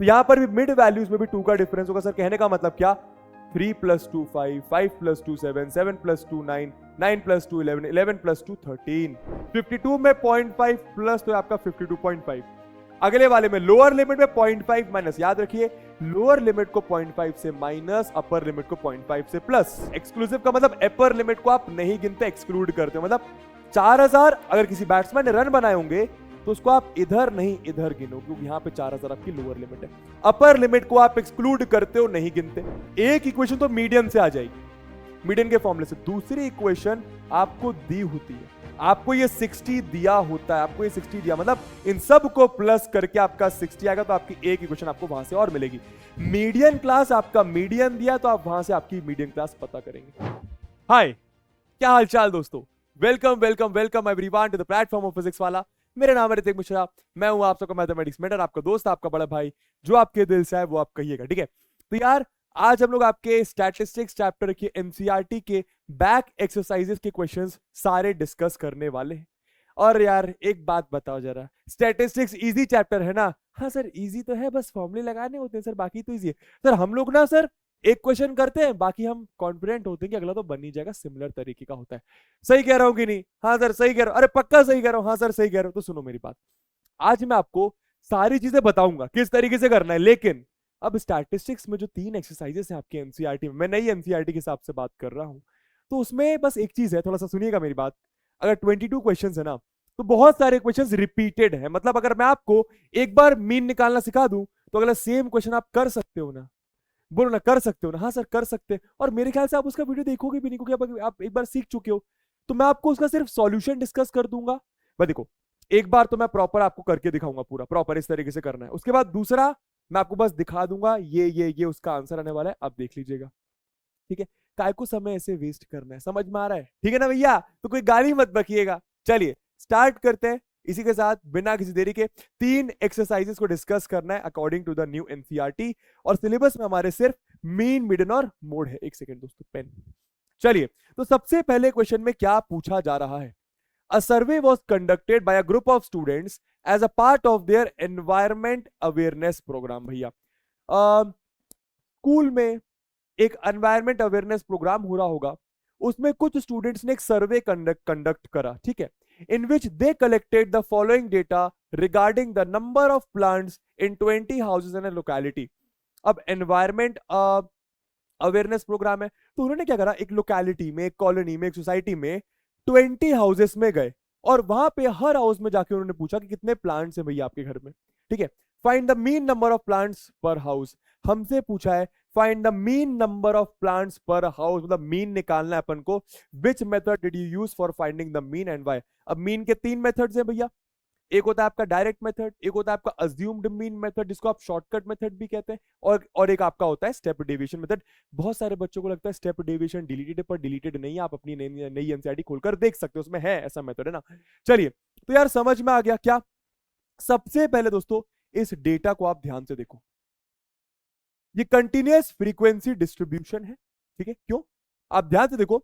तो यहां पर भी मिड वैल्यूज में भी 2 का डिफरेंस होगा। सर कहने का मतलब क्या, 3 + 2 5, 5 + 2 7, 7 + 2 9, 9 + 2 11, 11 + 2 13, 52 में 0.5 प्लस तो आपका 52.5। अगले वाले में लोअर लिमिट में 0.5 माइनस, याद रखिए लोअर लिमिट को 0.5 से माइनस, अपर लिमिट को 0.5 से प्लस। एक्सक्लूसिव का मतलब अपर लिमिट को आप नहीं गिनते, एक्सक्लूड करते हो। मतलब 4000 अगर किसी बैट्समैन ने रन बनाए होंगे तो उसको आप इधर नहीं इधर गिनो, क्योंकि यहां पे 4000 आपकी लोअर लिमिट है। अपर लिमिट को आप एक्सक्लूड करते हो, नहीं गिनते। एक इक्वेशन तो मीडियन से आ जाएगी, मीडियन के फॉर्मूले से। दूसरी इक्वेशन आपको दी होती है, आपको ये 60 दिया होता है, आपको ये 60 दिया, मतलब इन सब को प्लस करके आपका 60 आएगा, तो आपकी एक इक्वेशन आपको वहां से और मिलेगी। मीडियन क्लास आपका मीडियन दिया, तो आप वहां से आपकी मीडियन क्लास पता करेंगे। हाय, क्या हालचाल दोस्तों, welcome welcome welcome everyone to the platform of Physics Wallah. मेरा नाम है ऋतिक मिश्रा, मैं हूं आप सबका मैथमेटिक्स मेंटर, आपका दोस्त, आपका बड़ा भाई। जो आपके दिल से है वो आप कहिएगा, ठीक है। तो यार आज हम लोग आपके स्टैटिस्टिक्स चैप्टर के एनसीईआरटी के बैक एक्सरसाइजेस के क्वेश्चंस सारे डिस्कस करने वाले हैं। और यार एक बात बताओ जरा, स्टैटिस्टिक्स इजी चैप्टर है ना? हाँ सर इजी तो है, बस फॉर्मूले लगाने होते हैं सर, बाकी तो इजी है सर। हम लोग ना सर एक क्वेश्चन करते हैं, बाकी हम कॉन्फिडेंट होते हैं कि अगला तो बन ही जाएगा, सिमिलर तरीके का होता है। सही कह रहा हूं कि नहीं? हाँ सर सही कह रहा हूं, अरे पक्का सही कह रहा हूं, हाँ सर सही कह रहा हूं। तो सुनो मेरी बात, आज मैं आपको सारी चीजें बताऊंगा किस तरीके से करना है। लेकिन अब स्टैटिस्टिक्स में जो 3 एक्सरसाइजेस हैं आपके एनसीईआरटी में, मैं नई एनसीईआरटी के हिसाब से बात कर रहा हूं, तो उसमें बस एक चीज है, थोड़ा सा सुनिएगा मेरी बात। अगर 22 क्वेश्चन है ना, तो बहुत सारे क्वेश्चन रिपीटेड है। मतलब अगर मैं आपको एक बार मीन निकालना सिखा दूं, तो अगला सेम क्वेश्चन आप कर सकते हो ना? बोलो ना, कर सकते हो ना? हाँ सर कर सकते हैं। और मेरे ख्याल से आप उसका वीडियो देखोगे भी नहीं, क्योंकि आप एक बार सीख चुके हो। तो मैं आपको उसका सिर्फ सॉल्यूशन डिस्कस कर दूंगा। भाई देखो, एक बार तो मैं प्रॉपर आपको करके दिखाऊंगा, पूरा प्रॉपर इस तरीके से करना है। उसके बाद दूसरा मैं आपको बस दिखा दूंगा, ये उसका आंसर आने वाला है, आप देख लीजिएगा, ठीक है। काय को समय ऐसे वेस्ट करना है, समझ में आ रहा है? ठीक है ना भैया? तो कोई गाली मत बकिएगा। चलिए स्टार्ट करते हैं। इसी के साथ बिना किसी देरी के 3 एक्सरसाइजेस को डिस्कस करना है according to the new NCERT. और सिलेबस में हमारे सिर्फ मीन, मिडन और मोड है। एक सेकेंड दोस्तों, पेन। चलिए, तो सबसे पहले क्वेश्चन में क्या पूछा जा रहा है? A survey was conducted by a group of students as a part of their environment awareness program. भैया स्कूल में एक एनवायरमेंट अवेयरनेस प्रोग्राम हो रहा होगा, उसमें कुछ स्टूडेंट्स ने एक सर्वे कंडक्ट करा, ठीक है, in which they collected the following data regarding the number of plants in 20 houses in a locality. अब एनवायरमेंट अवेयरनेस प्रोग्राम है, तो उन्होंने क्या करा, एक लोकेलिटी में, एक कॉलोनी में, एक सोसाइटी में 20 हाउसेस में गए, और वहां पे हर हाउस में जाके उन्होंने पूछा कि कितने प्लांट्स हैं भैया आपके घर में, ठीक है। Find the mean number of plants पर हाउस, हमसे पूछा है find the mean number of plants पर हाउस, मतलब मीन निकालना है अपन को। Which method did you use for finding the mean and why? अब मीन के 3 मेथड्स हैं भैया। एक होता है आपका डायरेक्ट मेथड, एक होता है आपका अज्यूम्ड मीन मेथड जिसको आप शॉर्टकट मेथड भी कहते हैं, और एक आपका होता है स्टेप डेविएशन मेथड। बहुत सारे बच्चों को लगता है स्टेप डेविएशन डिलीटेड है, पर डिलीटेड नहीं है। आप अपनी नई एनसीईआरटी खोलकर देख सकते हो, उसमें है ऐसा मेथड, है ना। चलिए, तो यार समझ में आ गया क्या? सबसे पहले दोस्तों इस डेटा को आप ध्यान से देखो, ये कंटिन्यूअस फ्रीक्वेंसी डिस्ट्रीब्यूशन है, ठीक है। क्यों? आप ध्यान से देखो,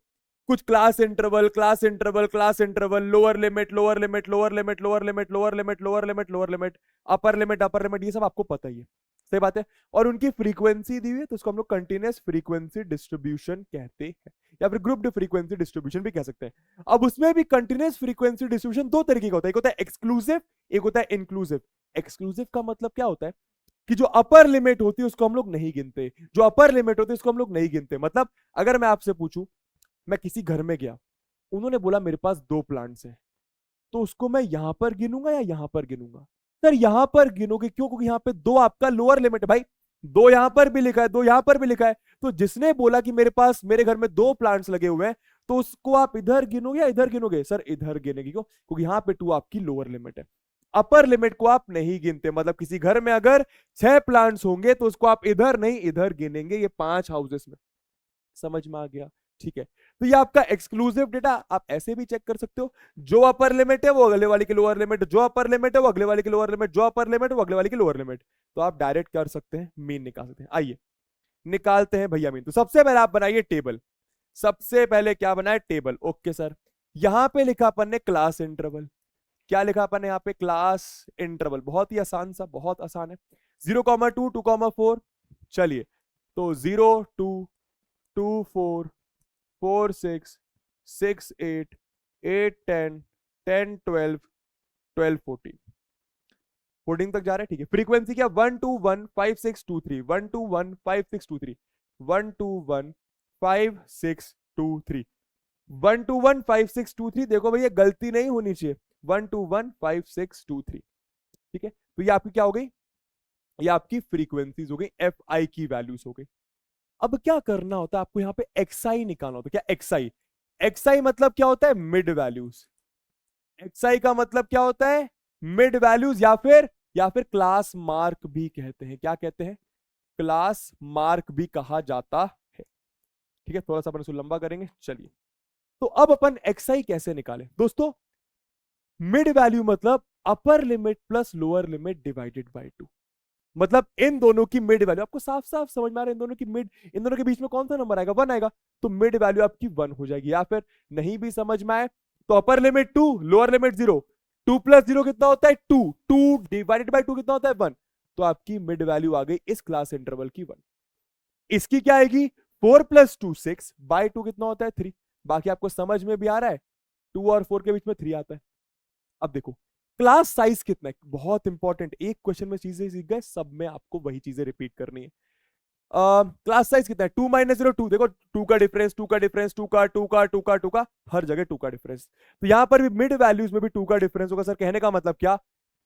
कुछ class interval, class interval, class interval, lower limit, lower limit, lower limit, lower limit, lower limit, lower limit, lower limit, upper limit, upper limit, ये सब आपको पता ही है, सही बात है। और उनकी फ्रीक्वेंसी दी हुई है, तो उसको हम लोग कंटिन्यूअस फ्रीक्वेंसी डिस्ट्रीब्यूशन कहते हैं, या फिर ग्रुप्ड फ्रीक्वेंसी डिस्ट्रीब्यूशन भी कह सकते हैं। अब उसमें भी कंटिन्यूअस फ्रीक्वेंसी डिस्ट्रीब्यूशन 2 तरीके का होता है, एक होता है एक्सक्लूसिव, एक होता है इंक्लूसिव। एक्सक्लूसिव का मतलब क्या होता है कि जो अपर लिमिट होती है उसको हम लोग नहीं गिनते, जो अपर लिमिट होती है उसको हम लोग नहीं गिनते। मतलब अगर मैं आपसे पूछूं, मैं किसी घर में गया, उन्होंने बोला मेरे पास 2 प्लांट्स हैं, तो उसको मैं यहां पर गिनूंगा या यहां पर गिनूंगा? सर यहां पर गिनोगे, क्यों? क्योंकि यहां पे 2 आपका लोअर लिमिट है भाई, 2 यहां पर भी लिखा है, 2 यहां पर भी लिखा है। तो जिसने बोला कि मेरे घर में 2 प्लांट्स लगे हुए हैं, तो उसको आप इधर गिनोगे या इधर गिनोगे? सर इधर गिनेगी। क्यों? क्योंकि यहां पे 2 आपकी लोअर लिमिट है, अपर लिमिट को आप नहीं गिनते। मतलब किसी घर में अगर 6 प्लांट्स होंगे तो उसको आप इधर नहीं इधर गिनेंगे, ये 5 हाउसेस में। समझ में आ गया? ठीक है। तो ये आपका एक्सक्लूसिव डेटा, आप ऐसे भी चेक कर सकते हो, जो अपर लिमिट है वो अगले वाले की लोअर लिमिट, जो अपर लिमिट है वो अगले वाले की लोअर लिमिट, जो अपर लिमिट है वो अगले वाले की लोअर लिमिट। तो आप डायरेक्ट कर सकते हैं, मीन निकाल सकते हैं। आइए निकालते हैं भैया मीन। तो सबसे पहले आप बनाइए टेबल। सबसे पहले क्या बनाए? टेबल। ओके सर, यहां पे लिखा अपन ने क्लास इंटरवल। क्या लिखा अपन ने यहाँ पे? Class interval. बहुत ही आसान सा, बहुत आसान है। 0,2, 2,4, चलिए तो 0, 2, 2, 4, 4, 6, 6, 8, 8, 10, 10, 12, 12, 14, 14 तक जा रहा है, ठीक है। फ्रीक्वेंसी क्या, 1 2 1 5 6 2 3, 1 2 1 5 6 2 3, 1 2 1 5 6 2 3, 1 2 1 5 6 2 3। देखो भैया गलती नहीं होनी चाहिए, 1 2 1 5 6 2 3, ठीक है। तो ये आपकी क्या हो गई, ये आपकी फ्रीक्वेंसीज हो गई, एफ आई की वैल्यूज हो गई। अब क्या करना होता है आपको, यहाँ पे एक्सआई निकालना होता है। क्या एक्सआई, एक्सआई मतलब क्या होता है, मिड वैल्यूज। एक्सआई का मतलब क्या होता है, मिड वैल्यूज, या फिर क्लास मार्क भी कहते हैं। क्या कहते हैं, क्लास मार्क भी कहा जाता है, ठीक है। थोड़ा सा अपन इसको लंबा करेंगे, चलिए। तो अब अपन एक्सआई कैसे निकालें दोस्तों, मिड वैल्यू मतलब upper limit plus lower limit divided by 2, मतलब इन दोनों की मिड वैल्यू। आपको साफ साफ समझ में आ रहा है, इन दोनों की मिड, इन दोनों के बीच में कौन सा नंबर आएगा, 1 आएगा, तो मिड वैल्यू आपकी 1 हो जाएगी। या फिर नहीं भी समझ में आए तो upper limit 2, lower limit 0, 2 plus 0 कितना होता है 2, 2 डिवाइडेड बाय 2 कितना होता है 1, तो आपकी मिड वैल्यू आ गई इस क्लास इंटरवल की 1। इसकी क्या आएगी, 4 प्लस 2 6 बाय 2 कितना होता है 3। बाकी आपको समझ में भी आ रहा है, 2 और 4 के बीच में 3 आता है। अब देखो क्लास साइज कितना है, बहुत इंपॉर्टेंट, एक क्वेश्चन में चीजें सीख गए, सब में आपको वही चीजें रिपीट करनी है। क्लास साइज कितना है, 2 माइनस 0 2, देखो 2 का डिफरेंस, 2 का डिफरेंस, 2 का 2 का 2 का 2 का, हर जगह 2 का डिफरेंस। तो यहां पर भी मिड वैल्यूज में भी 2 का डिफरेंस होगा। सर कहने का मतलब क्या,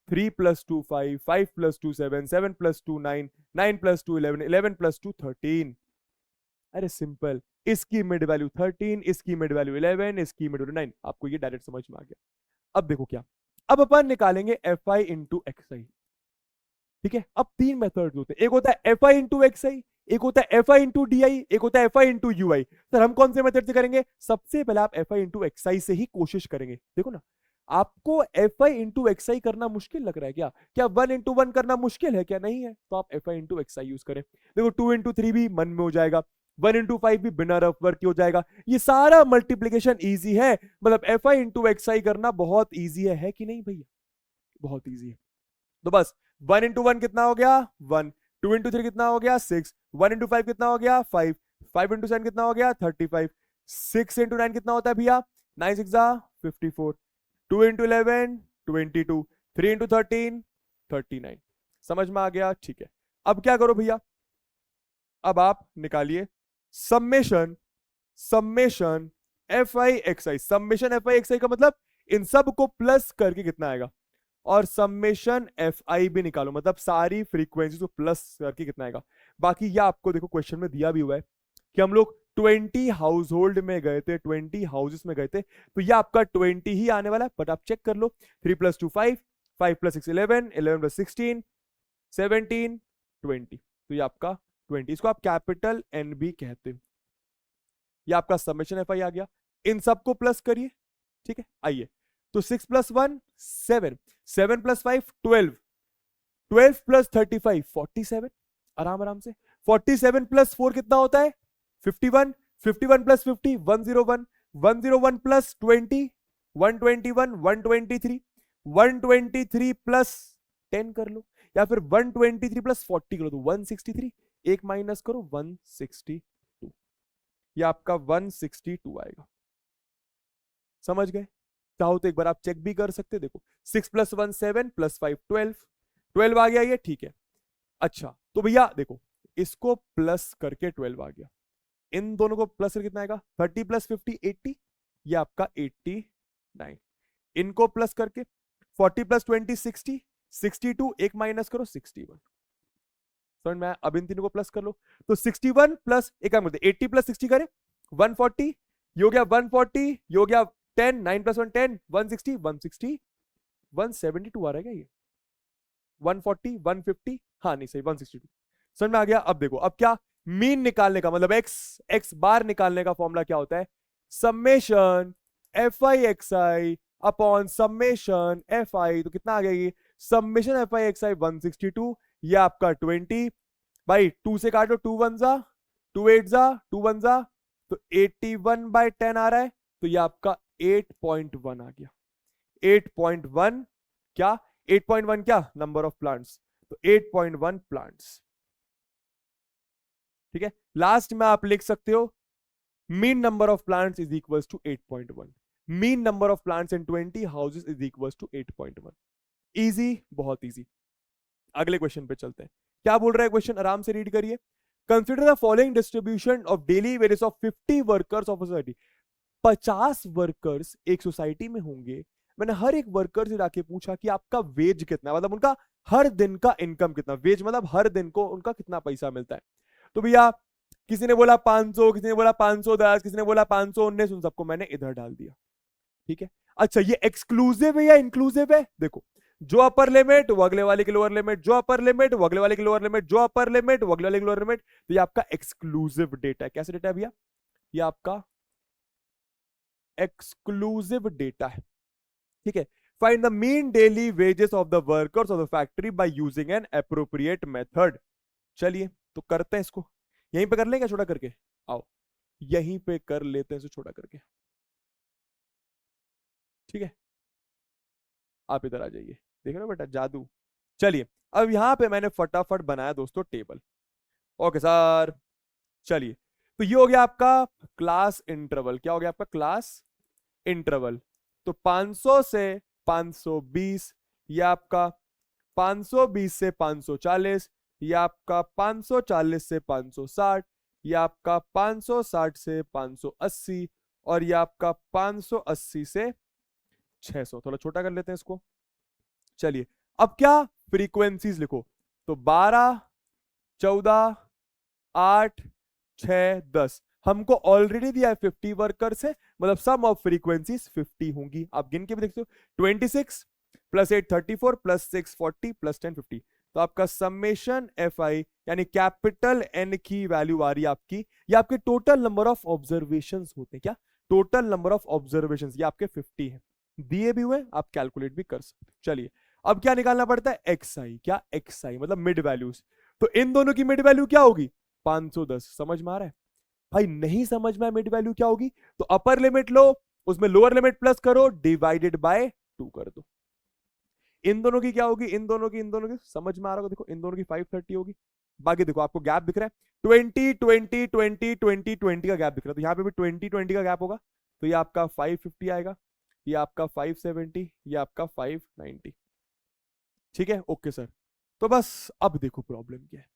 3 plus 2 5, 5 plus 2 7, 7 plus 2 9, 9 plus 2 11, 11 plus 2 13। अरे सिंपल, इसकी मिड वैल्यू 13, इसकी मिड वैल्यू 11, इसकी मिड वैल्यू 9। आपको ये डायरेक्ट समझ में आ गया। अब देखो क्या, अब अपन निकालेंगे एफ आई इंटू एक्स आई, ठीक है। अब 3 मेथड्स होते हैं, एक होता है एफ आई इंटू एक्स आई, एक होता है F i into D I, एक होता है F i into u I. Sir हम कौन से मेथड से करेंगे, सबसे पहले आप F i into x i से ही कोशिश करेंगे। देखो ना, आपको एफ आई इंटू एक्स आई करना मुश्किल लग रहा है क्या, क्या 1 इंटू 1 करना मुश्किल है क्या, नहीं है, तो आप F i into x I use करें। देखो 2 इंटू 3 भी मन में हो जाएगा, 1 इंटू 5 भी बिना रफ वर्क हो जाएगा। ये सारा मल्टीप्लीकेशन ईजी है, मतलब एफ आई इंटू एक्स आई करना बहुत ईजी है कि नहीं भैया, बहुत ईजी है। तो बस 1 इंटू 1 कितना हो गया 1, 2 इंटू 3 कितना हो गया 6, 1 इंटू 5 कितना हो गया 5, 5 इंटू 7 कितना हो गया 35, 6 इंटू 9 कितना होता है भैया 9 6 54, 2 इंटू 11 22, 3 इंटू 13 39। समझ में आ गया, ठीक है। अब क्या करो भैया, अब आप निकालिए summation, summation f i x i. Summation f i x i का मतलब इन सब को प्लस करके कितना आएगा, और समेशन एफ आई भी निकालो, मतलब सारी फ्रीक्वेंसी को प्लस करके कितना आएगा। बाकी यह आपको देखो क्वेश्चन में दिया भी हुआ है कि हम लोग 20 हाउस होल्ड में गए थे, 20 हाउसेस में गए थे, तो यह आपका 20 ही आने वाला है। बट आप चेक कर लो, 3 प्लस 2 5, 5 प्लस 6 11, 11 प्लस 16 17 20, तो ये आपका 20, इसको आप कैपिटल एन भी कहते हैं। ये आपका समेशन एफ आई आ गया, इन सबको प्लस करिए, ठीक है। आइए तो 6 प्लस 1 7, 7 प्लस 5 12, 12 प्लस 35 47, आराम आराम से। 47 प्लस 4 कितना होता है 51, 51 प्लस 50 101, 101 प्लस 20 121, 123, 123 प्लस 10 कर लो, या फिर 123 प्लस 40 कर लो तो 163, एक माइनस करो 162, ये आपका 162 आएगा। समझ गए, चाहो तो एक बार आप चेक भी कर सकते, देखो 6 प्लस 1 7 प्लस 5 12, 12 आ गया ये, ठीक है। अच्छा तो भैया देखो इसको प्लस करके 12 आ गया, इन दोनों को प्लस करके कितना आएगा 30 प्लस 50 80, ये आपका 89। इनको प्लस करके 40 प्लस 20 60, 62, एक माइनस करो 61। समझ में आया, अब इन तीनों को प्लस कर लो तो 61 प्लस एक काम करते 80 प्लस 60 करे 140, ये हो गया 140, ये हो गया 10, 9 प्लस 1 10, 160 160 172 आ रहा है क्या ये 140 150, हाँ नहीं सही 162। समझ में आ गया। अब देखो अब क्या, मीन निकालने का मतलब एक्स बार निकालने का फॉर्मूला क्या होता है, summation f i x I upon summation f आई, तो कितना आ गया ये समेशन एफ आई एक्स आई 162, ये आपका 20 भाई 2 से काटो 2 1 जा 2 8 जा 2 1 जा, तो 81/10 आ रहा है, तो ये आपका 8.1 आ गया। 8.1 क्या 8.1 क्या नंबर ऑफ प्लांट्स, तो 8.1 प्लांट्स। ठीक है, लास्ट में आप लिख सकते हो mean number of plants is equal to 8.1, mean number of plants in 20 houses is equal to 8.1। Easy, बहुत इजी। अगले क्वेश्चन पे चलते हैं। क्या बोल रहा है क्वेश्चन, आराम से रीड करिए। Consider the following distribution of daily wages of 50 workers of society. 50 workers एक सोसाइटी में होंगे। मैंने हर एक वर्कर से जाके पूछा कि आपका वेज कितना, मतलब उनका हर दिन का इनकम कितना, वेज मतलब हर दिन को उनका कितना पैसा मिलता है। तो भैया किसी ने बोला 500, किसी ने बोला 510, किसी ने बोला 519, उन सबको मैंने इधर डाल दिया। ठीक है, अच्छा ये एक्सक्लूसिव है या इंक्लूसिव है? देखो, जो अपर लिमिट वो अगले वाले की लोअर लिमिट, जो अपर लिमिट वो अगले वाले की लोअर लिमिट, जो अपर लिमिट वो अगले वाले की लोअर लिमिट। तो ये आपका एक्सक्लूसिव डेटा है। कैसे डेटा है भैया? ये आपका एक्सक्लूसिव डेटा है। ठीक है, find the mean daily wages of the workers of the factory by using N appropriate method. चलिए तो करते हैं इसको। यहीं पे कर लें क्या छोटा करके? आओ यहीं पे कर लेते हैं इसे छोटा करके। ठीक है, आप इधर आ जाइए, देख रहे हो बेटा जादू। चलिए अब यहां पे मैंने फटाफट बनाया दोस्तों टेबल। ओके सर, चलिए तो ये हो गया आपका क्लास इंटरवल। क्या हो गया आपका? Class interval. तो 500 से 520, ये आपका 520 से 540, ये आपका 540 से 560, ये आपका 560 से 580, और ये आपका 580 से 600। थोड़ा छोटा कर लेते हैं इसको। चलिए अब क्या फ्रीक्वेंसीज लिखो। तो 12, 14, 8, 6, 10 हमको ऑलरेडी दिया है 50 वर्कर्स है, मतलब सम ऑफ फ्रीक्वेंसीज 50 होंगी। आप गिन के भी देखते हो 26 प्लस 8 34 प्लस 6 40 प्लस 10 50। तो आपका समेशन एफ आई यानी कैपिटल एन की वैल्यू आ रही है आपकी, ये आपके टोटल नंबर ऑफ ऑब्जर्वेशन होते हैं। क्या टोटल नंबर ऑफ ऑब्जर्वेशन? ये आपके 50 है, दिए भी हुए, आप कैलकुलेट भी कर सकते हो। चलिए अब क्या निकालना पड़ता है? एक्स आई। क्या? एक्स आई मतलब मिड वैल्यूज। तो इन दोनों की मिड वैल्यू क्या होगी? 510। समझ में आ रहा है भाई? नहीं समझ में मिड वैल्यू क्या होगी? तो अपर लिमिट लो, उसमें लोअर लिमिट प्लस करो, डिवाइडेड बाय 2 कर दो। इन दोनों की क्या होगी? इन दोनों की समझ में आ रहा होगा? देखो इन दोनों की 530 होगी। बाकी देखो आपको गैप दिख रहा है 20 20 20 20 20 का गैप दिख रहा है, तो यहाँ पे भी 20 20 का गैप होगा। तो ये आपका 550 आएगा, ये आपका 570, ये आपका 590। ठीक है, ओके सर। तो बस अब देखो प्रॉब्लम क्या है।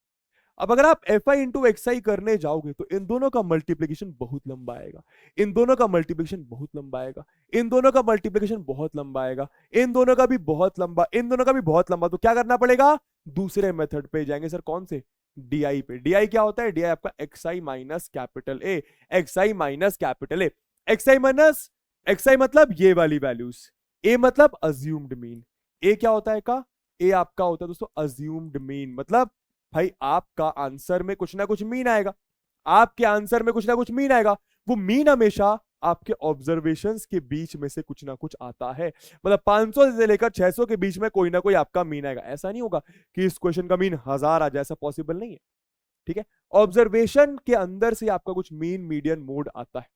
अब अगर आप एफ आई इंटू एक्स आई करने जाओगे तो इन दोनों का मल्टीप्लीकेशन बहुत लंबा आएगा, इन दोनों का मल्टीप्लीकेशन बहुत लंबा आएगा, इन दोनों का मल्टीप्लीकेशन बहुत लंबा आएगा, इन दोनों का भी बहुत लंबा, इन दोनों का भी बहुत लंबा। तो क्या करना पड़ेगा? दूसरे मेथड पे जाएंगे। सर कौन से? डीआई पे। डीआई क्या होता है? डीआई आपका x i minus capital A, x i minus capital A. X i minus x i मतलब ये वाली वैल्यूज, ए मतलब अज्यूम्ड मीन। ए क्या होता है का? ए आपका होता है दोस्तों अज्यूम्ड मीन। मतलब भाई आपका आंसर में कुछ ना कुछ मीन आएगा, आपके आंसर में कुछ ना कुछ मीन आएगा। वो मीन हमेशा आपके ऑब्जर्वेशंस के बीच में से कुछ ना कुछ आता है। मतलब 500 से लेकर 600 के बीच में कोई ना कोई आपका मीन आएगा। ऐसा नहीं होगा कि इस क्वेश्चन का मीन 1000 आ जाए, ऐसा पॉसिबल नहीं है। ठीक है, ऑब्जर्वेशन के अंदर से आपका कुछ मीन मीडियन मोड आता है।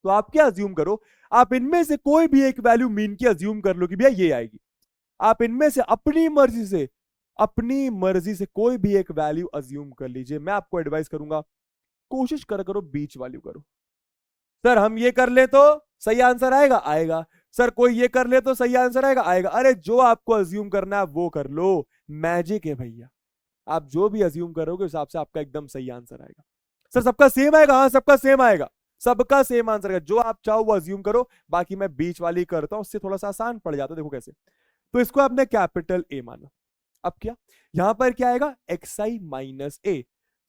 तो आप क्या अज्यूम करो, आप इनमें से कोई भी एक वैल्यू मीन की अज्यूम कर लो कि भैया ये आएगी। आप इनमें से अपनी मर्जी से कोई भी एक वैल्यू अज्यूम कर लीजिए। मैं आपको एडवाइस करूंगा कोशिश करो बीच वैल्यू करो। सर हम ये कर ले तो सही आंसर आएगा? आएगा। सर कोई ये कर ले तो सही आंसर आएगा? आएगा। अरे जो आपको अज्यूम करना है वो कर लो, मैजिक है भैया। आप जो भी अज्यूम करोगे उस हिसाब से आपका एकदम सही आंसर आएगा। सर सबका सेम आएगा? हाँ सबका सेम आएगा, सबका सेम आंसर आएगा। जो आप चाहो वो अज्यूम करो, बाकी मैं बीच वाली करता हूं, उससे थोड़ा सा आसान पड़ जाता है। देखो कैसे। तो इसको आपने कैपिटल ए माना। अब क्या यहां पर क्या आएगा? एक्स आई माइनस ए।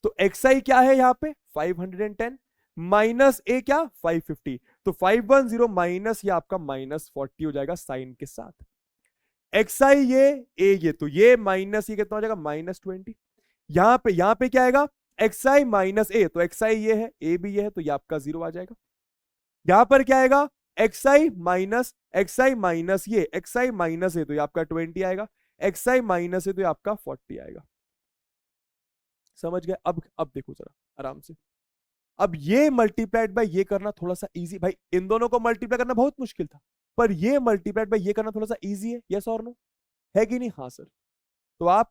तो एक्स आई क्या है यहां पे? 510 माइनस ए क्या? 550। तो 510 माइनस ये आपका -40 हो जाएगा साइन के साथ। एक्स आई ये, ए ये, तो ये माइनस ये कितना हो जाएगा? -20। यहां पे क्या आएगा? एक्स आई माइनस ए। तो एक्स आई ये है, ए भी ये है, तो ये आपका 0 आ जाएगा। यहां पर क्या आएगा? एक्स आई माइनस ये, एक्स आई माइनस है तो ये आपका 20 आएगा, एक्स आई माइनस है तो ये आपका 40 आएगा। समझ गए? अब देखो जरा आराम से। अब ये मल्टीप्लाइड बाय ये करना थोड़ा सा इजी। भाई इन दोनों को मल्टीप्लाई करना बहुत मुश्किल था, पर ये मल्टीप्लाइड बाय ये करना थोड़ा सा इजी है। यस और नो? है कि नहीं? हाँ सर। तो आप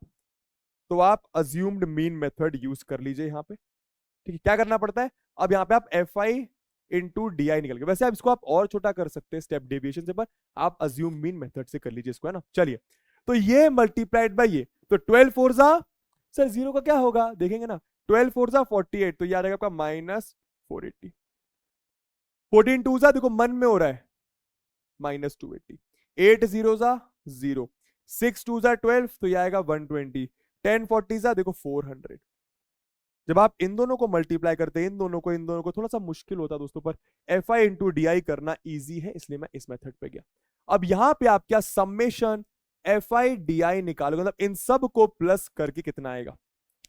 तो आप अज्यूम्ड मीन मेथड यूज कर लीजिए यहाँ पे। ठीक है, क्या करना पड़ता है, अब यहाँ पे आप F i into D I निकल के, वैसे आप इसको आप और छोटा कर सकते हैं स्टेप डेविएशन से, पर आप अज्यूम मीन मेथड से कर लीजिए इसको, है ना। चलिए, तो ये मल्टीप्लाइड बाय ये, तो 12 फोर जा, सर जीरो का क्या होगा देखेंगे ना, 12 फोर जा 48, तो याद आएगा आपका माइनस 480। 14 टू जा, देखो मन में हो रहा है, माइनस 280। 8 जीरो जा 0, 6 टू जा 12, तो ये आएगा 120। 10 40 जा देखो 400। जब आप इन दोनों को मल्टीप्लाई करते हैं, इन दोनों को थोड़ा सा मुश्किल होता है दोस्तों, पर F i into D I करना इजी है, इसलिए मैं इस मेथड पे गया। अब यहां पे आप क्या समेशन एफ आई डी आई निकालोगे, मतलब इन सब को प्लस करके कितना आएगा,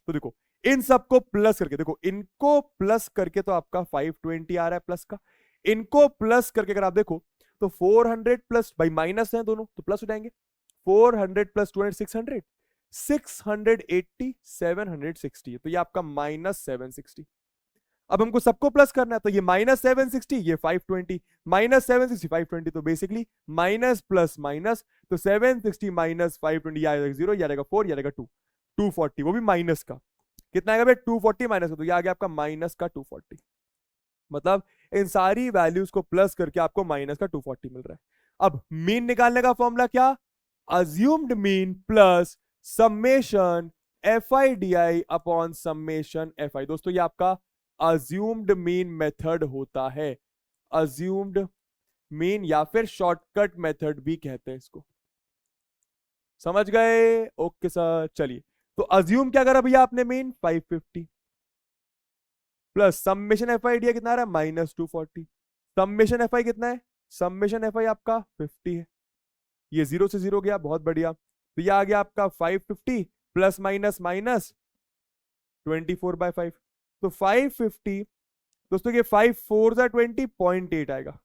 तो देखो इन सबको प्लस करके, देखो इनको प्लस करके तो आपका 520 आ रहा है प्लस का, इनको प्लस करके अगर आप देखो तो 400 प्लस, भाई माइनस है दोनों तो प्लस हो जाएंगे, 400 प्लस 200 600, 680 760, तो ये आपका माइनस 760। अब हमको सबको प्लस करना है, तो ये माइनस 760, ये 520, माइनस 760 520, तो बेसिकली माइनस प्लस माइनस, तो 760 माइनस 520 आएगा 0, ये आएगा 4, ये आएगा 2, 240, वो भी माइनस का, कितना आएगा भाई 240 माइनस का, तो ये आ गया आपका माइनस का 240। मतलब इन सारी वैल्यूज को प्लस करके आपको माइनस का 240 मिल रहा है। अब मीन निकालने का फॉर्मूला क्या, assumed mean plus summation f i d I upon summation f आई। दोस्तों ये आपका अज्यूम्ड मीन मेथड होता है, अज्यूम्ड मीन या फिर शॉर्टकट मेथड भी कहते हैं इसको, समझ गए, ओके सर। चलिए, तो अज्यूम क्या करा भैया आपने, mean 550 plus summation f i D कितना आ रहा है माइनस 240, समेशन एफ आई कितना है, समेशन एफ आई आपका 50 है, ये 0 से 0 गया, बहुत बढ़िया, तो ये आ गया आपका 550 प्लस माइनस माइनस 24/5, तो 550 दोस्तों, ये 5 4 जा 20 0.8 आएगा,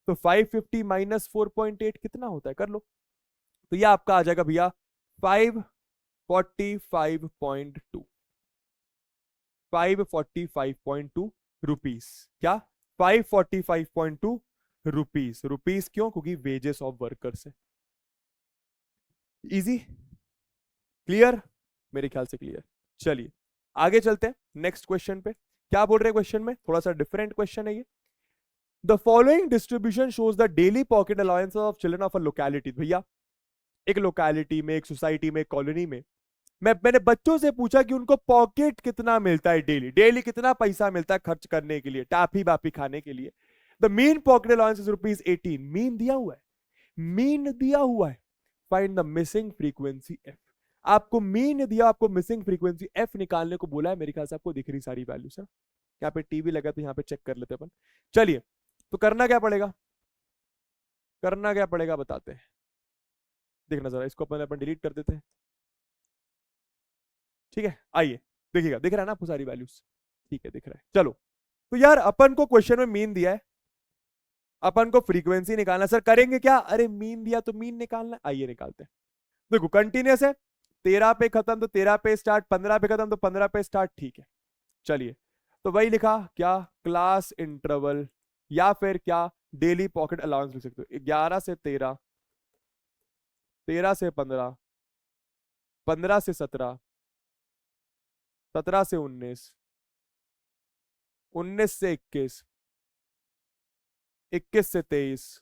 तो 550 माइनस 4.8 कितना होता है, कर लो, तो ये आपका आ जाएगा भैया 545.2, 545.2 रुपीस, क्या 545.2 रुपीस, रुपीस क्यों, क्योंकि वेजेस ऑफ वर्कर्स है। इजी, क्लियर, मेरे ख्याल से क्लियर। चलिए आगे चलते हैं नेक्स्ट क्वेश्चन पे, क्या बोल रहे हैं क्वेश्चन में, थोड़ा सा डिफरेंट क्वेश्चन है ये। The following distribution shows the daily pocket allowances of children of a locality. भैया एक लोकेलिटी में, एक सोसाइटी में, एक कॉलोनी में, मैंने बच्चों से पूछा कि उनको पॉकेट कितना मिलता है, डेली डेली कितना पैसा मिलता है खर्च करने के लिए, टाफी बापी खाने के लिए। The mean pocket allowance is ₹18, mean दिया हुआ है, मीन दिया हुआ है, find the missing frequency F. आपको मीन दिया, आपको मिसिंग फ्रीक्वेंसी एफ निकालने को बोला है, मेरे ख्याल से आपको दिख रही सारी वैल्यू सर, यहाँ पे टीवी लगा तो यहाँ पे चेक कर लेते अपन। चलिए, तो करना क्या पड़ेगा, करना क्या पड़ेगा बताते हैं, देखना जरा, इसको अपन डिलीट कर देते हैं, ठीक है। आइए देखिएगा, दिख रहा है ना आपको सारी वैल्यूज, ठीक है दिख रहा है। चलो, तो यार अपन को क्वेश्चन में मीन दिया है, अपन को फ्रीक्वेंसी निकालना, सर करेंगे क्या, अरे मीन दिया तो मीन निकालना, आइए निकालते हैं। देखो कंटिन्यूस है, 13 पे खत्म तो 13 पे स्टार्ट, 15 पे खत्म तो 15 पे स्टार्ट, ठीक है। चलिए, तो वही लिखा क्या, क्लास इंटरवल या फिर क्या डेली पॉकेट अलाउंस लिख सकते हो, 11 से 13, 13 से 15, 15 से 17, 17 से 19, 19 से 21, 21 से 23,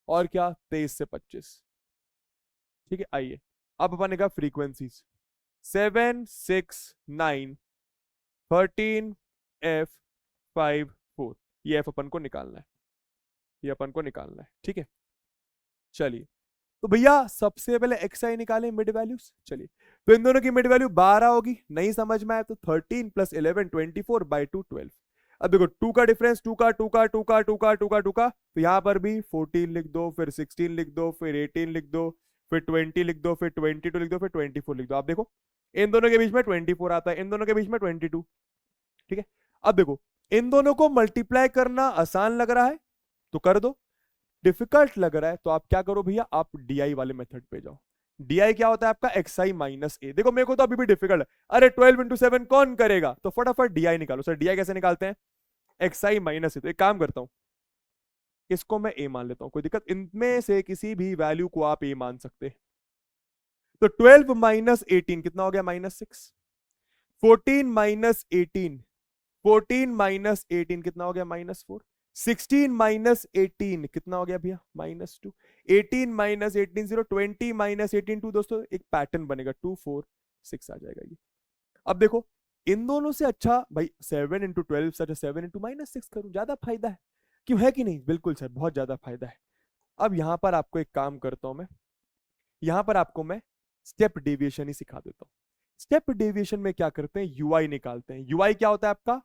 और क्या 23 से 25, ठीक है। आइए अब अपन का फ्रीक्वेंसीज 7 6 9 13 F 5 4, ये F अपन को निकालना है, ये अपन को निकालना है, ठीक है। चलिए, तो भैया सबसे पहले xi निकालें मिड वैल्यूज। चलिए, तो इन दोनों की मिड वैल्यू 12 होगी, नहीं समझ में आया तो 13 प्लस 11 24/2 12। अब देखो 2 का डिफरेंस, 2 का 2 का 2 का 2 का 2 का 2 का, तो यहां पर भी 14 लिख दो, फिर 16 लिख दो, फिर 18 लिख दो, फिर 20 लिख दो, फिर 22 लिख दो, फिर 24 लिख दो। आप देखो इन दोनों के बीच में 24 आता है, इन दोनों के बीच में 22, ठीक है। अब देखो इन दोनों को मल्टीप्लाई करना आसान लग रहा है तो कर दो, डिफिकल्ट लग रहा है तो आप क्या करो भैया, आप डी वाले मेथड पे जाओ। डी क्या होता है आपका, xi माइनस ए। देखो मेरे को तो अभी भी डिफिकल्ट है, अरे 12 × 7 कौन करेगा, तो फटाफट डी निकालो। सर डी कैसे निकालते हैं, xi माइनस ए। तो एक काम करता हूं, इसको मैं ए मान लेता हूं, कोई दिक्कत, इनमें से किसी भी वैल्यू को आप ए मान सकते हैं। तो 12 माइनस 18 कितना हो गया? -6। 14 माइनस 18, 14 माइनस 18 कितना हो गया? -4। 16 माइनस 18 कितना हो गया भैया? -2। 18 माइनस 18 0, 20 माइनस 18 2। दोस्तों एक पैटर्न बनेगा, 2 4 6 आ जाएगा ये। अब देखो इन दोनों से अच्छा भाई 7 इंटू 12 से अच्छा 7 इंटू -6 करूं, ज्यादा फायदा है। क्यों, है कि नहीं? बिल्कुल सर, बहुत ज्यादा फायदा है। अब यहां पर आपको एक काम करता हूं मैं, यहां पर आपको मैं स्टेप डेविएशन ही सिखा देता हूं। स्टेप डेविएशन में क्या करते हैं? यूआई निकालते हैं। यूआई क्या होता है आपका?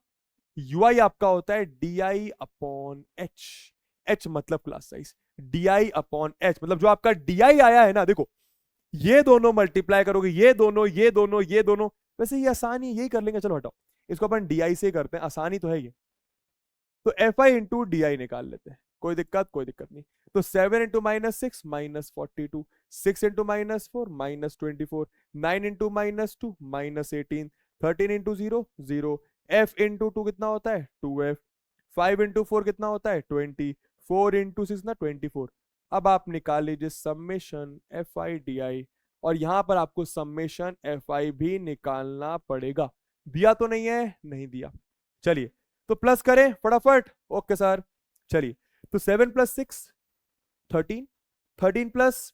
यूआई आपका होता है DI अपॉन एच। एच मतलब class size, DI upon H मतलब जो आपका DI आया है ना, देखो ये दोनों मल्टीप्लाई करोगे, ये दोनों ये दोनों ये दोनों, वैसे ये आसानी यही कर लेंगे, चलो हटाओ इसको, अपन DI से करते हैं, आसानी तो है ये। तो FI इंटू DI निकाल लेते हैं, कोई दिक्कत? कोई दिक्कत नहीं। तो 7 into -6 -42, 6 into -4 -24, 9 into -2 -18, 13 into 0 0, F into 2 कितना होता है? 2F, 5 इंटू 4 कितना होता है? 20, 4 इंटू 6 ना 24। अब आप निकाल लीजिए समेशन FI DI, और यहां पर आपको समेशन FI भी निकालना पड़ेगा। दिया तो नहीं है? नहीं दिया। चलिए तो प्लस करें फटाफट। ओके सर, चलिए तो 7 प्लस 6 13, 13 प्लस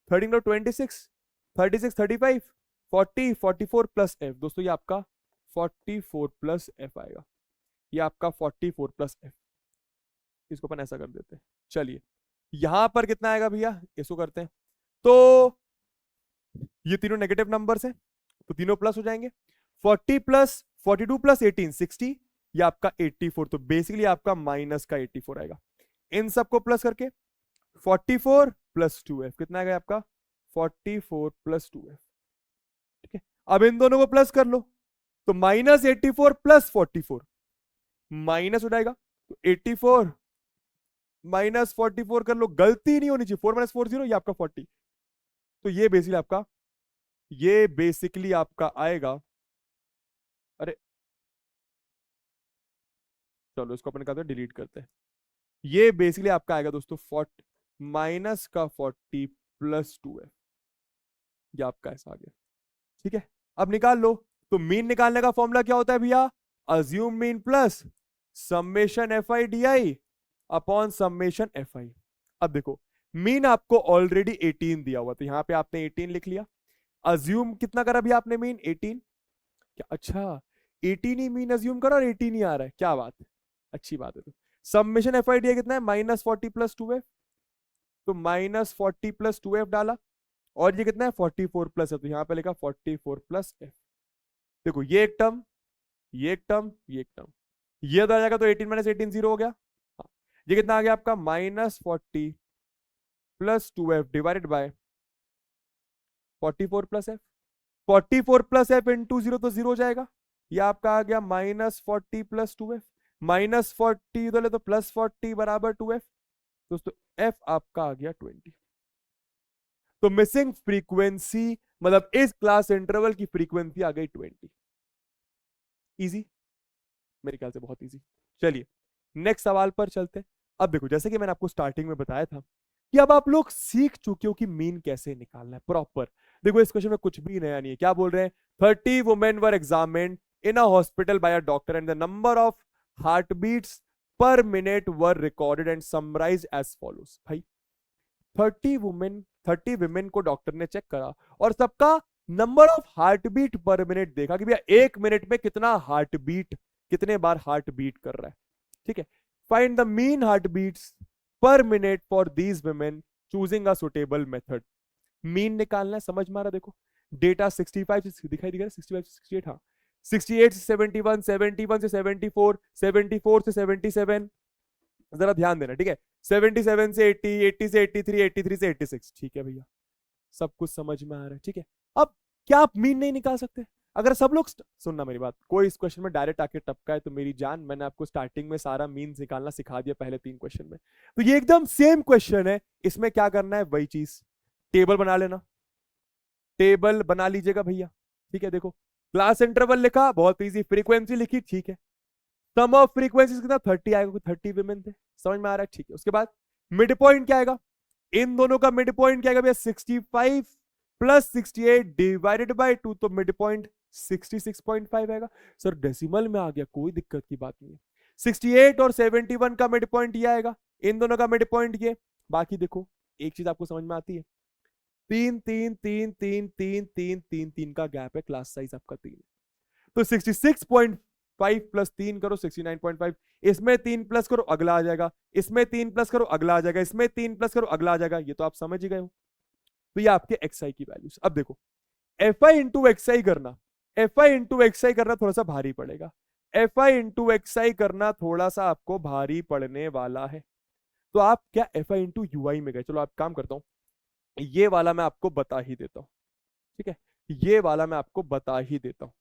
13 को 26, 36 35 40, 44 प्लस एफ। दोस्तों ये आपका 44 प्लस एफ आएगा, ये आपका 44 प्लस एफ। इसको अपन ऐसा कर देते हैं। चलिए यहां पर कितना आएगा भैया? इसको करते हैं तो ये तीनों नेगेटिव नंबर्स हैं तो तीनों प्लस हो जाएंगे। 40 प्लस 42 प्लस 18 60, ये आपका 84, तो बेसिकली आपका माइनस का 84 आएगा। इन सबको प्लस करके 44 प्लस 2f कितना आएगा आपका? 44 प्लस 2f। ठीक है, अब इन दोनों को प्लस कर लो तो -84 प्लस 44 माइनस हो जाएगा, तो 84 -44 कर लो, गलती नहीं होनी चाहिए, 4 - 4 0, ये आपका 40। तो ये बेसिकली आपका आएगा, अरे चलो इसको अपन कहते हैं डिलीट करते हैं। ये बेसिकली आपका आएगा दोस्तों 40 माइनस का 40 प्लस 2f, ये आपका ऐसा आ गया। ठीक है, अब निकाल लो। तो मीन निकालने का फॉर्मूला क्या होता है भैया? Assume mean plus summation FI DI upon summation FI। अब देखो मीन आपको ऑलरेडी 18 दिया हुआ, तो यहां पे आपने 18 लिख लिया। अज्यूम कितना करा भी आपने? मीन 18। क्या अच्छा 18 ही मीन अज्यूम करो और 18 ही आ रहा है? क्या बात है, अच्छी बात है। तो समेशन FI DI कितना है? -40 प्लस 2f, तो -40 प्लस 2f डाला, और ये कितना है? 44 प्लस है, तो यहां पे लिखा 44 प्लस f। देखो ये एक टर्म, ये एक टर्म, ये एक टर्म, ये आ जाएगा तो 18 - 18 0 हो गया। हाँ, ये कितना आ गया आपका? -40 plus 2f divided by 44 plus f। 44 plus f into 0 तो 0 हो जाएगा। ये आपका आ गया -40 प्लस 2f, -40 उधर ले तो +40 बराबर 2f। दोस्तों f आपका आ गया 20। तो मिसिंग फ्रीक्वेंसी मतलब इस क्लास इंटरवल की फ्रीक्वेंसी आ गई 20। इजी, मेरे ख्याल से बहुत इजी। चलिए नेक्स्ट सवाल पर चलते हैं। अब देखो जैसे कि मैंने आपको स्टार्टिंग में बताया था कि अब आप लोग सीख चुके हो कि मीन कैसे निकालना है प्रॉपर। देखो इस क्वेश्चन में कुछ भी नया नहीं है। क्या बोल रहे हैं? 30 women were examined in a hospital by a doctor and the number of heart beats per minute were recorded and summarise as follows. भाई 30 वुमेन को डॉक्टर ने चेक करा और सबका number of heart beat per minute देखा कि भैया 1 minute में कितना हार्ट बीट, कितने बार हार्ट बीट कर रहा है। ठीक है, find the mean heart beats per minute for these women choosing a suitable method. Mean निकालना है, समझ में आ रहा? देखो डेटा 65 से दिखाई देगा, 65 से 68, हाँ 68 से 71, 71 से 74, 74 से 77, जरा ध्यान देना। ठीक है, 77 से 80, 80 से 83, 83 से 86। ठीक है भैया, सब कुछ समझ में आ रहा है। ठीक है, अब क्या आप मीन नहीं निकाल सकते? अगर सब लोग सुनना मेरी बात, कोई इस क्वेश्चन में डायरेक्ट आके टपका है तो मेरी जान, मैंने आपको स्टार्टिंग में सारा मीन निकालना सिखा दिया पहले 3 क्वेश्चन में। तो ये एकदम सेम क्वेश्चन है, इसमें क्या करना है? वही चीज, टेबल बना लेना, टेबल बना लीजिएगा भैया। ठीक है, देखो क्लास इंटरवल लिखा, बहुत इजी, फ्रीक्वेंसी लिखी, ठीक है, सम ऑफ फ्रीक्वेंसी कितना? 30 आएगा, क्योंकि 30 विमेन थे, समझ में आ रहा है? ठीक है, उसके बाद मिड पॉइंट क्या आएगा? इन दोनों का मिड पॉइंट क्या आएगा भैया? 65 प्लस 68 डिवाइडेड बाय 2, तो मिड पॉइंट 66.5 आएगा। सर डेसिमल में आ गया, कोई दिक्कत की बात नहीं है। 68 और 71 का मिड पॉइंट ये आएगा, इन दोनों का मिड पॉइंट ये। बाकी देखो एक चीज आपको समझ में आती है, तीन तीन तीन तीन तीन तीन तीन तीन का गैप है, क्लास साइज आपका 3 है। तो 66.5 प्लस 3 करो 69.5, इसमें 3 प्लस करो अगला आ जाएगा, इसमें 3 प्लस करो अगला आ जाएगा, इसमें 3 प्लस करो अगला आ जाएगा। ये तो आप समझ ही गए हो। तो ये आपके एक्स आई की वैल्यूज। अब देखो एफ आई इंटू एक्स आई करना, एफ आई इंटू एक्स आई करना थोड़ा सा भारी पड़ेगा, एफ आई इंटू एक्स आई करना थोड़ा सा आपको भारी पड़ने वाला है। तो आप क्या एफ आई इंटू यू आई में गए, चलो आप काम करता हूं, ये वाला मैं आपको बता ही देता हूं, ठीक है, ये वाला मैं आपको बता ही देता हूं,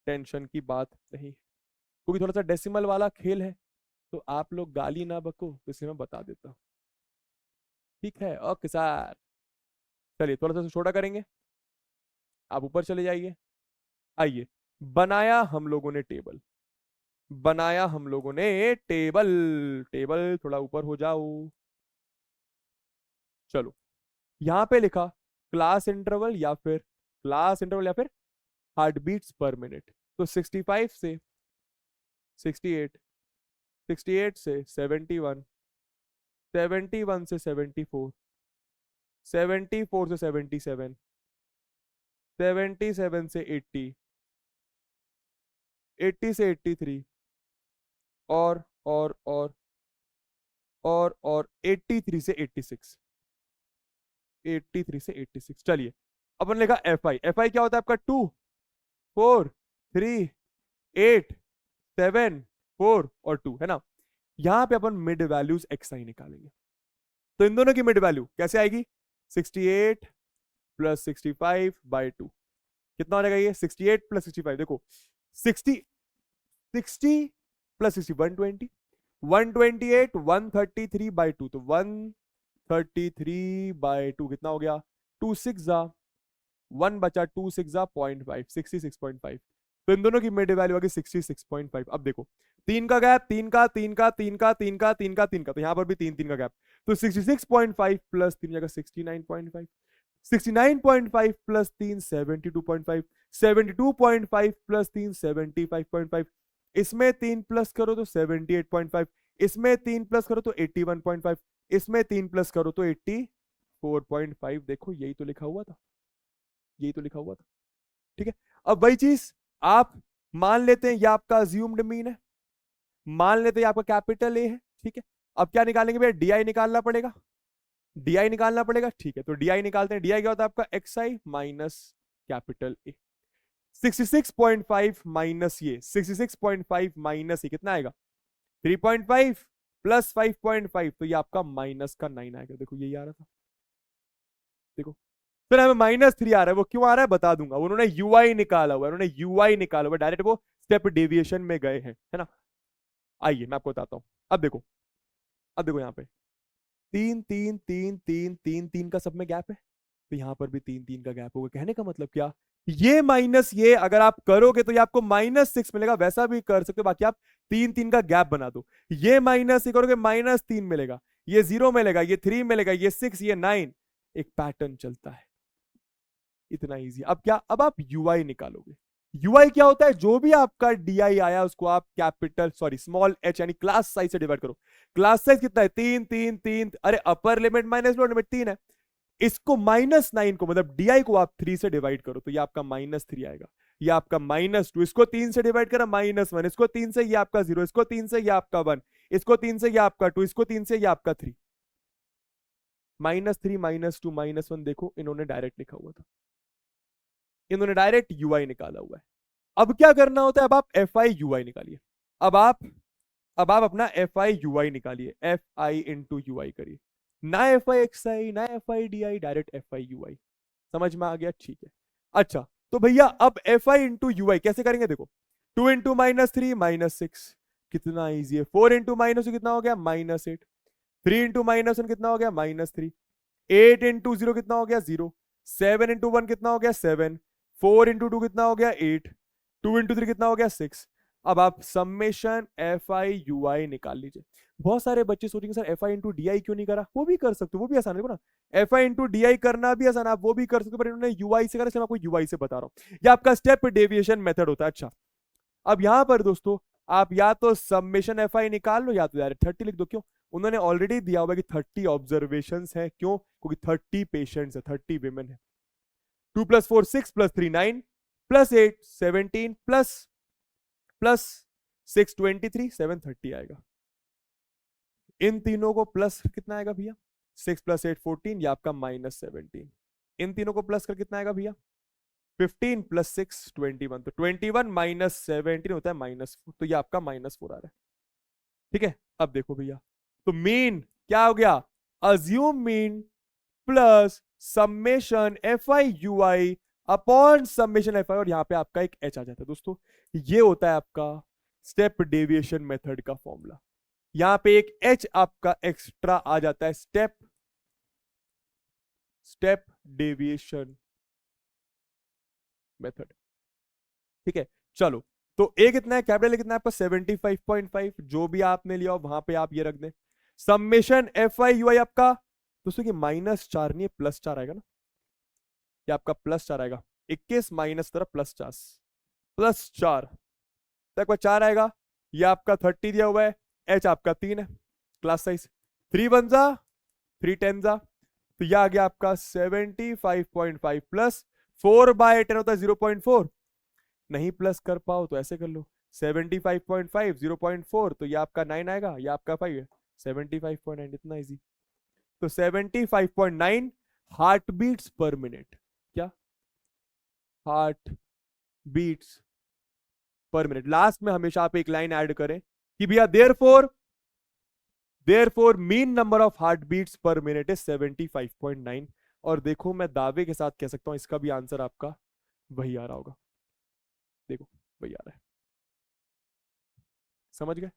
टेंशन की बात नहीं, क्योंकि थोड़ा सा डेसिमल वाला खेल है, तो आप लोग गाली ना बको, तो इसे मैं बता देता हूं। ठीक है, ओके सर। चलिए थोड़ा सा छोटा करेंगे, आप ऊपर चले जाइए। आइए, बनाया हम लोगों ने टेबल, बनाया हम लोगों ने टेबल, टेबल थोड़ा ऊपर हो जाओ। चलो यहां पे लिखा क्लास इंटरवल या फिर हार्ट बीट्स पर मिनट। तो 65 से 68, 68 से 71, 71 से 74, 74 से 77, 77 से 80, 80 से 83, और और और और 83 से 86, 83 से 86। चलिए अपन लिखा एफ आई, एफ आई क्या होता है आपका 2 4 3 8 7 4 और 2 है ना। यहां पे अपन मिड वैल्यूज एक्स आई निकालेंगे, तो इन दोनों की मिड वैल्यू कैसे आएगी, 68 प्लस 65 बाई 2, कितना हो जाएगा ये 68 प्लस 65, देखो 60 60 प्लस 60 120, 128 133 बाई 2, तो 133 बाई 2 कितना हो गया, 2 6 जा 1 बचा, 2 6 जा 0.5, 66.5। तो इन दोनों की मिड वैल्यू आ गई 66.5। अब देखो तीन का गैप, तीन का तीन का तीन का तीन का तीन का तीन का, तो यहां पर भी तीन तीन का गैप, तो 66.5 प्लस 3 जगह 69.5, 69.5 प्लस 3 72.5, 72.5 प्लस 3 75.5, इसमें 3 प्लस करो तो 78.5, इसमें 3 प्लस करो तो 81.5, इसमें 3 प्लस करो तो 84.5। देखो यही तो लिखा हुआ था, यही तो लिखा हुआ था। ठीक है, अब वही चीज आप मान लेते हैं, ये आपका अज्यूम्ड मीन है, मान लेते हैं आपका कैपिटल ए है। ठीक है, अब क्या निकालेंगे भैया, डी आई निकालना पड़ेगा, डी आई निकालना पड़ेगा। ठीक है, तो डी आई निकालते हैं, डी आई क्या होता है आपका x i minus capital A. 66.5 minus ये 66.5 माइनस ये कितना आएगा 3.5 प्लस 5.5, तो ये आपका माइनस का 9 आएगा। देखो यही आ रहा था, देखो फिर हमें -3 आ रहा है, वो क्यों आ रहा है बता दूंगा, उन्होंने यूआई निकाला हुआ है, उन्होंने यूआई निकाला हुआ है, डायरेक्ट वो स्टेप डेविएशन में गए हैं, है ना। आइए मैं आपको बताता हूं, अब देखो, अब देखो यहाँ पे तीन तीन तीन तीन तीन तीन का सब में गैप है, तो यहां पर भी तीन तीन का गैप होगा। कहने का मतलब क्या, ये माइनस ये अगर आप करोगे तो ये आपको -6 मिलेगा, वैसा भी कर सकते हो, बाकी आप तीन तीन का गैप बना दो, ये माइनस ये करोगे -3 मिलेगा, ये 0 मिलेगा, ये 3 मिलेगा, ये 6, ये 9, एक पैटर्न चलता है, इतना इजी। अब क्या, अब आप यूआई निकालोगे, यूआई क्या होता है, जो भी आपका डीआई आया उसको आप कैपिटल सॉरी स्मॉल एच यानी क्लास साइज से डिवाइड करो। क्लास साइज कितना है, 3 3 3, अरे upper limit minus lower limit 3 है, इसको -9 को मतलब डीआई को आप 3 से डिवाइड करो, तो ये आपका -3 आएगा, ये आपका -2, इसको 3 से डिवाइड करा -1, इसको 3 से ये आपका 0, इसको 3 से ये आपका 1, इसको 3 से ये आपका 2, इसको 3 से ये आपका 3, -3 -2 -1। देखो इन्होंने डायरेक्ट लिखा हुआ था, इन्होंने डायरेक्ट यूआई निकाला हुआ है। अब क्या करना होता है, अब आप एफ आई यू आई निकालिए, अब आप अपना एफ आई यू आई निकालिए, f i into u i करिए, ना एफ आई एक्स आई ना f i d i, direct f i u i. समझ में आ गया, ठीक है। अच्छा तो भैया अब एफ आई इंटू यू आई कैसे करेंगे, देखो 2 इंटू -3 -6, कितना ईजी है, 4 इंटू -2 कितना हो गया -8, 3 इंटू -1 कितना हो गया -3, 8 इंटू 0 कितना हो गया 0, 7 इंटू 1 कितना हो गया 7, 4 इंटू 2 कितना हो गया 8, 2 इंटू 3 कितना हो गया 6, अब आप समेशन एफ आई यू आई निकाल लीजिए। बहुत सारे बच्चे सोचेंगे sir F i into D I क्यों नहीं करा, वो भी कर सकते हो, वो भी आसान है। देखो ना, f i into D I करना भी आसान है, आप वो भी कर सकते हो, पर इन्होंने यू आई से करा, इसलिए मैं आपको यू आई से बता रहा हूँ। ये आपका स्टेप डेविएशन मेथड होता है। अच्छा, अब यहां पर दोस्तों आप या तो समेशन एफ आई निकाल लो या तो डायरेक्ट 30 लिख दो। क्यों? उन्होंने ऑलरेडी दिया हुआ कि 30 ऑब्जर्वेशन है। क्यों? क्योंकि 30 पेशेंट्स है, 30 विमेन है। 2 + 4 6 + 3 9 + 8 17 प्लस 6 23 730 आएगा। इन तीनों को प्लस कितना आएगा भैया? 6 + 8 14, ये आपका -17। इन तीनों को प्लस कर कितना आएगा भैया? 15 + 6 21, तो 21 - 17 होता है -4, तो ये आपका -4 आ रहा है। ठीक है, अब देखो भैया, तो मीन क्या हो गया? Assume mean plus summation f i u i upon summation f आई, और यहां पे आपका एक एच आ जाता है दोस्तों। ये होता है आपका स्टेप डेविएशन मेथड का फॉर्मूला। यहां पे एक एच आपका एक्स्ट्रा आ जाता है, स्टेप डेविएशन मेथड। ठीक है, चलो, तो ए कितना है, कैपिटल ए कितना है आपका 75.5, जो भी आपने लिया वहां पे आप ये रख दें। समेशन एफ आई यू आई आपका दोस्तों, ये -4 नहीं है, +4 आएगा ना, ये आपका +4 आएगा। 21 माइनस तरफ +4 तक 4 आएगा। ये आपका 30 दिया हुआ है, एच आपका 3 है, क्लास साइज 3 1 जा 3 10 जा, तो यह आ गया आपका 75.5 प्लस 4/10 होता है 0.4। नहीं प्लस कर पाओ तो ऐसे कर लो, 75.5 0.4, तो ये आपका 9 आएगा, ये आपका 5 है, 75.9, इतना इजी। तो 75.9 हार्ट बीट्स पर मिनट, क्या heart beats per minute. Last में हमेशा आप एक लाइन ऐड करें कि भैया therefore mean number of heart beats per minute is 75.9। और देखो, मैं दावे के साथ कह सकता हूं इसका भी आंसर आपका वही आ रहा होगा। देखो, वही आ रहा है, समझ गए?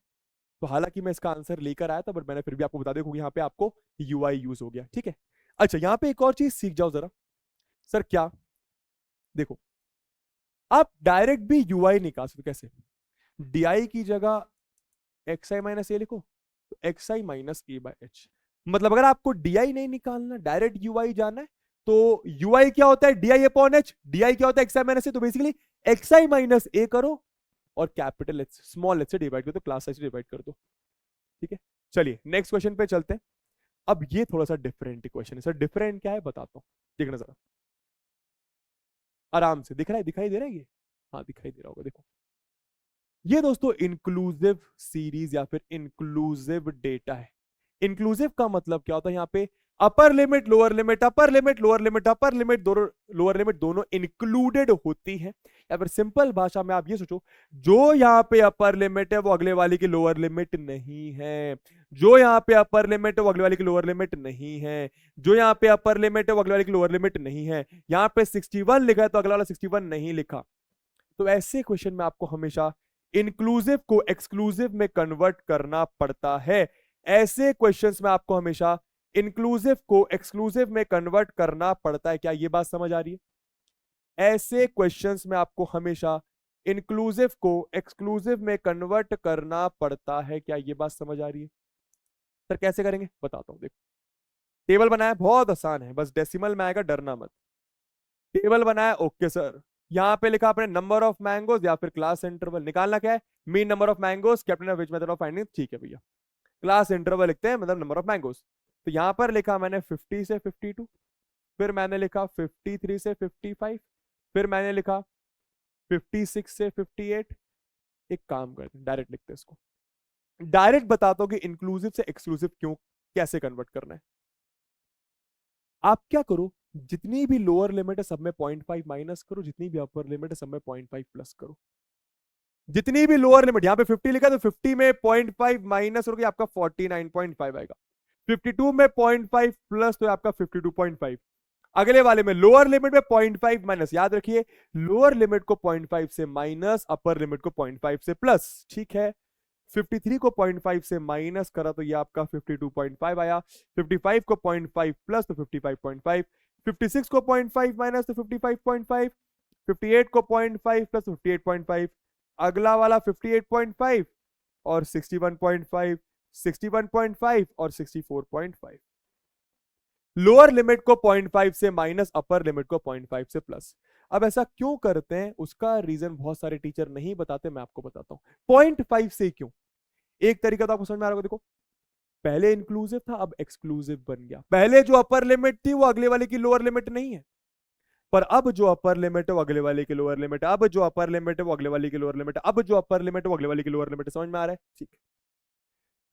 तो हालांकि मैं इसका आंसर लेकर आया था, बट मैंने फिर भी आपको बता देखो यहाँ पे आपको यूआई यूज हो गया। ठीक है, अच्छा, यहाँ पे एक और चीज सीख जाओ जरा। सर क्या? देखो, आप डायरेक्ट भी यूआई निकाल सकते, कैसे? डीआई की जगह एक्स आई माइनस ए लिखो, तो x i minus A by H. मतलब अगर आपको डीआई नहीं निकालना, डायरेक्ट यूआई जाना है, तो यूआई क्या होता है? DI upon H. डीआई क्या होता है? एक्स आई माइनस ए। तो बेसिकली एक्स आई माइनस ए करो और कैपिटल एच स्मॉल एच से डिवाइड कर दो, क्लास एच से डिवाइड कर दो। ठीक है, चलिए नेक्स्ट क्वेश्चन पे चलते हैं। अब ये थोड़ा सा डिफरेंट क्वेश्चन है। सर डिफरेंट क्या है बताता हूं, देखना जरा आराम से। दिख रहा है, दिखाई दे रहा है ये? हाँ, दिखाई दे रहा होगा। देखो, ये दोस्तों इंक्लूसिव सीरीज या फिर इंक्लूसिव डेटा है। इंक्लूसिव का मतलब क्या होता है? यहाँ पे upper limit lower limit, upper limit lower limit, upper limit दोनों लोअर लिमिट दोनों इंक्लूडेड होती है। या फिर सिंपल भाषा में आप ये सोचो, जो यहाँ पे अपर लिमिट है वो अगले वाले की लोअर लिमिट नहीं है, जो यहाँ पे अपर लिमिट है वो अगले वाले की लोअर लिमिट नहीं है, जो यहाँ पे अपर लिमिट है वो अगले वाले की लोअर लिमिट नहीं है। यहाँ पे 61 लिखा है तो अगला वाला 61 नहीं लिखा। तो ऐसे क्वेश्चन में आपको हमेशा इंक्लूसिव को एक्सक्लूसिव में कन्वर्ट करना पड़ता है। ऐसे क्वेश्चंस में आपको हमेशा इंक्लूसिव को एक्सक्लूसिव में कन्वर्ट करना पड़ता है। क्या ये बात समझ आ रही है? ऐसे क्वेश्चंस में आपको हमेशा इंक्लूसिव को एक्सक्लूसिव में कन्वर्ट करना पड़ता है। क्या ये बात समझ आ रही है? सर कैसे करेंगे बताता हूं। देखो, टेबल बनाया, बहुत आसान है, बस डेसिमल में आएगा, डरना मत। टेबल बनाया, ओके सर। यहां पे लिखा आपने नंबर ऑफ मैंगोज या फिर क्लास इंटरवल। निकालना क्या है? Mean number of mangoes, captain of which method of finding. ठीक है भैया, क्लास इंटरवल लिखते हैं, मतलब नंबर ऑफ मैंगोज। तो यहां पर लिखा मैंने 50 से 52, फिर मैंने लिखा 53 से 55, फिर मैंने लिखा 56 से 58। एक काम करते हैं, डायरेक्ट लिखते हैं इसको। डायरेक्ट बताता हूं कि इंक्लूसिव से एक्सक्लूसिव क्यों, कैसे कन्वर्ट करना है। आप क्या करो, जितनी भी लोअर लिमिट है सब में 0.5 माइनस करो, जितनी भी अपर लिमिट है सब में 0.5 प्लस करो। जितनी भी लोअर लिमिट, यहां पे 50 लिखा तो 50 में 0.5 माइनस करोगे आपका 49.5 आएगा। 52 में 0.5 प्लस तो आपका 52.5। अगले वाले में लोअर लिमिट में 0.5 माइनस, याद रखिए लोअर लिमिट को 0.5 से माइनस, अपर लिमिट को 0.5 से प्लस। ठीक है, 53 को 0.5 से माइनस करा तो ये आपका 52.5 आया। 55 को 0.5 प्लस तो 55.5, 56 को 0.5 माइनस तो 55.5, 58 को 0.5 प्लस 58.5, अगला वाला 58.5 और 61.5, 61.5 और 64.5। लोअर लिमिट को 0.5 से माइनस, अपर लिमिट को 0.5 से प्लस। अब ऐसा क्यों करते हैं उसका रीजन बहुत सारे टीचर नहीं बताते, मैं आपको बताता हूं। 0.5 से क्यों? एक तरीका तो आपको समझ में आ रहा होगा, देखो पहले इंक्लूसिव था, अब एक्सक्लूसिव बन गया। पहले जो अपर लिमिट थी वो अगले वाले की लोअर लिमिट नहीं है, पर अब जो अपर लिमिट है वो अगले वाले की लोअर लिमिट है, अब जो अपर लिमिट है वो अगले वाले की लोअर लिमिट है, अब जो अपर लिमिट है वो अगले वाले की लोअर लिमिट है। समझ में आ रहा है? ठीक।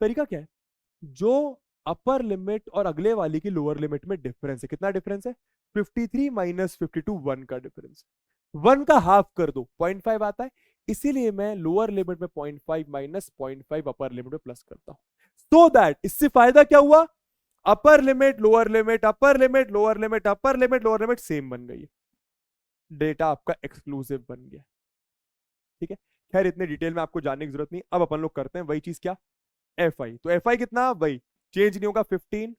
तरीका क्या है? जो अपर लिमिट और अगले वाली की लोअर लिमिट में डिफरेंस है, कितना डिफरेंस है? 53 माइनस 52, 1 का डिफरेंस। 1 का हाफ कर दो 0.5 आता है, इसीलिए मैं लोअर लिमिट में 0.5 माइनस 0.5 अपर लिमिट में प्लस करता हूं। सो दैट इससे फायदा क्या हुआ? Upper limit lower limit, upper limit lower limit, upper limit lower limit same बन गई, डेटा आपका एक्सक्लूसिव बन गया। ठीक है, खैर इतने डिटेल में आपको जानने की जरूरत नहीं। अब अपन लोग करते हैं वही चीज, क्या? F I. तो एफ आई कितना? वही चेंज नहीं होगा, 15,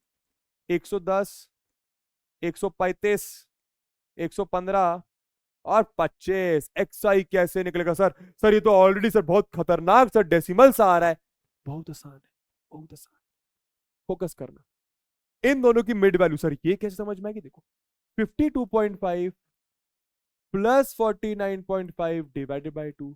110, 135, 115 और 25। एक्स आई कैसे निकलेगा सर? सर ये तो ऑलरेडी सर बहुत खतरनाक सर डेसिमल सा आ रहा है। बहुत आसान है, बहुत आसान। फोकस करना, इन दोनों की मिड वैल्यू सर ये कैसे समझ में आएगी? देखो 52.5 प्लस 49.5 डिवाइडेड बाई 2,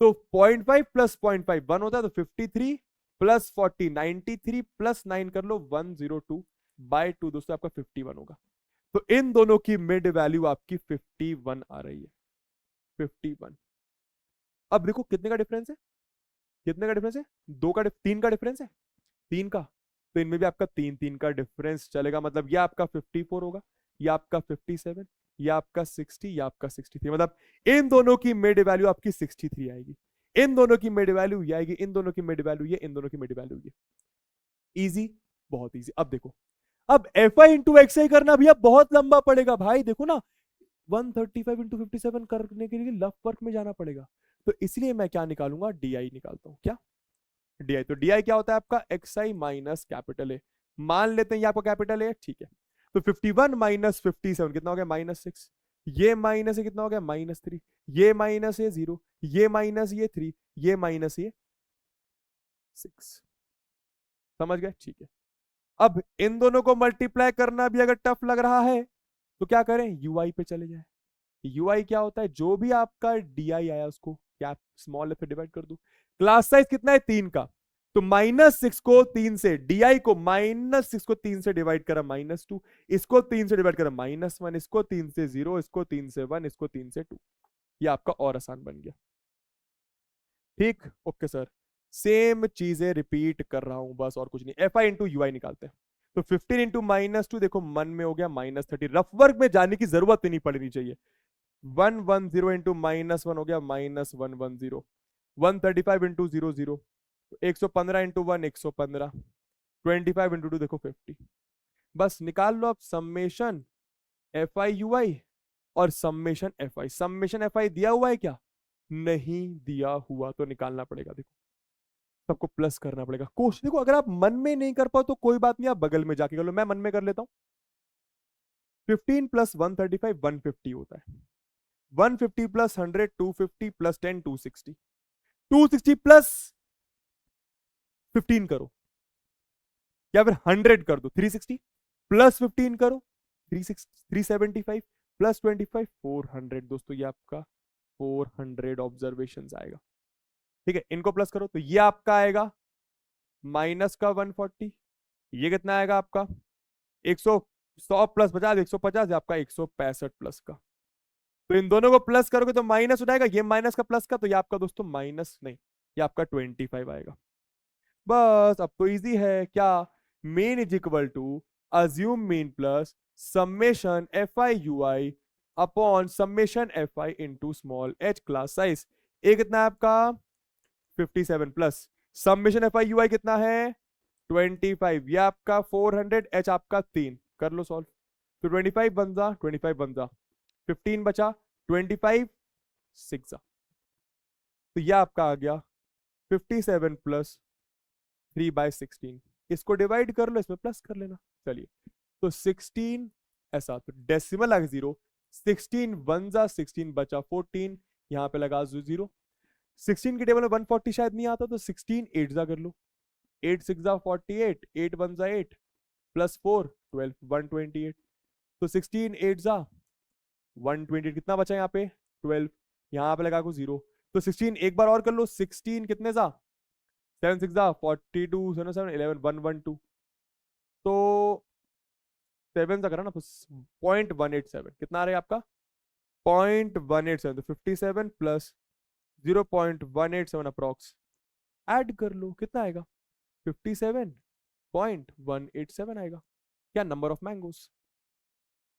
तो 0.5 प्लस 0.5 1 होता है, तो 53 प्लस 40 93 प्लस 9 कर लो 102 बाय 2, दोस्तों आपका 51 होगा। तो इन दोनों की मिड वैल्यू आपकी 51 आ रही है, 51। अब देखो कितने का डिफरेंस है, कितने का डिफरेंस है? तीन का डिफरेंस है, तीन का। तो इनमें भी आपका तीन तीन का डिफरेंस चलेगा, मतलब ये आपका 54 होगा, ये आपका 57, ये आपका 60, ये आपका 63। मतलब इन दोनों की मिड वैल्यू आपकी 63 आएगी, इन दोनों की मिड वैल्यू ये आएगी, इन दोनों की मिड वैल्यू ये, इन दोनों की मिड वैल्यू ये। इजी, बहुत इजी। अब देखो, अब एफ आई इंटू एक्स आई करना भी अब बहुत लंबा पड़ेगा भाई। देखो ना 135 इंटू 57 करने के लिए लफ वर्क में जाना पड़ेगा, तो इसलिए मैं क्या निकालूंगा? डी आई निकालता हूं। क्या? D I. तो डी आई क्या होता है आपका? एक्स आई माइनस कैपिटल ए। मान लेते हैं ये आपका कैपिटल ए, ठीक है। तो 51 माइनस 57 कितना हो गया? -6। ये माइनस है कितना हो गया? -3। ये माइनस है 0, ये माइनस ये 3, ये माइनस ये 6। समझ गए? ठीक है। अब इन दोनों को मल्टीप्लाई करना भी अगर टफ लग रहा है तो क्या करें? यूआई पे चले जाए। यूआई क्या होता है? जो भी आपका डी आई आया उसको क्या स्मॉल एफ डिवाइड कर दो। क्लास साइज कितना है? 3 का। तो -6 को 3 से, डीआई को -6 को 3 से डिवाइड करा -2, इसको 3 से डिवाइड करा -1, इसको 3 से 0, इसको 3 से 1, इसको 3 से 2। ये आपका और आसान बन गया। ठीक, ओके सर। सेम चीजें रिपीट कर रहा हूं बस, और कुछ नहीं। एफ आई इंटू यू आई निकालते हैं। तो 15 इंटू -2 देखो मन में हो गया -30। रफ वर्क में जाने की जरूरत ही नहीं पड़नी चाहिए। 110 इंटू -1 हो गया -110। 135 इंटू 0 0, 115 इंटू 1 115, 25 इंटू 2 देखो 50। बस निकाल लो अब समेशन एफ आई यू आई और समेशन एफ आई। समेशन एफ आई दिया हुआ है क्या? नहीं दिया हुआ, तो निकालना पड़ेगा। देखो सबको प्लस करना पड़ेगा। क्वेश्चन देखो, अगर आप मन में नहीं कर पाओ तो कोई बात नहीं, आप बगल में जाके कर लो, मैं मन में कर लेता हूं। 15 प्लस 135 150 होता है, 150 प्लस 100 250 प्लस 10 260, 260 प्लस 15 करो, या फिर 100 कर दो 360, प्लस 15 करो 375 प्लस 25 400। दोस्तों ये आपका 400 ऑब्जर्वेशन आएगा। ठीक है, इनको प्लस करो तो ये आपका आएगा माइनस का 140। ये कितना आएगा आपका? 100, 100 प्लस 50 150, आपका 165 प्लस का। तो इन दोनों को प्लस करोगे तो माइनस हो जाएगा, ये माइनस का प्लस का, तो ये आपका दोस्तों माइनस नहीं, ये आपका 25 आएगा। बस अब तो इजी है। क्या? Mean is equal to assume mean plus summation f i u i upon summation f i into small h class size. A कितना है आपका? 57 plus summation f i u i कितना है? 25। ये आपका 400, एच आपका 3, कर लो सॉल्व। तो 25 बन जा, 25 बन जा, 15 बचा, 25 6 जा। तो ये आपका आ गया 57 प्लस 3/16। इसको डिवाइड कर लो, इसमें प्लस कर लेना। चलिए, तो 16 ऐसा, तो डेसिमल आ 0, 16 1 जा 16 बचा 14, यहां पे लगा 0, 16 की टेबल में 140 शायद नहीं आता, तो 16 8 जा कर लो, 8 6 जा 48, 8 1 जा 8 प्लस 4 12 128, तो 16 8 जा 128, कितना बचा यहाँ पे 12, यहाँ पे लगा को 0, तो 16 एक बार और कर लो, 16 कितने जा 7 6 जा 42 7 7 11 112, तो 7 सा करा ना, तो 0.187 कितना आ रहा है आपका 0.187, तो 57 प्लस 0.187 अप्रॉक्स, ऐड कर लो कितना आएगा 57.187 आएगा। क्या नंबर ऑफ मैंगोज,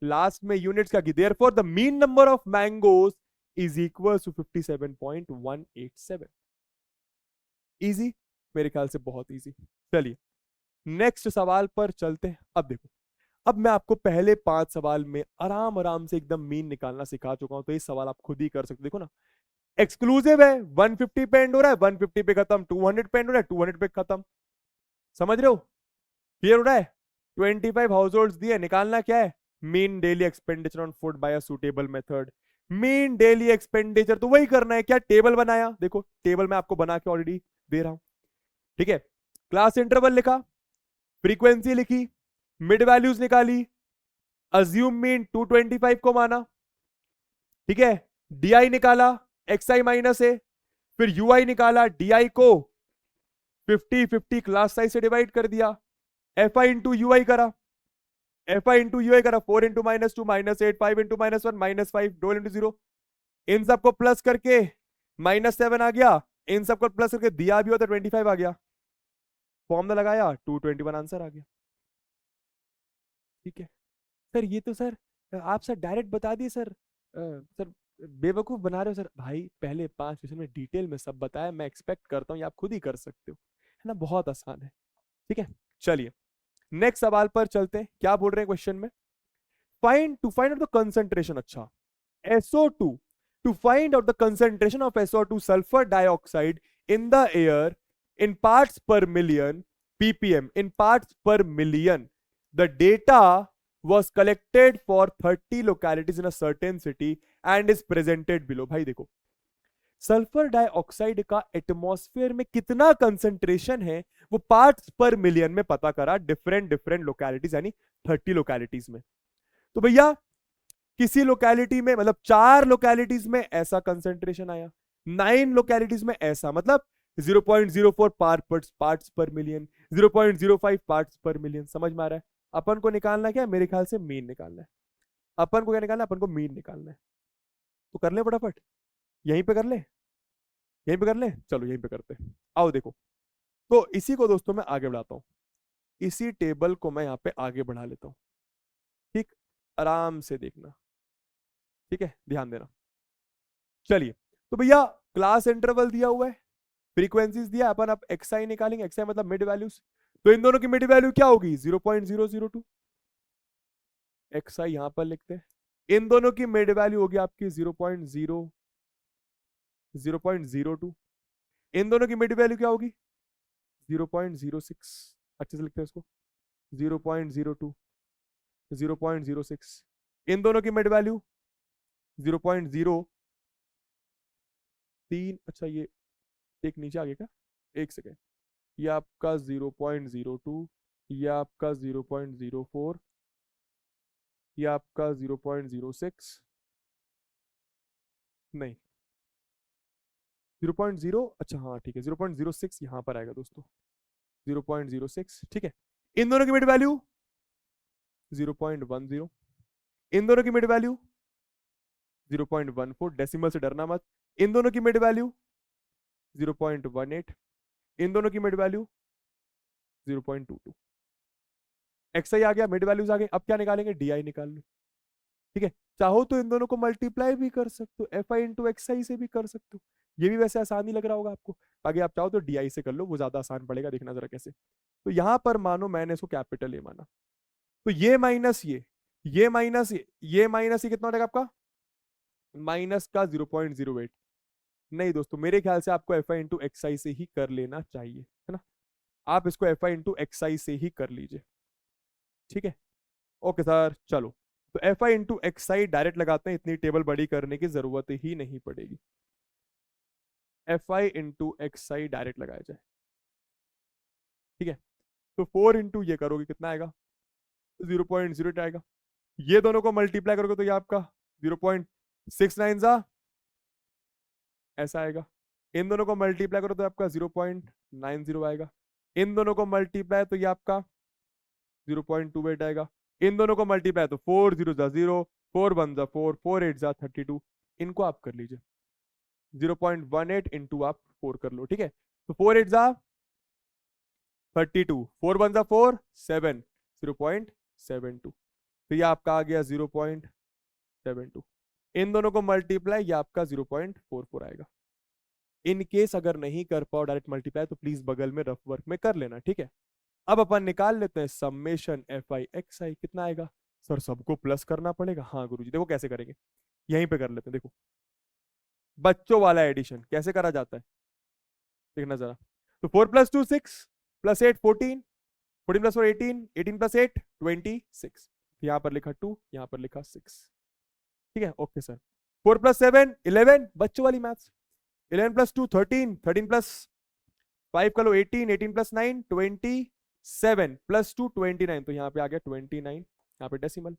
लास्ट में यूनिट्स का, therefore the mean number of mangoes is equal to 57.187। Easy, मेरे ख्याल से बहुत इजी। चलिए नेक्स्ट सवाल पर चलते हैं। अब देखो, अब मैं आपको पहले 5 सवाल में आराम आराम से एकदम मीन निकालना सिखा चुका हूं, तो ये सवाल आप खुद ही कर सकते हो। देखो ना, एक्सक्लूसिव है, 150 पे एंड हो रहा है, 150 पे खत्म, 200 पे एंड हो रहा है, 200 पे खत्म। समझ रहे हो, क्लियर हो रहा है। 25 हाउस होल्ड दिए, निकालना क्या है, mean daily expenditure on food by a suitable method. Mean daily expenditure तो वही करना है, क्या टेबल बनाया, देखो टेबल मैं आपको बना के ऑलरेडी दे रहा हूं, ठीक है। क्लास इंटरवल लिखा, फ्रीक्वेंसी लिखी, मिड वैल्यूज निकाली, अज्यूम मीन 225 को माना, ठीक है। डीआई निकाला, एक्सआई माइनस है, फिर यूआई निकाला, डीआई को 50 50 क्लास साइज से डिवाइड कर दिया, एफ आई इंटू यूआई करा, एफ आई इंटू यूआई करा, 4 इंटू -2 -8, 5 इंटू -1 -5, डोल इंटू 0, इन सबको प्लस करके -7 आ गया, इन सबको प्लस करके दिया भी होता 25 आ गया, फॉर्मूला लगाया 221 आंसर आ गया। ठीक है सर, ये तो सर आप सर डायरेक्ट बता दिए सर, सर बेवकूफ बना रहे हो सर। भाई पहले 5 क्वेश्चन में डिटेल में सब बताया, मैं एक्सपेक्ट करता हूँ आप खुद ही कर सकते हो, है ना, बहुत आसान है। ठीक है चलिए नेक्स्ट सवाल पर चलते हैं। क्या बोल रहे हैं क्वेश्चन में, फाइंड आउट द कंसंट्रेशन, अच्छा SO2, to find out the concentration of SO2 sulfur dioxide in the air in parts per million ppm, in parts per million, the data was collected for 30 localities in a certain city and is presented below। भाई देखो, sulphur dioxide का atmosphere में कितना concentration है वो parts पर million में पता करा, डिफरेंट डिफरेंट लोकेलिटीज यानी 30 लोकेलिटीज में। तो भैया किसी लोकेलिटी में, मतलब 4 लोकेलिटीज में ऐसा कंसंट्रेशन आया, 9 लोकेलिटीज में ऐसा, मतलब 0.04 पार्ट्स पर मिलियन, 0.05 पार्ट्स पर मिलियन। समझ में आ रहा है। अपन को निकालना क्या है, मेरे ख्याल से मीन निकालना है। अपन को क्या निकालना है, अपन को मीन निकालना है। तो कर ले फटाफट, यहीं पे कर ले, यहीं पे कर ले, चलो यहीं पे करते हैं। आओ देखो, तो इसी को दोस्तों मैं आगे बढ़ाता हूं, इसी टेबल को मैं यहाँ पे आगे बढ़ा लेता हूं। ठीक, आराम से देखना, ठीक है, ध्यान देना। चलिए तो भैया क्लास इंटरवल दिया हुआ है, फ्रीक्वेंसीज दिया, अपन अब एक्सआई निकालेंगे, एक्सआई मतलब मिड वैल्यूज। तो इन दोनों की मिड वैल्यू क्या होगी 0.002, एक्सआई यहां पर लिखते हैं। इन दोनों की मिड वैल्यू होगी आपकी 0.02, इन दोनों की मिड वैल्यू क्या होगी 0.06, अच्छे से लिखते हैं इसको 0.02, 0.06, इन दोनों की मिड वैल्यू 0.03, अच्छा ये एक नीचे आ गया क्या, एक सेकेंड, ये आपका 0.02, ये आपका 0.04, ये आपका 0.06, नहीं 0.0, अच्छा हाँ ठीक है 0.06 यहां पर आएगा दोस्तों, 0.06, ठीक है। इन दोनों की मिड वैल्यू 0.10, इन दोनों की मिड वैल्यू 0.14, डेसिमल से डरना मत। इन दोनों की मिड वैल्यू 0.18, इन दोनों की मिड वैल्यू 0.22। एक्सआई आ गया, मिड वैल्यूज आ गए, अब क्या निकालेंगे, डीआई निकाल लो। ठीक है, चाहो तो इन दोनों को मल्टीप्लाई भी कर सकते हो, एफ आई इंटू एक्सआई से भी कर सकते हो, ये भी वैसे आसान ही लग रहा होगा आपको। बाकी आप चाहो तो डीआई से कर लो, वो ज्यादा आसान पड़ेगा, देखना जरा कैसे। तो यहां पर मानो मैंने इसको कैपिटल ए माना, तो ये माइनस ये माइनस ये माइनस ये कितना हो जाएगा आपका माइनस का 0.08। नहीं दोस्तों, मेरे ख्याल से आपको एफ आई इंटू एक्सआई से ही कर लेना चाहिए, है ना, आप इसको एफ आई इंटू एक्सआई से ही कर लीजिए। ठीक है ओके सर, चलो तो F i into XI direct लगाते हैं, इतनी टेबल बड़ी करने की जरूरत ही नहीं पड़ेगी। F i into x I direct लगाया जाए, ठीक है। तो 4 इंटू ये करोगे कितना आएगा, 0.08 आएगा। ये दोनों को मल्टीप्लाई करोगे तो ये आपका 0.69 जा ऐसा आएगा। इन दोनों को मल्टीप्लाई करो तो आपका 0.90 आएगा। इन दोनों को मल्टीप्लाई तो ये आपका 0.28 आएगा। इन दोनों को मल्टीप्लाई तो 4 0 जा 0, 4 1 जा 4, 4 8 जा 32। इनको आप कर लीजिए 0.18 इंटू आप 4 कर लो, ठीक है। तो 4 8 जा 32, 4 1 जा 4 7, 0.72। तो ये आपका आ गया 0.72। इन दोनों को मल्टीप्लाई ये आपका 0.44 आएगा। इन केस अगर नहीं कर पाओ डायरेक्ट मल्टीप्लाई तो प्लीज बगल में रफ वर्क में कर लेना, ठीक है। अब अपन निकाल लेते हैं समेशन एफ आई एक्स आई, कितना आएगा। सर सबको प्लस करना पड़ेगा, हाँ गुरुजी देखो कैसे करेंगे, यहीं पे कर लेते हैं। देखो बच्चों वाला एडिशन कैसे करा जाता है देखना जरा। तो 4 + 2 6 + 8 14, 14 + 4 18, 18 + 8 26। यहां पर लिखा 2, यहां पर लिखा 6, ठीक है। Okay sir. 4 + 7 11, बच्चों वाली मैथ्स। 11 + 2 13, 13 + 5 का लो 18, 18 + 9 27 + 2 29। तो यहाँ पे आ गया 29, यहाँ पे डेसिमल,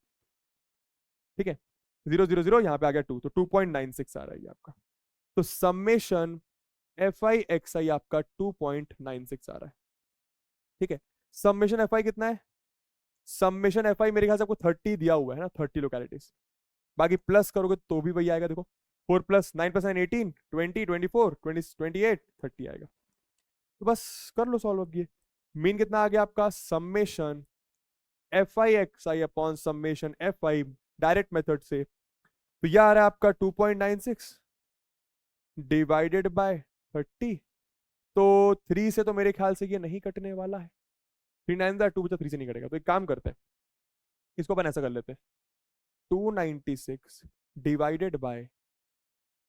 ठीक है। 0 0 0 यहाँ पे आ गया 2, तो 2.96 आ रहा है आपका। तो समेशन एफ आई एक्स आई आपका 2.96 आ रहा है, ठीक है। समेशन एफ आई कितना है, समेशन एफ आई मेरे ख्याल से आपको 30 दिया हुआ है ना, 30 लोकेलिटीज। बाकी प्लस करोगे तो भी वही आएगा। देखो 4 + 9 + 9 18, 20 24 20 28 30 आएगा। तो बस कर लो सॉल्व। अब ये मीन कितना आ गया आपका, summation f i x I upon summation f I direct method से। तो यह आ रहा है आपका 2.96 डिवाइडेड बाय 30। तो 3 से तो मेरे ख्याल से ये नहीं कटने वाला है, 3 9 2 बचा, 3 से नहीं कटेगा। तो एक काम करते हैं, इसको अपन ऐसा कर लेते हैं, 296 डिवाइडेड बाय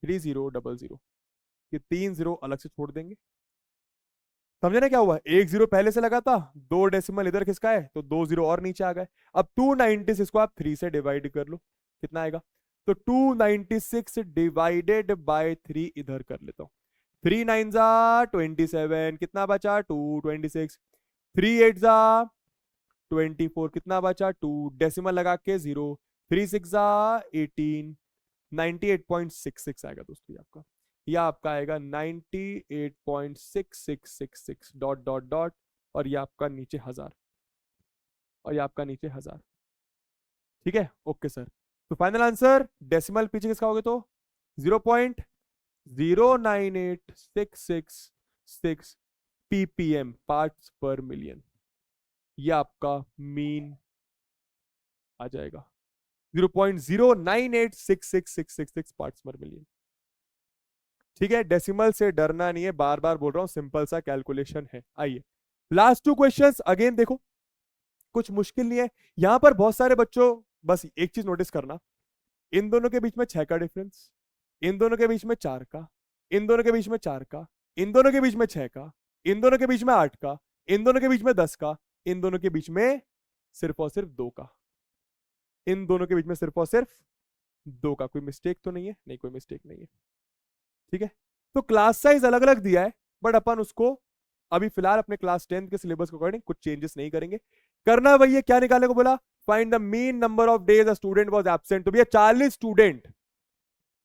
3000। ये 3 0 अलग से छोड़ देंगे। समझे ना क्या हुआ, 1 0 पहले से लगा था, 2 डेसिमल इधर खिसका है तो 2 0 और नीचे आ गए। अब 296 को आप 3 से डिवाइड कर लो, कितना आएगा। तो 296 डिवाइडेड बाय 3 इधर कर लेता हूं। 3 9 जा 27, कितना बचा 226। 3 8 जा 24, कितना बचा 2, डेसिमल लगा के 0। 3 6 जा 18, 98.66 आएगा दोस्तों ये आपका। यह आपका आएगा 98.6666 डॉट डॉट डॉट, और ये आपका नीचे 1000, और ये आपका नीचे 1000, ठीक है। Okay sir. तो फाइनल आंसर डेसिमल पीछे किसका होगा तो 0.098666 ppm पार्ट्स पर मिलियन। यह आपका मीन आ जाएगा 0.09866666 पार्ट्स पर मिलियन, ठीक है। डेसिमल से डरना नहीं है, बार बार बोल रहा हूं, सिंपल सा कैलकुलेशन है। आइए लास्ट 2 क्वेश्चंस अगेन देखो, कुछ मुश्किल नहीं है। यहां पर बहुत सारे बच्चों बस एक चीज नोटिस करना, इन दोनों के बीच में 6 का डिफरेंस, इन दोनों के बीच में 4 का, इन दोनों के बीच में 4 का, इन दोनों के बीच में 6 का, इन दोनों के बीच में 8 का, इन दोनों के बीच में 10 का, इन दोनों के बीच में सिर्फ और सिर्फ 2 का, इन दोनों के बीच में सिर्फ और सिर्फ 2 का। कोई मिस्टेक तो नहीं है, नहीं कोई मिस्टेक नहीं है, ठीक है। तो क्लास साइज अलग अलग दिया है, बट अपन उसको अभी फिलहाल अपने क्लास 10 के सिलेबस के अकॉर्डिंग कुछ चेंजेस नहीं करेंगे। करना वही है, क्या निकालने को बोला, find the mean number of days a student was absent. तो भैया 40 स्टूडेंट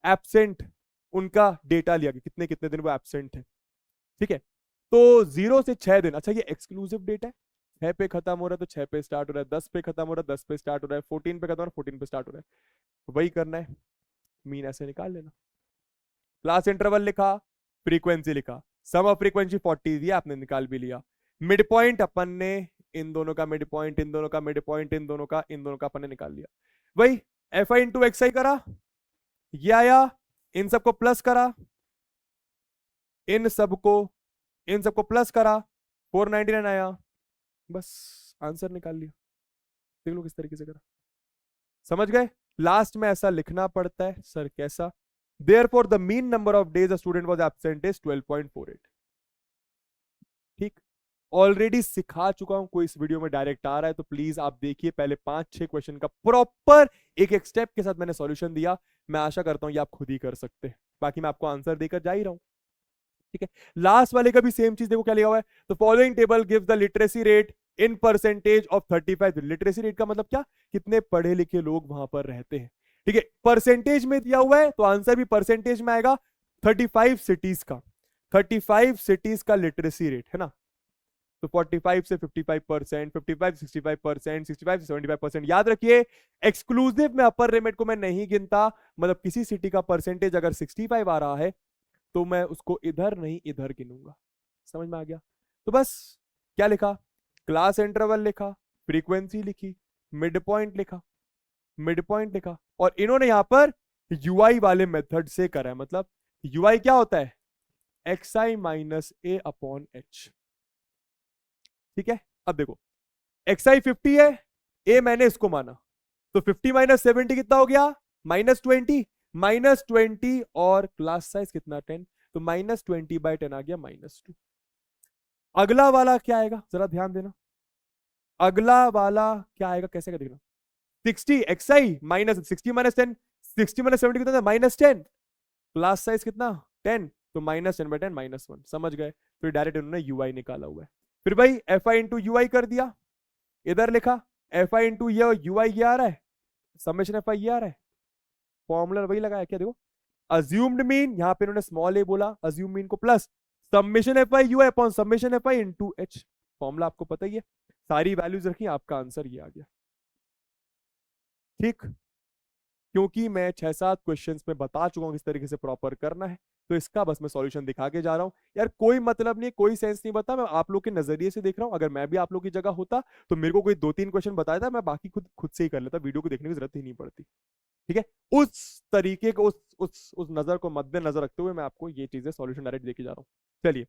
एब्सेंट, उनका डेटा लिया कि कितने कितने दिन वो एब्सेंट है, ठीक है। तो 0 से 6 दिन, अच्छा ये एक्सक्लूसिव डेट है, 6 पे खत्म हो रहा है तो 6 पे स्टार्ट हो रहा है, 10 पे खत्म हो रहा है 10 पे स्टार्ट हो रहा है, 14 पे खत्म हो रहा है 14 पे स्टार्ट हो रहा है। वही करना है, मीन ऐसे निकाल लेना। क्लास इंटरवल लिखा, फ्रीक्वेंसी लिखा, सम ऑफ फ्रीक्वेंसी 40 दिया, आपने निकाल भी लिया। मिड पॉइंट अपन ने इन दोनों का मिड पॉइंट, इन दोनों का मिड पॉइंट, इन दोनों का, इन दोनों का अपन ने निकाल लिया। वही एफ आई इंटू एक्स आई करा, ये आया, इन सबको प्लस करा, इन सबको, इन सबको प्लस करा, 499 आया, बस आंसर निकाल लिया। देख लो किस तरीके से करा, समझ गए। लास्ट में ऐसा लिखना पड़ता है, सर कैसा, therefore the mean number of days a student was absent is 12.48। ठीक, ऑलरेडी सिखा चुका हूं, कोई इस वीडियो में डायरेक्ट आ रहा है तो प्लीज आप देखिए, पहले 5-6 क्वेश्चन का प्रॉपर एक एक स्टेप के साथ मैंने सॉल्यूशन दिया। मैं आशा करता हूं ये आप खुद ही कर सकते हैं, बाकी मैं आपको आंसर देकर जा ही रहा हूं। ठीक है, लास्ट वाले का भी सेम चीज देखो क्या लिखा हुआ है, तो following table gives the literacy rate in percentage of 35। Literacy rate का मतलब क्या, कितने पढ़े लिखे लोग वहां पर रहते हैं। ठीक है, परसेंटेज में दिया हुआ है तो आंसर भी परसेंटेज में आएगा। 35 सिटीज का, 35 सिटीज का लिटरेसी रेट है ना, तो 45 से 55%, 55 से 65%, 65 से 75%। याद रखिए एक्सक्लूसिव में अपर लिमिट को मैं नहीं गिनता, मतलब किसी सिटी का परसेंटेज अगर 65 आ रहा है तो मैं उसको इधर नहीं इधर गिनूंगा। समझ में आ गया। तो बस क्या लिखा, क्लास इंटरवल लिखा, फ्रीक्वेंसी लिखी, मिड पॉइंट लिखा, मिड पॉइंट लिखा, और इन्होंने यहां पर यूआई वाले मेथड से करा है। मतलब यूआई क्या होता है, x i minus A upon H. ठीक है, अब देखो एक्स आई 50 है, ए मैंने इसको माना, तो 50 माइनस 70 कितना हो गया, -20, -20, और क्लास साइज कितना 10, तो -20/10 आ गया -2। अगला वाला क्या आएगा जरा ध्यान देना, अगला वाला क्या आएगा, कैसे का देखना, 60 एक्स आई माइनस 60 - 10, 60 - 70 कितना था -10, क्लास साइज कितना 10, तो -10/10 -1, समझ गए। फिर डायरेक्ट उन्होंने यूआई निकाला हुआ है। फिर भाई एफ आई इंटू यूआई कर दिया, इधर लिखा एफ आई इंटू ये यूआई ये आ रहा है, समेशन एफ आई ये आ रहा है, फॉर्मूला वही लगाया क्या, देखो अज्यूम्ड मीन, यहां पे इन्होंने स्मॉल ए बोला, अज्यूम मीन को plus summation f I UI upon summation f i into H, formula आपको पता ही है, सारी वैल्यूज रखी, आपका आंसर ये आ गया। ठीक, क्योंकि मैं 6-7 क्वेश्चंस में बता चुका हूं किस तरीके से प्रॉपर करना है, तो इसका बस मैं सॉल्यूशन दिखा के जा रहा हूं यार, कोई मतलब नहीं, कोई सेंस नहीं बता, मैं आप लोग के नजरिए से देख रहा हूं। अगर मैं भी आप लोग की जगह होता तो मेरे को कोई 2-3 क्वेश्चन बताया था, मैं बाकी खुद से ही कर लेता, वीडियो को देखने की जरूरत ही नहीं पड़ती। ठीक है, उस तरीके को उस नजर को मद्देनजर रखते हुए मैं आपको ये चीजें सॉल्यूशन डायरेक्ट देके जा रहा हूँ। चलिए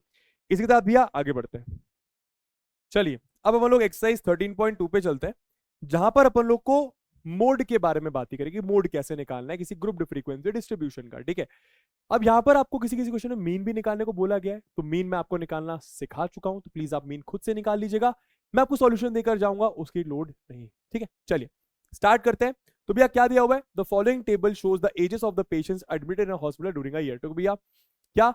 इसके साथ भैया आगे बढ़ते हैं। चलिए अब हम लोग एक्सरसाइज 13.2 पे चलते हैं, जहां पर अपन लोग को मोड के बारे में बात ही करेंगे, मोड कैसे निकालना है किसी ग्रुप फ्रीक्वेंसी डिस्ट्रीब्यूशन का। ठीक है, अब यहां पर आपको किसी किसी क्वेश्चन में मीन भी निकालने को बोला गया है, तो मीन मैं आपको निकालना सिखा चुका हूं, तो प्लीज आप मीन खुद से निकाल लीजिएगा, मैं आपको सॉल्यूशन देकर जाऊंगा, उसकी लोड नहीं। ठीक है, चलिए स्टार्ट करते हैं। तो भैया क्या दिया हुआ है, the following table shows the ages of the patients admitted in hospital during a year. तो भैया क्या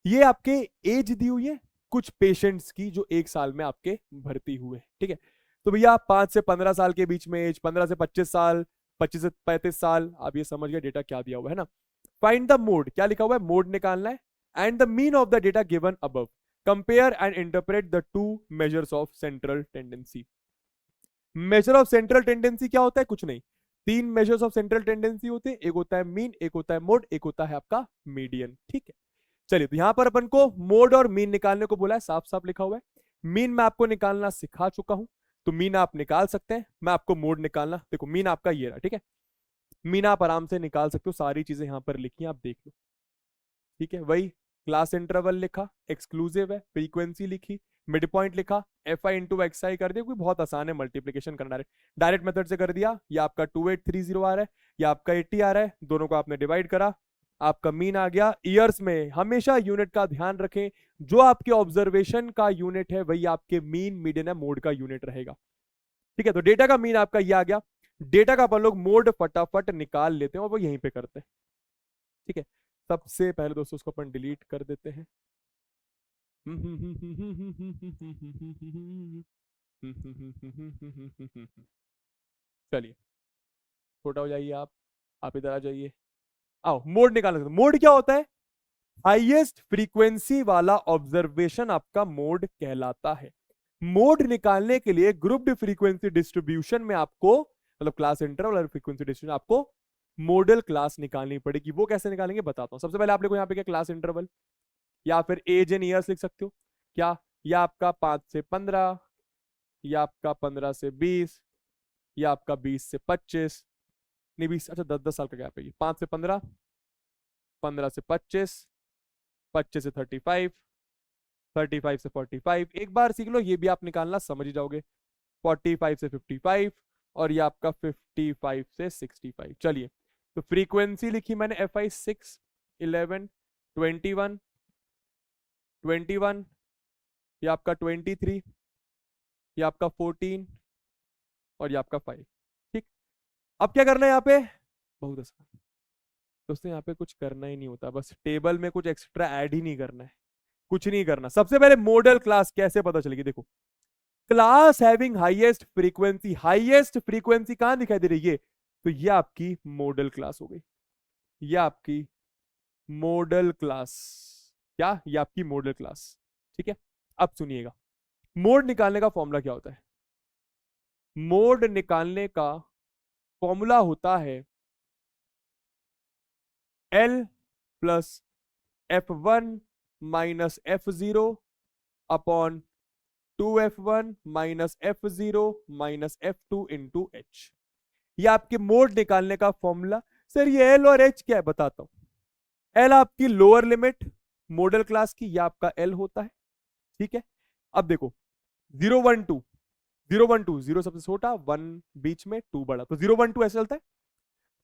ये आपके एज दी हुई है कुछ पेशेंट्स की जो 1 साल में आपके भर्ती हुए। ठीक है, तो भैया 5 से 15 साल के बीच में एज, 15 से 25 साल, 25 से 35 साल, आप ये समझ गए डेटा क्या दिया हुआ है ना। फाइंड द मोड, क्या लिखा हुआ है, मोड निकालना है, and the mean of the data given above, compare and interpret the two measures of central tendency. Measure of central tendency क्या होता है, कुछ नहीं, 3 मेजर्स ऑफ सेंट्रल टेंडेंसी होते हैं, एक होता है मीन, एक होता है मोड, एक होता है आपका मीडियन। ठीक है, चलिए तो यहां पर अपन को मोड और मीन निकालने को बोला है, साफ साफ लिखा हुआ है। मीन मैं आपको निकालना सिखा चुका हूं, तो मीन आप निकाल सकते हैं, मैं आपको मोड निकालना, देखो मीन आपका ये रहा। ठीक है, मीन आप आराम से निकाल सकते हो, सारी चीजें यहां पर लिखी हैं, आप देख लो। ठीक है, वही क्लास इंटरवल लिखा, एक्सक्लूसिव है, फ्रीक्वेंसी लिखी, मिड पॉइंट लिखा, एफ आई इंटू एक्स आई कर दिया, कोई बहुत आसान है, मल्टीप्लीकेशन करना है, डायरेक्ट मेथड से कर दिया। ये आपका 2830 आ रहा है, या आपका 80 आ रहा है, दोनों को आपने डिवाइड करा, आपका मीन आ गया। ईयर्स में हमेशा यूनिट का ध्यान रखें, जो आपके ऑब्जर्वेशन का यूनिट है वही आपके मीन, मीडियन या मोड का यूनिट रहेगा। ठीक है, तो डेटा का मीन आपका ये आ गया, डेटा का अपन लोग मोड फटाफट निकाल लेते हैं और वो यहीं पे करते हैं। ठीक है, सबसे पहले दोस्तों उसको अपन डिलीट कर देते हैं। चलिए छोटा हो जाइए, आप इधर आ जाइए, आओ मोड निकालना। मोड क्या होता है, हाईएस्ट फ्रीक्वेंसी वाला ऑब्जर्वेशन आपका मोड कहलाता है। मोड निकालने के लिए ग्रुप्ड फ्रीक्वेंसी डिस्ट्रीब्यूशन में आपको, मतलब क्लास इंटरवल और फ्रीक्वेंसी डिस्ट्रीब्यूशन, आपको मॉडल क्लास निकालनी पड़ेगी। वो कैसे निकालेंगे बताता हूं। सबसे पहले आप लोग यहाँ पे क्या, क्लास इंटरवल या फिर एज एंड ईयर्स लिख सकते हो क्या, या आपका 5 से 15, या आपका 15 से 20, या आपका 20 से 25, नहीं 20, अच्छा 10-10 साल का गैप है ये, 5 से 15, 15 से 25, 25 से 35, 35 से 45, एक बार सीख लो, ये भी आप निकालना समझ ही जाओगे, 45 से 55, और ये आपका 55 से 65। चलिए तो फ्रीक्वेंसी लिखी मैंने एफ आई 6, 11, 21, 21, ये आपका 23, ये आपका 14, और ये आपका 5। ठीक, अब क्या करना है यहाँ पे, बहुत आसान दोस्तों, यहाँ पे कुछ करना ही नहीं होता, बस टेबल में कुछ एक्स्ट्रा ऐड ही नहीं करना है, कुछ नहीं करना। सबसे पहले मॉडल क्लास कैसे पता चलेगी, देखो क्लास हैविंग हाईएस्ट फ्रीक्वेंसी कहां दिखाई दे रही है, तो ये आपकी मॉडल क्लास हो गई, ये आपकी मॉडल क्लास, क्या ये आपकी मॉडल क्लास। ठीक है, अब सुनिएगा मोड निकालने का फॉर्मूला क्या होता है। मोड निकालने का फॉर्मूला होता है L plus F1 minus F0 upon 2F1 minus F0 minus F2 into H। ये आपके मोड निकालने का फॉर्मूला। सर ये L और H क्या है, बताता हूं। L आपकी लोअर लिमिट मॉडल क्लास की, ये आपका L होता है। ठीक है, अब देखो 0 1 2, 0 1 2, 0 सबसे छोटा, 1 बीच में, 2 बड़ा, तो 0 1 2 ऐसे चलता है।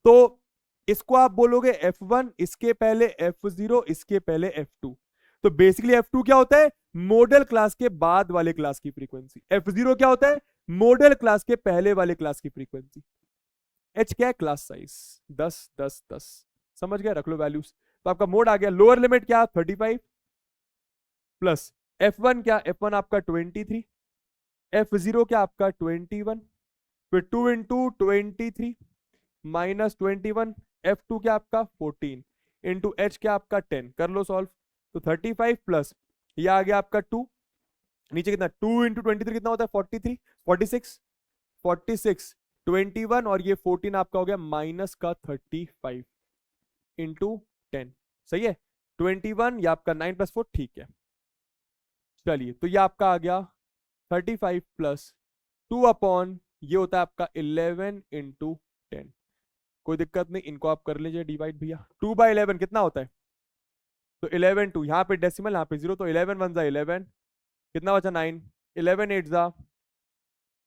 तो इसको आप बोलोगे F1, इसके पहले F0, इसके पहले F2। तो बेसिकली F2 क्या होता है, मॉडल क्लास के बाद वाले क्लास की फ्रीक्वेंसी। F0 क्या होता है, मॉडल क्लास के पहले वाले क्लास की फ्रीक्वेंसी। H क्या है, क्लास साइज 10 10 10। समझ गया, रख लो वैल्यूज। तो आपका मोड आ गया। लोअर लिमिट क्या, 35 प्लस F1 क्या, F1 आपका 23, F0 क्या आपका 21, फिर 2 इंटू 23 माइनस 21, F2 क्या आपका 14 इंटू H क्या आपका 10। कर लो सॉल्व। तो 35 प्लस ये आ गया आपका 2, नीचे कितना 2 इंटू 23 कितना होता है 43, 46, 46 21 और ये 14 आपका हो गया माइनस का 35 इंटू 10। सही है, 21 ये आपका 9 प्लस 4, ठीक है। चलिए तो ये आपका आ गया 35 प्लस 2 अपॉन ये होता है आपका 11 इंटू 10। कोई दिक्कत नहीं, इनको आप कर लीजिए डिवाइड भैया। 2/11 कितना होता है, तो 11 2, यहाँ पे डेसिमल यहाँ पे 0, तो 11 1 जा 11, कितना बचा 9, 11 8 जा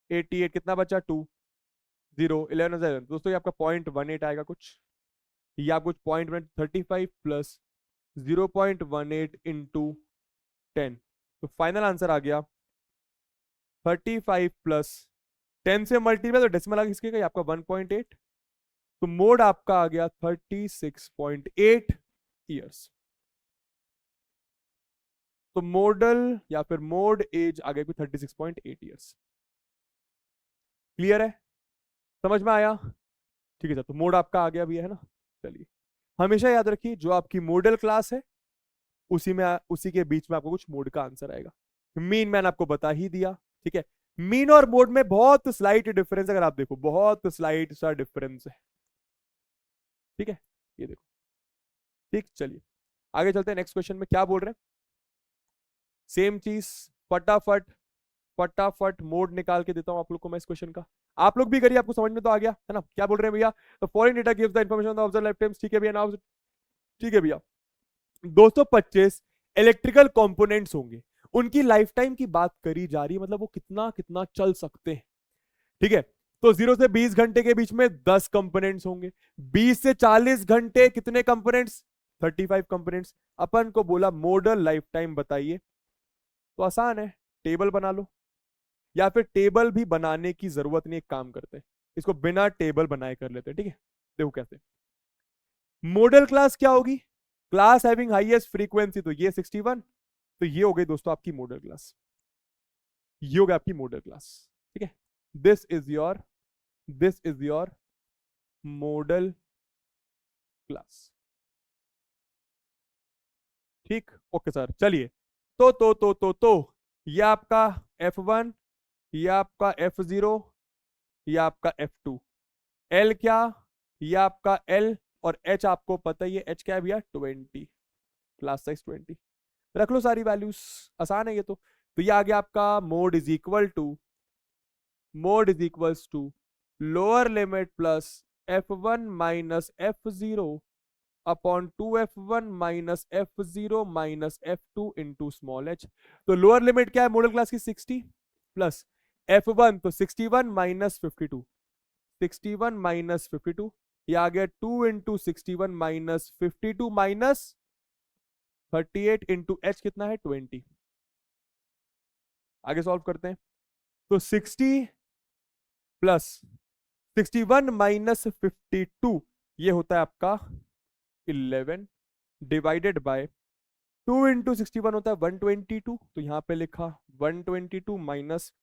88, कितना बचा 2 0, 11 जा 11। दोस्तों ये आपका 0.18 आएगा कुछ, ये आप कुछ 0.35 प्लस 0.18 इंटू 10। तो फाइनल आंसर आ गया 35 प्लस 10 से मल्टीप्लाई, तो डेसिमल आ गया किसके, आपका 1.8। तो मोड आपका आ गया 36.8 ईयर्स। तो मॉडल या फिर मोड एज आ गई 36.8 ईयर्स। क्लियर है, समझ में आया। ठीक है सर, तो मोड आपका आ गया भी है ना। चलिए हमेशा याद रखिए जो आपकी मॉडल क्लास है उसी के बीच में आपको कुछ मोड का आंसर आएगा। मीन मैंने आपको बता ही दिया। ठीक है, मीन और मोड में बहुत स्लाइट डिफरेंस, अगर आप देखो बहुत स्लाइट सा डिफरेंस है। ठीक है, ये देखो। ठीक, चलिए आगे चलते हैं। नेक्स्ट क्वेश्चन में क्या बोल रहे हैं, सेम चीज, फटाफट फटाफट मोड निकाल के देता हूं आप लोग को मैं इस क्वेश्चन का। आप लोग भी करिए, आपको समझ में तो आ गया है ना, क्या बोल रहे हैं भैया। तो following data gives the information of the observed life times. ठीक है भैया, नाउ ठीक है भैया। 225 इलेक्ट्रिकल कंपोनेंट्स होंगे, उनकी लाइफ टाइम की बात करी जा रही है, मतलब वो कितना कितना चल सकते हैं। ठीक है, तो 0 से 20 घंटे के बीच में 10 कंपोनेंट्स होंगे। 20 से 40 घंटे कितने कंपोनेंट्स, 35 कंपोनेंट्स। अपन को बोला मॉडल लाइफ टाइम बताइए, तो आसान है, टेबल बना लो, या फिर टेबल भी बनाने की जरूरत नहीं, एक काम करते हैं इसको बिना टेबल बनाए कर लेते हैं। ठीक है, देखो कैसे। मॉडल क्लास क्या होगी, क्लास हैविंग हाईएस्ट फ्रीक्वेंसी, तो ये 61, तो ये हो गई दोस्तों आपकी मॉडल क्लास, ये हो गया आपकी मॉडल क्लास। ठीक है, this is your model class. ठीक, ओके सर। चलिए तो ये आपका F1, ये आपका F0, ये आपका F2। L क्या, ये आपका L, और H आपको पता ही है, H क्या है भैया 20, क्लास साइज 20। रख लो सारी वैल्यूज, आसान है ये तो ये आ गया आपका mode is equals to lower limit plus F1 minus F0 upon 2F1 minus F0 minus F2 into small h। तो लोअर लिमिट क्या है मॉडल क्लास की 60 प्लस F1, तो 61 माइनस 52, 61 माइनस 52, ये आ गया 2 into 61 minus 52 minus 38 into H कितना है 20। आगे सॉल्व करते हैं। तो 60 प्लस 61 माइनस 52 ये होता है आपका 11 डिवाइडेड बाय 2 × 61 होता है 122, तो यहाँ पे लिखा 122 माइनस,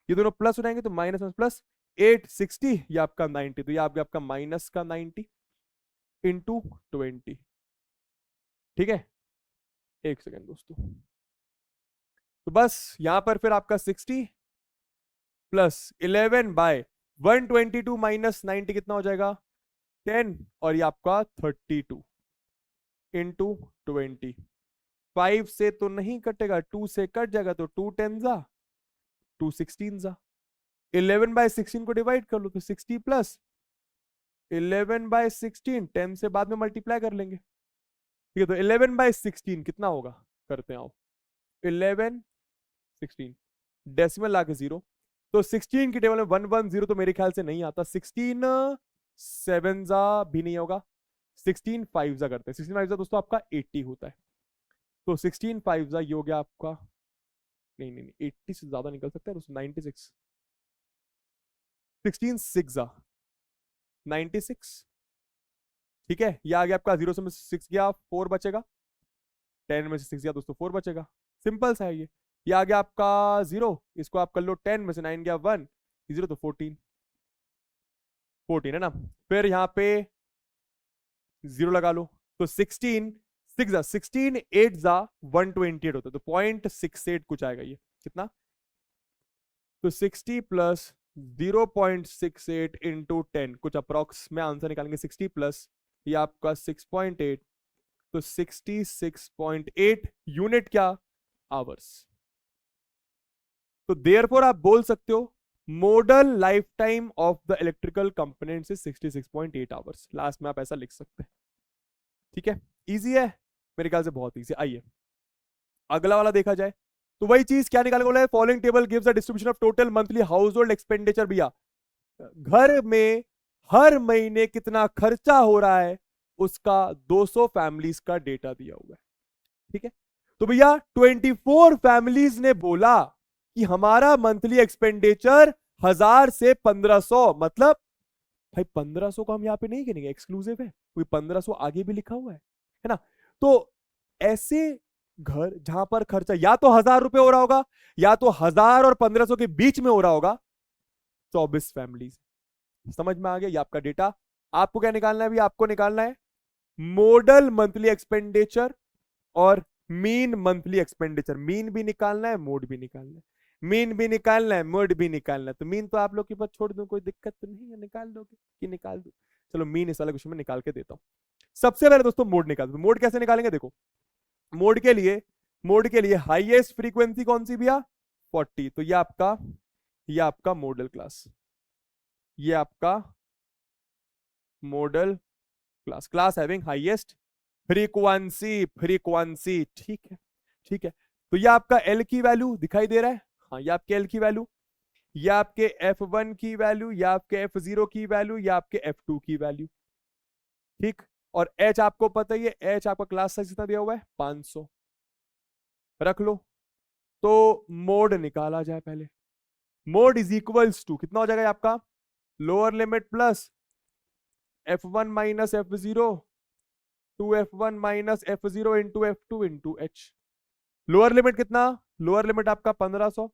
ये दोनों प्लस हो जाएंगे तो माइनस में प्लस 860, ये आपका 90, तो ये आपका माइनस का 90 इंटू 20। ठीक है, एक सेकेंड दोस्तों। तो बस यहां पर फिर आपका 60 प्लस 11/122 माइनस 90 कितना हो जाएगा 10, और ये आपका 32 इंटू 20। 5 से तो नहीं कटेगा, 2 से कट जाएगा, तो 2 10 जा 2 16 जा। 11/16 को डिवाइड कर लो तो 60 प्लस 11/16, 10 से बाद में मल्टीप्लाई कर लेंगे। ठीक है, तो 11/16 कितना होगा, करते हैं आओ। 11 16 डेसिमल लाके 0, तो 16 की टेबल में 110 तो मेरे ख्याल से नहीं आता। 16 7 जा भी नहीं होगा, 16 5 जा करते हैं। 16 5 जा दोस्तों आपका 80 होता है, तो 16 5 जा ये हो गया आपका, नहीं नहीं नहीं 80 से ज्यादा निकल सकता है दोस्तों, 96। 16 6 जा 96। ठीक है, ये आ गया आपका, 0 से 6 गया 4 बचेगा, 10 में से 6 गया दोस्तों 4 बचेगा। सिंपल सा है ये आ गया आपका 0, इसको आप कर लो 10 में से 9 गया 1, 0 तो 14 14 है ना। फिर यहाँ पे 0 लगा लो, तो 16 6 जा 16 8 जा 128 होता है, तो 0.68 कुछ आएगा ये कितना, तो 60 प्लस 0.68 इंटू 10, कुछ अप्रॉक्स में आंसर निकालेंगे। 60 प्लस ये आपका 6.8, तो 66.8 यूनिट क्या, आवर्स। तो देयरफॉर आप बोल सकते हो model life time of the electrical components is 66.8 hours. Last में आप ऐसा लिख सकते हैं। ठीक है, इजी है मेरे ख्याल से, बहुत इजी। आइए अगला वाला देखा जाए, तो वही चीज क्या निकालने बोला है, following table gives the distribution of total monthly house hold expenditure. भैया घर में हर महीने कितना खर्चा हो रहा है उसका 200 फैमिलीज का डेटा दिया हुआ है। ठीक है, तो भैया 24 फैमिलीज ने बोला कि हमारा मंथली एक्सपेंडिचर 1000 से 1500, मतलब भाई 1500 को हम यहां पे नहीं गिनेंगे, एक्सक्लूसिव है, कोई 1500 आगे भी लिखा हुआ है ना। तो ऐसे घर जहां पर खर्चा या तो 1000 रुपए हो रहा होगा या तो 1000 और 1500 के बीच में हो रहा होगा, 24 फैमिलीज। समझ में आ गया, ये आपका डेटा। आपको क्या निकालना है भी, आपको निकालना है मॉडल मंथली एक्सपेंडिचर और मीन मंथली एक्सपेंडिचर। मीन भी निकालना है, मोड भी निकालना है, मीन भी निकालना है, मोड भी निकालना है। तो मीन तो आप लोग के पास छोड़ दो, कोई दिक्कत तो नहीं है, निकाल दोगे कि निकाल दो। चलो मीन इस वाले क्वेश्चन में निकाल के देता हूं। सबसे पहले दोस्तों मोड निकाल दो। मोड कैसे निकालेंगे, देखो मोड के लिए हाईएस्ट फ्रीक्वेंसी कौन सी भैया 40, तो ये आपका मॉडल क्लास, ये आपका model class having highest frequency. ठीक है, ठीक है। तो ये आपका एल की वैल्यू दिखाई दे रहा है, हाँ ये आपके एल की वैल्यू, ये आपके F1 की वैल्यू, या आपके F0 की वैल्यू, या आपके F2 की वैल्यू। ठीक, और H आपको पता ही है, H आपका क्लास साइज कितना दिया हुआ है 500, रख लो। तो मोड निकाला जाए पहले। मोड इज इक्वल्स टू कितना हो जाएगा आपका, lower limit plus F1 minus F0 2F1 minus F0 into F2 into H। Lower limit कितना, लोअर लिमिट आपका 1500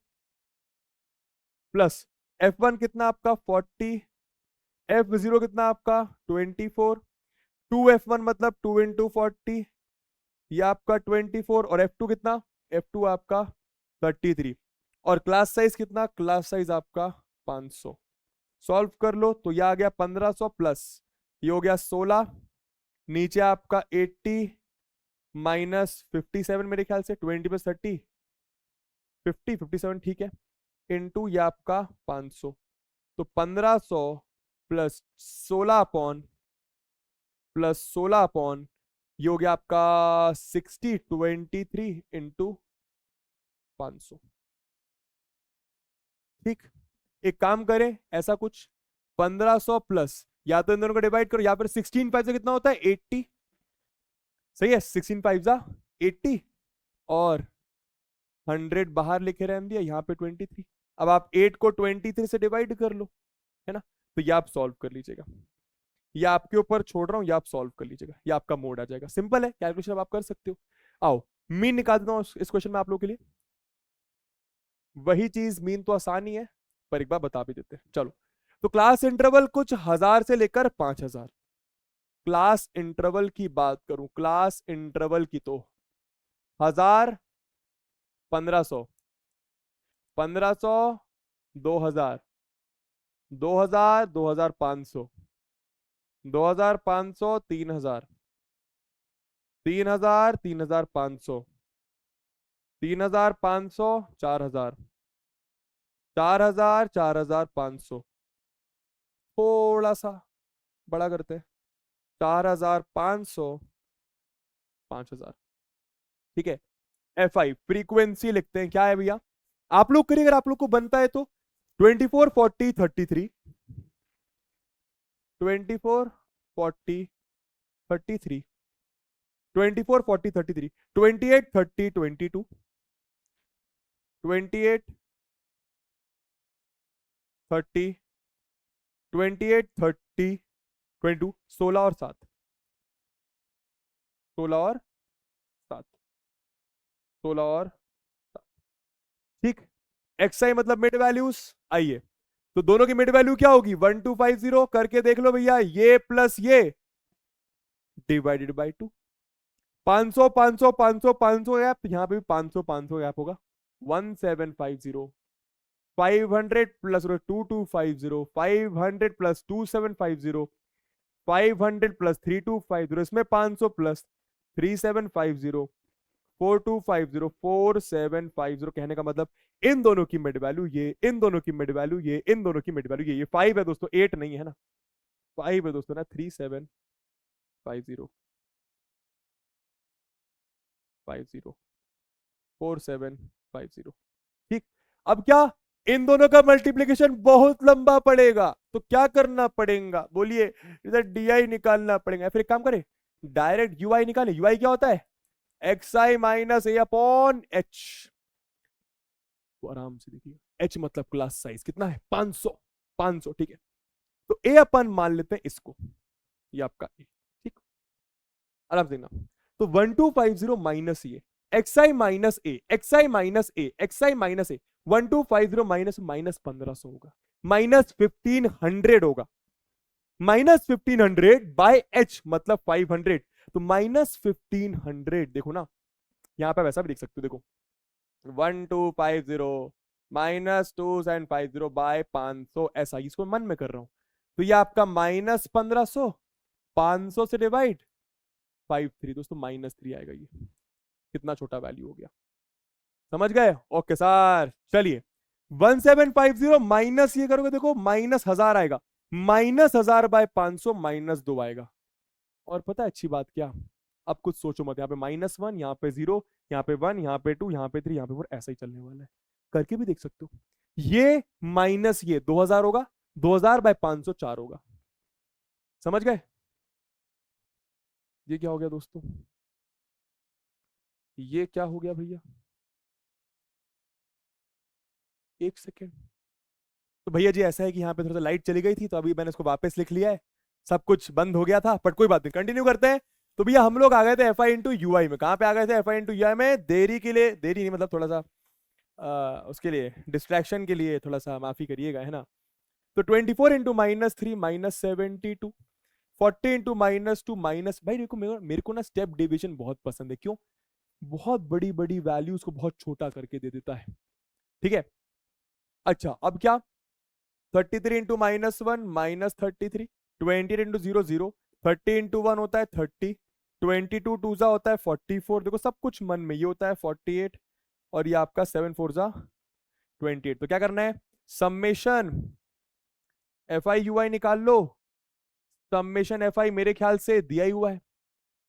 प्लस F1 कितना आपका 40, F0 कितना आपका 24, 2F1 मतलब 2 इंटू 40, ये आपका 24, और F2 कितना, F2 आपका 33, और क्लास साइज कितना, क्लास साइज आपका 500। सॉल्व कर लो तो ये आ गया 1500 प्लस ये हो गया 16, नीचे आपका 80 माइनस 57, मेरे ख्याल से 20 प्लस 30 57, ठीक है, इंटू ये आपका 500, तो 1500 प्लस 16 अपॉन ये हो गया आपका 60 23 इंटू 500। ठीक, एक काम करें ऐसा कुछ 1500 प्लस, या तो इन दोनों को डिवाइड करो, या फिर 16 5 से कितना होता है 80, सही है, 16 5 जा 80, और 100 बाहर लिखे रहने दिया, यहाँ पे 23। अब आप 8 को 23 से डिवाइड कर लो, है ना, तो ये आप सॉल्व कर लीजिएगा, ये आपके ऊपर छोड़ रहा हूं, ये आप सॉल्व कर लीजिएगा, ये आपका मोड आ जाएगा। सिंपल है, कैलकुलेशन आप कर सकते हो। आओ मीन निकाल देता हूं इस क्वेश्चन में आप लोगों के लिए। वही चीज, मीन तो आसान ही है पर एक बार बता भी देते हैं, चलो। तो क्लास इंटरवल कुछ 1000 से लेकर 5000। क्लास इंटरवल की बात करूं, क्लास इंटरवल की तो 1000, 1500, 1500, 2000, 2000, 2500, 2500, 3000, 3000, 3500, 3500, 4000, 4000, 4500, थोड़ा सा बड़ा करते हैं, 4500, 5000। ठीक है। FI फ्रीक्वेंसी लिखते हैं, क्या है भैया आप लोग करिए, अगर आप लोग को बनता है तो 24, 40, 33, 24, 40, 33, 24, 40, 33, 28, 30, 22, 28, 30, 28, 30, 22, 16 और 7, 16 और 7, 16 और 7। ठीक। XI मतलब मिड वैल्यूज। आइए, तो दोनों की मिड वैल्यू क्या होगी, 1250 करके देख लो भैया, ये प्लस ये डिवाइडेड बाई 2। 500, 500, 500, 500 गैप, यहां पे भी 500, 500 गैप होगा, 1750। 500 प्लस 2250, 500 प्लस 2750, 500 प्लस 3250, इसमें 500 प्लस 3750, 4250, 4750। कहने का मतलब इन दोनों की मिड वैल्यू ये, इन दोनों की मिड वैल्यू ये, इन दोनों की मिड वैल्यू ये 5 है दोस्तों, 8 नहीं है ना, 5 है दोस्तों ना, 3750, 50, 4750। ठीक। अब क्या, इन दोनों का मल्टीप्लीकेशन बहुत लंबा पड़ेगा, तो क्या करना पड़ेगा बोलिए, इधर DI निकालना पड़ेगा, फिर एक काम करें डायरेक्ट UI निकाले। UI क्या होता है, XI minus A upon H। तो आराम से देखिए, H मतलब क्लास साइज कितना है, 500, 500। ठीक है, तो A अपन मान लेते हैं इसको, ये आपका A। ठीक, आराम से देखना। तो 1250 माइनस ये, XI minus A, XI minus A, XI minus A, 1250 minus minus 1500 होगा, माइनस 1500 होगा, माइनस 1500 बाय H मतलब 500। तो माइनस 1500 देखो ना, यहां पे वैसा भी देख सकते हो, देखो 1250 माइनस 2750 बाय 500, ऐसा इसको मन में कर रहा हूं। तो ये आपका माइनस 1500, 500 से डिवाइड 53, दोस्तों -3 आएगा। ये कितना छोटा वैल्यू हो गया, समझ गए, ओके सर। चलिए 1750 माइनस ये करोगे, देखो -1000 आएगा, -1000 बाय 500 -2 आएगा। और पता है अच्छी बात क्या, अब कुछ सोचो मत, यहाँ पे -1, यहाँ पे 0, यहाँ पे 1, यहाँ पे 2, यहाँ पे 3, यहाँ पे 4, ऐसा ही चलने वाला है। करके भी देख सकते हो, ये माइनस ये 2000 होगा, 2000 बाय 500 4 होगा। समझ गए, ये क्या हो गया दोस्तों, ये क्या हो गया भैया, एक सेकेंड। तो भैया जी ऐसा है कि यहाँ पे थोड़ा सा लाइट चली गई थी, तो अभी मैंने इसको वापस लिख लिया है, सब कुछ बंद हो गया था, बट कोई बात नहीं, कंटिन्यू करते हैं। तो भैया हम लोग आ गए थे FI इंटू UI में, कहाँ पे आ गए थे, FI इंटू UI में, देरी के लिए, देरी नहीं मतलब थोड़ा सा उसके लिए, डिस्ट्रैक्शन के लिए थोड़ा सा माफी करिएगा, है ना। तो 24 इंटू -3 -72, 40 इंटू -2 माइनस, भाई देखो मेरे को ना स्टेप डिविजन बहुत पसंद है, क्यों, बहुत बड़ी बड़ी वैल्यूज को बहुत छोटा करके दे देता है। ठीक है, अच्छा अब क्या, 33 इंटू -1 -33, 20 इंटू 0 0, 30 इंटू 1 होता है 30, 22 टू जा होता है 44, देखो सब कुछ मन में, ये होता है 48, और ये आपका 7 4 जा 28। तो क्या करना है, समेशन FI UI निकाल लो। समेशन FI मेरे ख्याल से दिया ही हुआ है,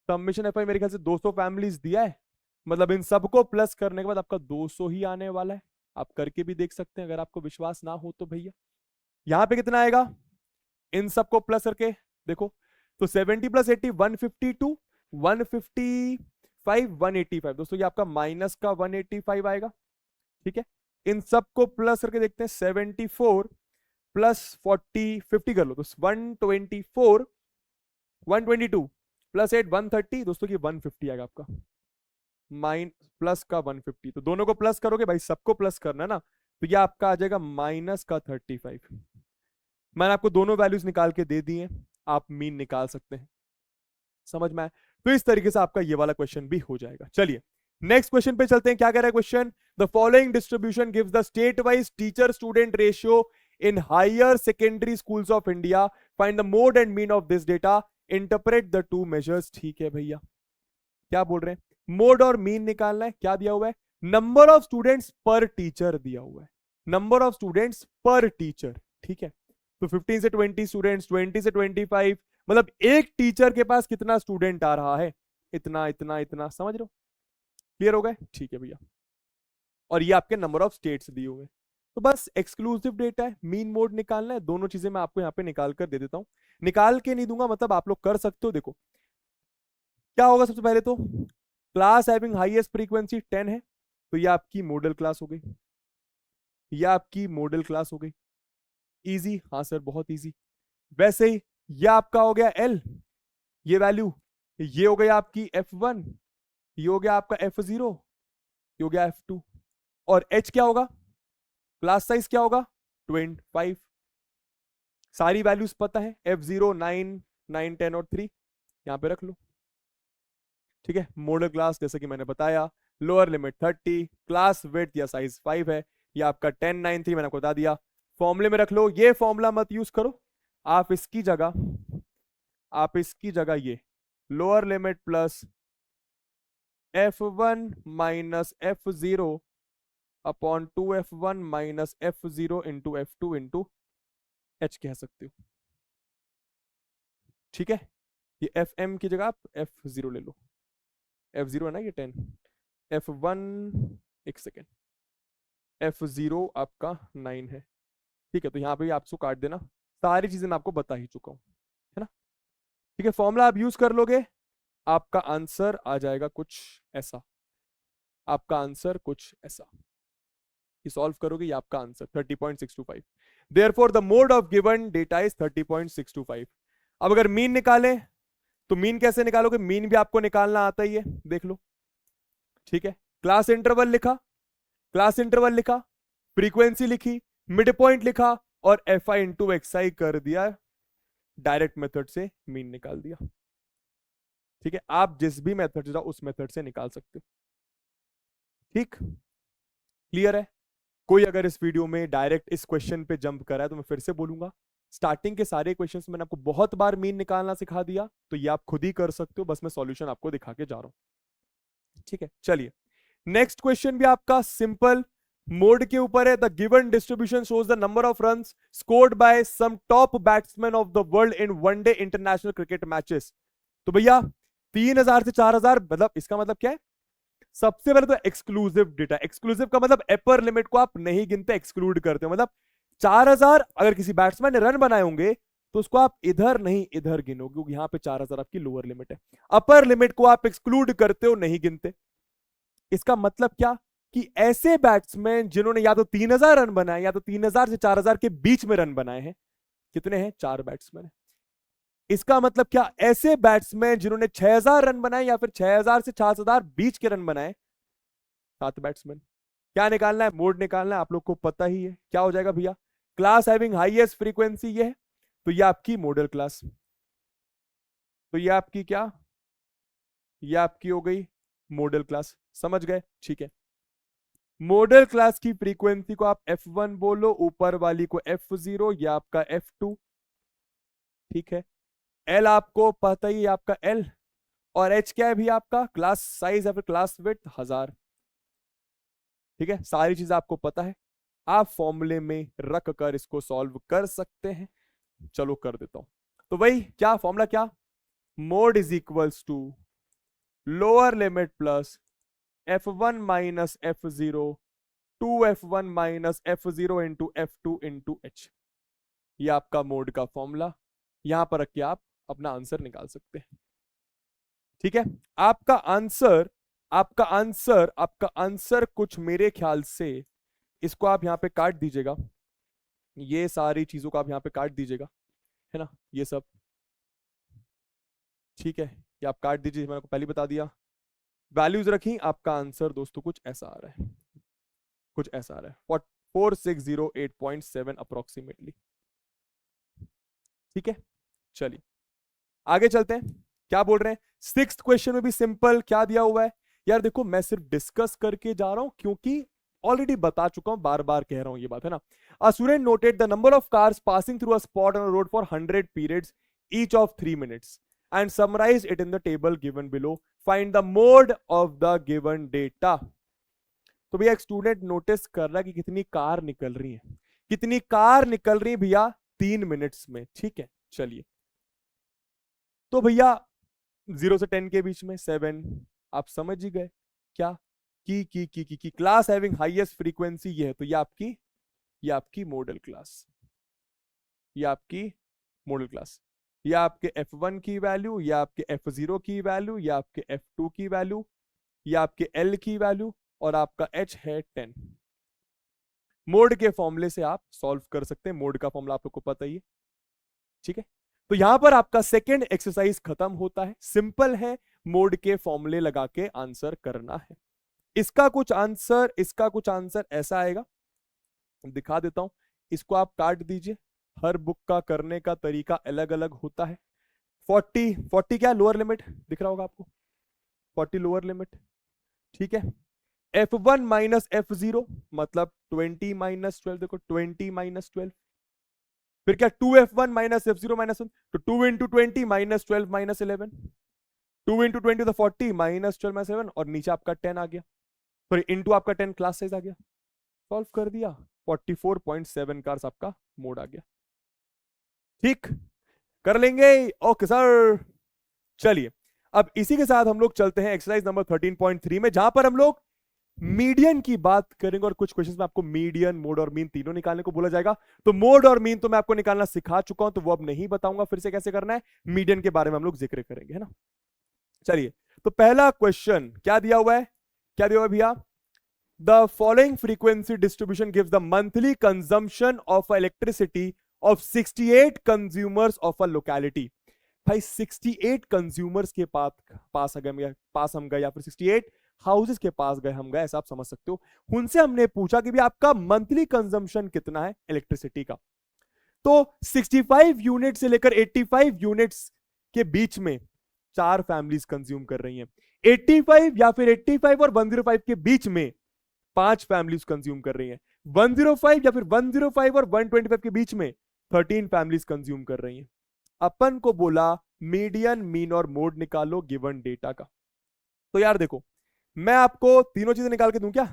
समेशन FI मेरे ख्याल से 200 फैमिलीज दिया है, मतलब इन सबको प्लस करने के बाद आपका 200 ही आने वाला है। आप करके भी देख सकते हैं अगर आपको विश्वास ना हो तो भैया। यहां पे कितना आएगा, इन सबको प्लस करके देखो, तो 70 प्लस 80 152, 155, 185, दोस्तों ये आपका माइनस का 185 आएगा। ठीक है, इन सबको प्लस करके देखते हैं, 74 प्लस 40 50 कर लो, तो 124, 122 प्लस 8 130, दोस्तों ये 150 आएगा आपका। प्लस का 150, तो दोनों को प्लस करोगे भाई, सबको प्लस करना है ना, तो ये आपका आ जाएगा माइनस का 35। मैंने आपको दोनों वैल्यूज निकाल के दे दिए, आप मीन निकाल सकते हैं। समझ में आया? तो इस तरीके से आपका ये वाला क्वेश्चन भी हो जाएगा। चलिए नेक्स्ट क्वेश्चन पे चलते हैं। क्या कह रहा है question? The following distribution gives the state wise teacher student ratio in higher secondary schools of India, find the mode and mean of this data, interpret the two measures. ठीक है भैया, क्या बोल रहे हैं? मोड और मीन निकालना है। क्या दिया हुआ है? नंबर ऑफ स्टूडेंट्स पर टीचर दिया हुआ है, नंबर ऑफ स्टूडेंट्स पर टीचर। ठीक है, तो 15 से 20 स्टूडेंट्स, 20 से 25, मतलब एक टीचर के पास कितना स्टूडेंट आ रहा है, इतना इतना इतना। समझ रहे हो? क्लियर हो गए? ठीक है भैया। और ये आपके नंबर ऑफ स्टेट्स दिए हुए हैं। तो बस एक्सक्लूसिव डेटा है, मीन मोड निकालना है। दोनों चीजें मैं आपको यहाँ पे निकाल कर दे देता हूँ, निकाल के नहीं दूंगा, मतलब आप लोग कर सकते हो। देखो क्या होगा, सबसे पहले तो क्लास हैविंग हाईएस्ट फ्रीक्वेंसी 10 है, तो ये आपकी मॉडल क्लास हो गई, ये आपकी मॉडल क्लास हो गई। इजी? हाँ सर बहुत इजी। वैसे ही ये आपका हो गया एल, ये वैल्यू, ये हो गई आपकी F1, ये हो गया आपका F0, ये हो गया F2। और H क्या होगा? क्लास साइज क्या होगा? 25। सारी वैल्यूज पता है, F0 9 9 10 और 3 यहां पे रख लो। ठीक है, मॉडल क्लास जैसे कि मैंने बताया, लोअर लिमिट 30, क्लास विड्थ या साइज 5 है, ये आपका 10 9 3 मैंने आपको बता दिया। फॉर्मूले में रख लो, ये फॉर्मूला मत यूज करो, आप इसकी जगह ये lower limit plus F1 minus F0 upon 2F1 minus F0 into F2 into H कह सकते हो। ठीक है, ये FM की जगह आप F0 ले लो, F0 है ना ये 10, F1 एक सेकेंड, F0 आपका 9 है। ठीक है, तो यहाँ पे भी आपको काट देना, सारी चीजें मैं आपको बता ही चुका हूँ, है ना? ठीक है, फॉर्मूला आप यूज कर लोगे, आपका आंसर आ जाएगा कुछ ऐसा, आपका आंसर कुछ ऐसा, ये सॉल्व करोगे, ये आपका answer 30.625। Therefore the mode of given data is 30.625। अब अगर मीन निकालें तो मीन कैसे निकालोगे? मीन भी आपको निकालना आता ही है, देख लो। ठीक है, क्लास इंटरवल लिखा, क्लास इंटरवल लिखा, फ्रीक्वेंसी लिखी, मिड पॉइंट लिखा, और एफ आई इंटू एक्स आई कर दिया, डायरेक्ट मेथड से मीन निकाल दिया। ठीक है, आप जिस भी मेथड से जाओ उस मेथड से निकाल सकते हो। ठीक, क्लियर है? कोई अगर इस वीडियो में डायरेक्ट इस क्वेश्चन पे जंप करा है तो मैं फिर से बोलूंगा, स्टार्टिंग के सारे क्वेश्चंस मैंने आपको बहुत बार मीन निकालना सिखा दिया, तो ये आप खुद ही कर सकते हो, बस मैं सॉल्यूशन आपको दिखा के जा रहा हूं। ठीक है, चलिए नेक्स्ट क्वेश्चन भी आपका सिंपल मोड के ऊपर है। The given distribution shows the number of runs scored by some top batsmen of the world in one day international cricket matches. तो भैया 3000 से 4000, मतलब इसका मतलब क्या है? सबसे पहले तो एक्सक्लूसिव डेटा, एक्सक्लूसिव का मतलब अपर लिमिट को आप नहीं गिनते, एक्सक्लूड करते हो। मतलब 4000 अगर किसी बैट्समैन ने रन बनाए होंगे तो उसको आप इधर नहीं इधर गिनोगे, क्योंकि यहां पे 4000 आपकी लोअर लिमिट है, अपर लिमिट को आप एक्सक्लूड करते हो, नहीं गिनते। इसका मतलब क्या? कि ऐसे बैट्समैन जिन्होंने या तो 3000 रन बनाए या तो 3000 से 4000 के बीच में रन बनाए हैं, कितने हैं? 4 बैट्समैन है। इसका मतलब क्या? ऐसे बैट्समैन जिन्होंने 6000 रन बनाए या फिर 6000 से 4000 बीच के रन बनाए, 7 बैट्समैन। क्या निकालना है? मोड निकालना है, आप लोग को पता ही है क्या हो जाएगा भैया। क्लास हैविंग हाईएस्ट फ्रीक्वेंसी ये है, तो ये आपकी मॉडल क्लास, तो ये आपकी क्या, ये आपकी हो गई मॉडल क्लास। समझ गए? ठीक है, मॉडल क्लास की फ्रीक्वेंसी को आप F1 बोलो, ऊपर वाली को F0, ये आपका F2। ठीक है, L आपको पता ही है, आपका L, और H क्या है भी? आपका क्लास साइज या फिर क्लास विड्थ 1000। ठीक है, सारी चीज आपको पता है, आप फॉर्मूले में रख कर इसको सॉल्व कर सकते हैं। चलो कर देता हूं, तो भाई क्या फॉर्मूला, क्या? Mode is equals to lower limit plus F1 minus F0 2F1 minus F0 into F2 into H। ये आपका मोड का फॉर्मूला, यहां पर रख के आप अपना आंसर निकाल सकते हैं। ठीक है, आपका आंसर, आपका आंसर कुछ मेरे ख्याल से, इसको आप यहां पे काट दीजिएगा, ये सारी चीजों को आप यहां पे काट दीजिएगा, है ना, ये सब। ठीक है, ये आप काट दीजिए, मैंने आपको पहले बता दिया। वैल्यूज रखी, आपका आंसर दोस्तों कुछ ऐसा आ रहा है, कुछ ऐसा आ रहा है 4608.7 अप्रोक्सीमेटली। ठीक है, चलिए आगे चलते हैं। क्या बोल रहे हैं, सिक्स्थ क्वेश्चन में भी सिंपल क्या दिया हुआ है यार, देखो मैं सिर्फ डिस्कस करके जा रहा हूं क्योंकि ऑलरेडी बता चुका हूं, बार बार कह रहा हूं ये बात है ना। A student noted the number of cars passing through a spot on a road for 100 periods each of 3 minutes and summarise it in the table given below, find the mode of the given data. तो भैया एक student notice कर रहा है कि कितनी car निकल रही है, कितनी कार निकल रही है भैया 3 मिनट्स में। ठीक है, चलिए तो भैया 0 से 10 के बीच में 7, आप समझ ही गए क्या, की क्लास हैविंग हाईएस्ट फ्रीक्वेंसी ये है, तो ये आपकी मॉडल क्लास, ये आपकी मॉडल क्लास, ये आपके F1 की वैल्यू, ये आपके F0 की वैल्यू, ये आपके F2 की वैल्यू, ये आपके L की वैल्यू, और आपका H है 10। मोड के फॉर्मूले से आप सॉल्व कर सकते हैं, मोड का फॉर्मूला आप लोग को पता ही है। ठीक है, तो यहां पर आपका सेकेंड एक्सरसाइज खत्म होता है, सिंपल है, मोड के फॉर्मूले लगा के आंसर करना है। इसका कुछ आंसर ऐसा आएगा, दिखा देता हूं, इसको आप काट दीजिए, हर बुक का करने का तरीका अलग अलग होता है। 40 क्या लोअर लिमिट दिख रहा होगा आपको, 40 लोअर लिमिट। ठीक है, F1 माइनस F0 मतलब 20 माइनस 12, देखो 20 माइनस 12, फिर क्या 2F1 माइनस F0 माइनस 1, तो 2 इंटू 20 माइनस 12 माइनस 11, 2 इंटू 20 तो 40 माइनस 12 माइनस 11, और नीचे आपका 10 आ गया, सॉरी इंटू आपका 10 क्लास साइज आ गया, सॉल्व कर दिया, 44.7 कार्स आपका मोड आ गया। ठीक, कर लेंगे, ओके सर। चलिए अब इसी के साथ हम लोग चलते हैं एक्सरसाइज नंबर 13.3 में, जहां पर हम लोग मीडियन की बात करेंगे, और कुछ क्वेश्चंस में आपको मीडियन, मोड और मीन तीनों निकालने को बोला जाएगा। तो मोड और मीन तो मैं आपको निकालना सिखा चुका हूं, तो वो अब नहीं बताऊंगा फिर से कैसे करना है, मीडियन के बारे में हम लोग जिक्र करेंगे, है ना। चलिए तो पहला क्वेश्चन क्या दिया हुआ है, क्या दिया हुआ है भैया, the following frequency distribution gives the monthly consumption of elasticity of 68 consumers of a locality. भाई 68 कंज्यूमर्स के पास हम गए, या फिर 68 हाउसेस के पास गए हम गए, ऐसा आप समझ सकते हो। उनसे हमने पूछा कि भी आपका मंथली कंजम्पशन कितना है इलेक्ट्रिसिटी का। तो 65 यूनिट से लेकर 85 यूनिट्स के बीच में 4 फैमिलीज कंज्यूम कर रही हैं। 85 या फिर 85 और 105 के बीच में 5 फैमिलीज कंज्यूम कर रही हैं। 105 या फिर 105 और 125 के बीच में 13 फैमिलीज कंज्यूम कर रही हैं। अपन को बोला मीडियन, मीन और मोड निकालो गिवन डेटा का। तो यार देखो, मैं आपको तीनों चीजें निकाल के दूं क्या,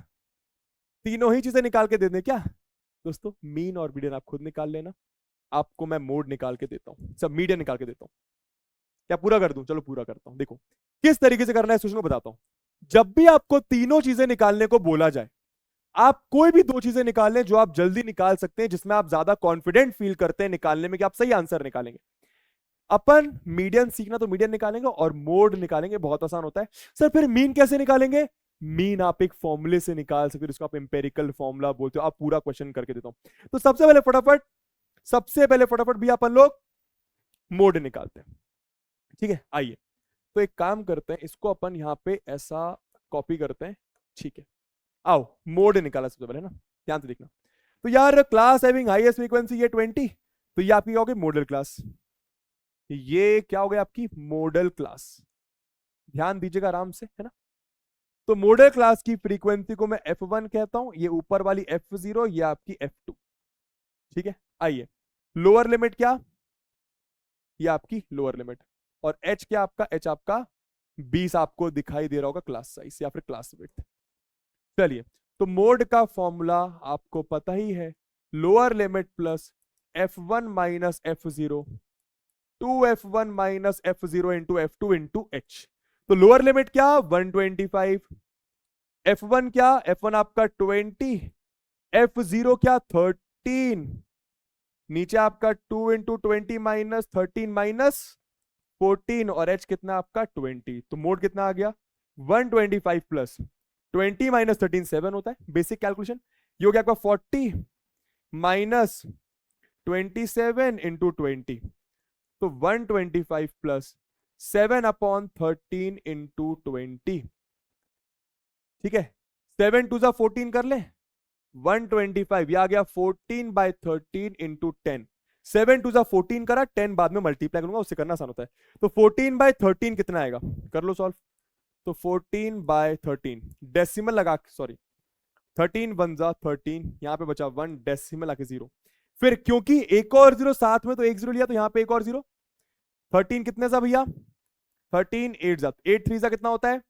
तीनों ही चीजें निकाल के दे दें क्या दोस्तों, मीन और मीडियन आप खुद निकाल लेना, आपको मैं मोड निकाल के देता हूं, सब मीडियन निकाल के देता हूं। क्या पूरा कर दूं, चलो पूरा करता हूं। देखो किस तरीके से करना है सोचो, बताता हूं। जब भी आपको तीनों चीजें निकालने को बोला जाए, आप कोई भी 2 चीजें निकाल लें जो आप जल्दी निकाल सकते हैं, जिसमें आप ज्यादा कॉन्फिडेंट फील करते हैं निकालने में कि आप सही आंसर निकालेंगे। अपन मीडियन सीखना तो मीडियन निकालेंगे, और मोड निकालेंगे, बहुत आसान होता है। सर फिर मीन कैसे निकालेंगे, मीन आप एक फॉर्मूले से निकाल सकते हो, जिसको आप एम्पेरिकल फॉर्मूला बोलते हो। आप पूरा क्वेश्चन करके देता हूं। तो सबसे पहले फटाफट भी अपन लोग मोड निकालते हैं। ठीक है, आइए तो एक काम करते हैं, इसको अपन यहां पे ऐसा कॉपी करते हैं। ठीक है, आओ मोड निकाला सबसे पहले ना, ध्यान से देखना। तो यार क्लास हैविंग हाईएस्ट फ्रीक्वेंसी ये 20, तो ये आपकी होगी मॉडल क्लास, ये क्या हो गया आपकी मॉडल क्लास, ध्यान दीजिएगा आराम से, है ना। तो मॉडल क्लास की फ्रीक्वेंसी को मैं F1 कहता हूं, ये ऊपर वाली F0, ये आपकी F2। ठीक है, आइए लोअर लिमिट क्या, ये आपकी लोअर लिमिट, और H क्या आपका, H आपका 20 आपको दिखाई दे रहा होगा क्लास साइज या फिर क्लास विड्थ। चलिए तो मोड का फॉर्मूला आपको पता ही है, lower limit plus F1 minus F0, 2F1 minus F0 into F2 into H। तो लोअर लिमिट क्या 125, F1 क्या, F1 आपका 20, F0 क्या 13, नीचे आपका 2 इंटू 20 माइनस 13 माइनस 14, और H कितना आपका 20। तो मोड कितना आ गया 125 प्लस 20 माइनस 13 7 होता है, बेसिक कैलकुलेशन। ये हो गया आपका 40 माइनस 27 इंटू 20, तो 125 प्लस 7 अपॉन 13 इंटू 20, ठीक है, 7 2 14 कर ले, 125, यह आ गया 14/13 इंटू 10। 7 2 14 करा, 10 बाद में मल्टीप्लाई करूंगा, उससे करना आसान होता है। तो 14/13 कितना आएगा, कर लो सॉल्व। तो 14/13 डेसिमल लगा, सॉरी 13 1 जा 13, यहां पे बचा 1, डेसिमल आके 0। फिर क्योंकि एक और 0 साथ में, तो एक 0 लिया, तो यहां पे एक और 0। 13 कितने सा भैया, 13 8 जा, 8 3 जा कितना होता है,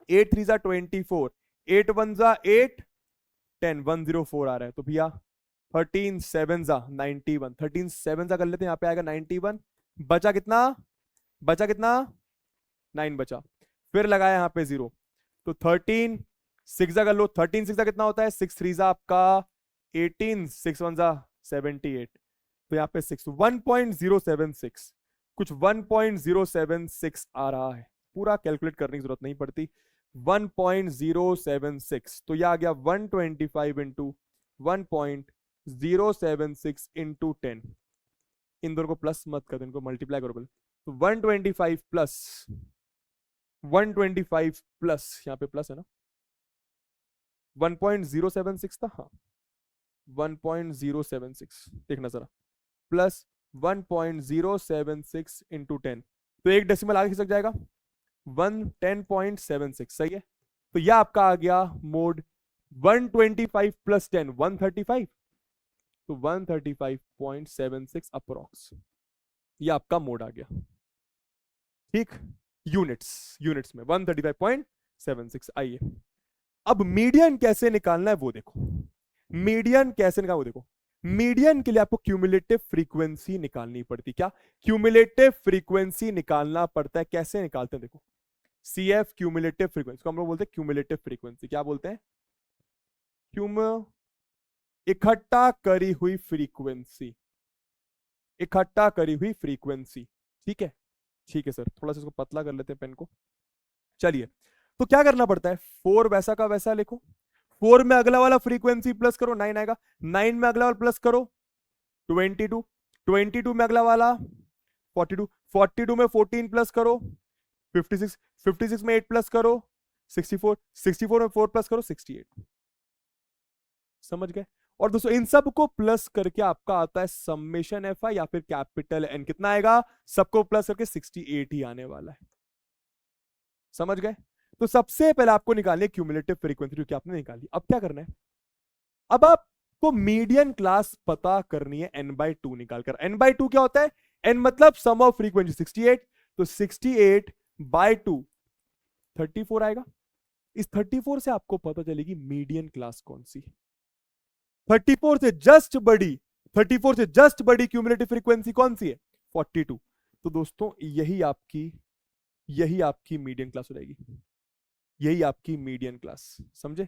8 3 जा 24, 8 1 जा 8, 10 104 आ रहा है। तो भैया 13 7 जा 91, 13 7 जा कर लेते हैं, यहां पे आएगा 91। बचा कितना, बचा कितना, 9 बचा। फिर लगाया यहां पे 0, तो 13 6 जा कर लो, 13 6 जा कितना होता है, 6 3 जा आपका 18, 6 1 जा 78। तो यहाँ पे 6 1.076, कुछ 1.076 आ रहा है, पूरा कैलकुलेट करने की जरूरत नहीं पड़ती। 1.076, तो यह आ गया 125 इंटू 1.076 इंटू 10। इन दोनों को प्लस मत कर, इनको मल्टीप्लाई करो पहले। तो 125 प्लस 125 प्लस, यहां पे प्लस है ना, 1.076 था, हाँ 1.076, देखना जरा, प्लस 1.076 इंटू 10, तो एक डेसिमल आगे खिसक जाएगा, 10.76, सही है। तो यह आपका आ गया मोड 125 प्लस 10 135, तो 135.76 अप्रोक्स, यह आपका मोड आ गया। ठीक, यूनिट्स में 135.76। आइए अब मीडियन कैसे निकालना है वो देखो, मीडियन कैसे निकालना वो देखो। मीडियन के लिए आपको क्यूमुलेटिव फ्रीक्वेंसी निकालनी पड़ती, क्या क्यूमुलेटिव फ्रीक्वेंसी निकालना पड़ता है, कैसे निकालते हैं देखो। CF क्यूमुलेटिव फ्रीक्वेंसी को हम लोग बोलते हैं क्यूमुलेटिव फ्रीक्वेंसी, क्या बोलते हैं, इकट्ठा करी हुई फ्रीक्वेंसी, इकट्ठा करी हुई फ्रीक्वेंसी। ठीक है, ठीक है सर, थोड़ा सा इसको पतला कर लेते हैं पेन को। चलिए, तो क्या करना पड़ता है, 4 वैसा का वैसा लिखो, 4 में अगला वाला फ्रीक्वेंसी प्लस करो 9 आएगा, 9 में अगला वाला प्लस करो 22, 22 में अगला वाला 42, 42 में 14 प्लस करो 56, 56 में 8 प्लस करो 64, 64 में 4 प्लस करो 68। समझ गए। और दोस्तों इन सब को प्लस करके आपका आता है समेशन एफ आई या फिर कैपिटल एन, कितना आएगा, सबको प्लस करके 68 ही आने वाला है। समझ गए। तो सबसे पहले आपको निकालनी है क्यूमुलेटिव फ्रीक्वेंसी, जो कि आपने निकाली। अब क्या करना है, अब आपको मीडियन क्लास पता करनी है n/2 निकालकर। n/2 क्या होता है, n मतलब सम ऑफ फ्रीक्वेंसी 68, तो 68/2 34 आएगा। इस 34 से आपको पता चलेगी मीडियन क्लास कौन सी, 34 से जस्ट बड़ी, 34 से जस्ट बड़ी क्यूमुलेटिव फ्रीक्वेंसी कौन सी है, 42। तो दोस्तों यही आपकी मीडियन क्लास हो जाएगी, यही आपकी मीडियन क्लास, समझे।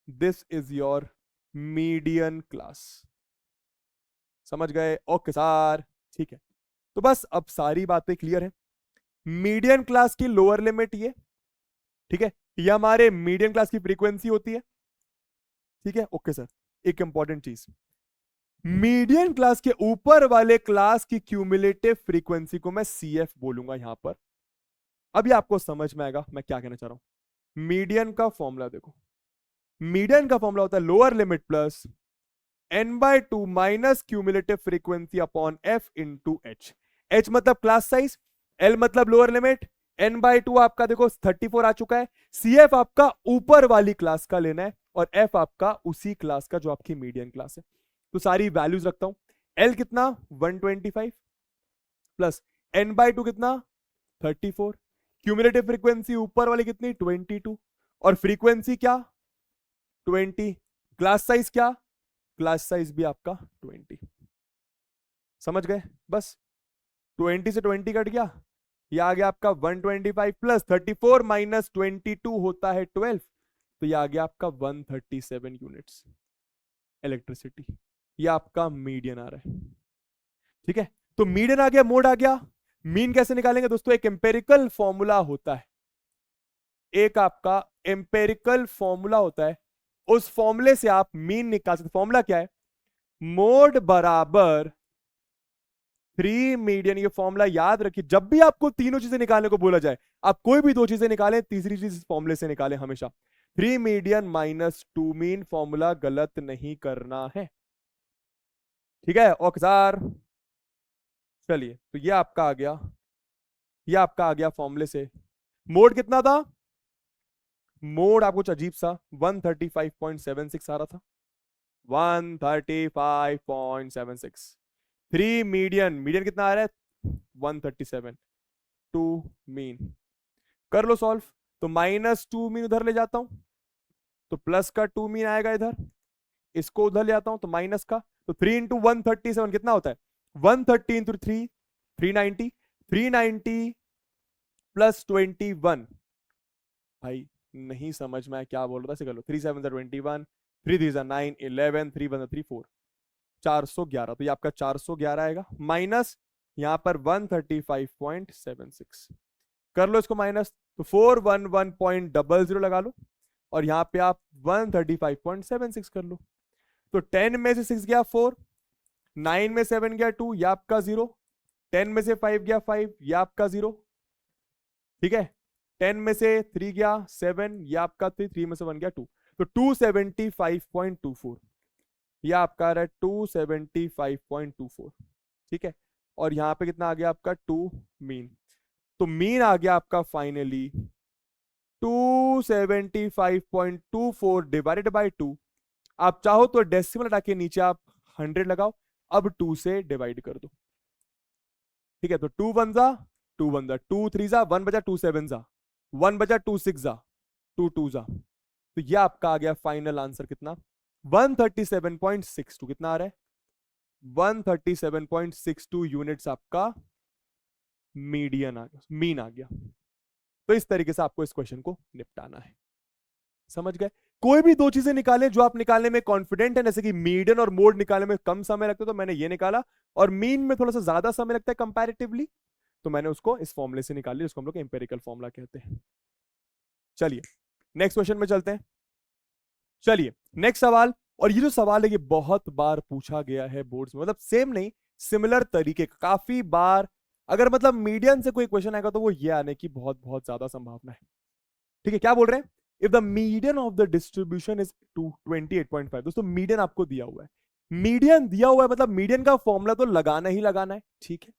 This is your median class, समझ गए। ओके सर, ठीक है। तो बस अब सारी बातें क्लियर है। मीडियन क्लास की लोअर लिमिट ये, ठीक है, ये हमारे मीडियन क्लास की फ्रीक्वेंसी होती है, ठीक है। ओके सर, एक इंपॉर्टेंट चीज, मीडियन क्लास के ऊपर वाले क्लास की क्यूमुलेटिव फ्रीक्वेंसी को मैं CF बोलूंगा यहां पर। अभी आपको समझ में आएगा मैं क्या कहना चाह रहा हूं। मीडियन का फॉर्मूला देखो, मीडियन का फॉर्मूला होता है lower limit plus n/2 minus cumulative frequency upon f into h। h मतलब क्लास साइज, l मतलब लोअर लिमिट, n/2 आपका देखो 34 आ चुका है। CF आपका ऊपर वाली क्लास का लेना है और f आपका उसी क्लास का जो आपकी मीडियन क्लास है। तो सारी वैल्यूज रखता हूं, l कितना 125 प्लस n/2 कितना 34, क्यूमुलेटिव फ्रीक्वेंसी ऊपर वाली कितनी 22, और फ्रीक्वेंसी क्या 20, क्लास साइज क्या, क्लास साइज भी आपका 20। समझ गए। बस 20 से 20 कट गया, ये आ गया आपका 125 प्लस 34 माइनस 22 होता है 12, तो ये आ गया आपका 137 यूनिट्स इलेक्ट्रिसिटी। ये आपका मीडियन आ रहा है, ठीक है। तो मीडियन आ गया, मोड आ गया। मीन कैसे निकालेंगे दोस्तों, एक एम्पेरिकल फॉर्मूला होता है, एक आपका एम्पेरिकल फॉर्मूला होता है, उस फॉर्मूले से आप मीन निकाल सकते। फॉर्मूला क्या है, मोड बराबर 3 मीडियन। ये फॉर्मूला याद रखिए, जब भी आपको तीनों चीजें निकालने को बोला जाए, आप कोई भी दो चीजें निकालें, तीसरी चीज इस फॉर्मूले से निकालें हमेशा। 3 मीडियन माइनस 2 मीन, फॉर्मूला गलत नहीं करना है, ठीक है औजार। चलिए तो ये आपका आ गया, ये आपका आ गया फॉर्मूले से। मोड कितना था, मोड आपको कुछ अजीब सा 135.76 आ रहा था, 135.76। 3 मीडियन, मीडियन कितना आ रहा है 137, 2 मीन, कर लो सॉल्व। तो -2 मीन उधर ले जाता हूं तो प्लस का 2 मीन आएगा इधर, इसको उधर ले आता हूं तो माइनस का, तो 3 इंटू 137 कितना होता है 130 इंटू 3 390, 390 प्लस 21। भाई नहीं समझ में आया क्या बोल रहा था, कर लो 3 7 21, 3 3 9 11, 3 1 3 4, 411। तो ये आपका 411 आएगा, माइनस यहां पर 135.76, कर लो इसको माइनस, तो 411.00 लगा लो, और यहां पे आप 135.76 कर लो। तो 10 में से 6 गया 4, 9 में 7 गया 2, ये आपका 0, 10 में से 5 गया 5, ये आपका 0, ठीक है। 10 में से 3 गया 7, ये आपका 3, 3 में से 1 गया 2, तो 275.24, ये आपका आ रहा है 275.24, ठीक है। और यहां पे कितना आ गया आपका 2 मीन, तो मीन आ गया आपका फाइनली 275.24 डिवाइडेड बाय 2। आप चाहो तो डेसिमल हटा के नीचे आप 100 लगाओ, अब 2 से डिवाइड कर दो, ठीक है। तो 2 1 जा 2 1 जा, 2 3 जा 1 बजा, 2 7 जा 1 बजा, 2 6 जा 2 2 जा, तो ये आपका आ गया फाइनल आंसर कितना 137.62, कितना आ रहा है 137.62 यूनिट्स आपका मीडियन आ गया, मीन आ गया। तो इस तरीके से आपको इस क्वेश्चन को निपटाना है, समझ गए। कोई भी दो चीजें निकालें जो आप निकालने में कॉन्फिडेंट है, जैसे कि मीडियन और मोड निकालने में कम समय लगता है तो मैंने ये निकाला, और मीन में थोड़ा सा ज्यादा समय लगता है कंपैरेटिवली, तो मैंने उसको इस फॉर्मूले से निकाल लिया, जिसको हम लोग एम्पेरिकल फॉर्मूला कहते हैं। चलिए नेक्स्ट क्वेश्चन में चलते हैं। चलिए नेक्स्ट सवाल, और ये जो सवाल है ये बहुत बार पूछा गया है बोर्ड्स में, मतलब सेम नहीं सिमिलर तरीके, काफी बार अगर मतलब मीडियन से कोई क्वेश्चन आएगा तो वो ये आने की बहुत बहुत ज्यादा संभावना है, ठीक है। क्या बोल रहे हैं, if the median of the distribution is 28.5, दोस्तों मीडियन आपको दिया हुआ है, मीडियन दिया हुआ है मतलब मीडियन का फॉर्मूला तो लगाना ही लगाना है, ठीक है।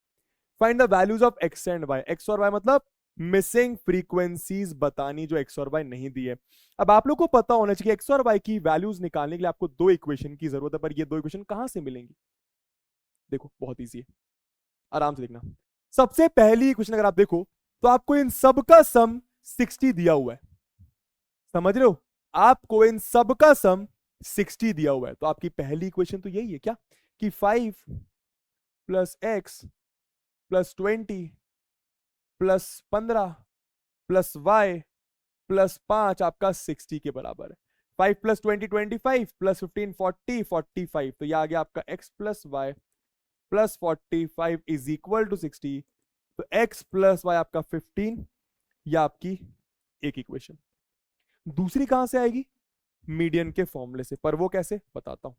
Find the values of x and y, x और वाई मतलब मिसिंग फ्रीक्वेंसीज बतानी जो एक्स और वाई नहीं दी है। अब आप लोग को पता होना चाहिए एक्स और वाई की वैल्यूज निकालने के लिए आपको दो इक्वेशन की जरूरत है, पर ये दो इक्वेशन कहां से मिलेंगी, देखो बहुत इजी है, आराम से देखना। सबसे पहली इक्वेशन अगर आप देखो तो आपको इन सब का सम 60 दिया हुआ है, समझ रहे हो, आपको इन सब का सम 60 दिया हुआ है, तो आपकी पहली इक्वेशन तो यही है क्या कि 5 plus x plus 20 plus 15 plus y plus 5 आपका 60 के बराबर है। 5 प्लस 20 25 प्लस 15 40 45, तो यह आ गया आपका x plus y plus 45 is equal to 60, तो x प्लस वाई आपका 15, यह आपकी एक इक्वेशन। दूसरी कहां से आएगी, मीडियन के फॉर्मूले से, पर वो कैसे बताता हूं।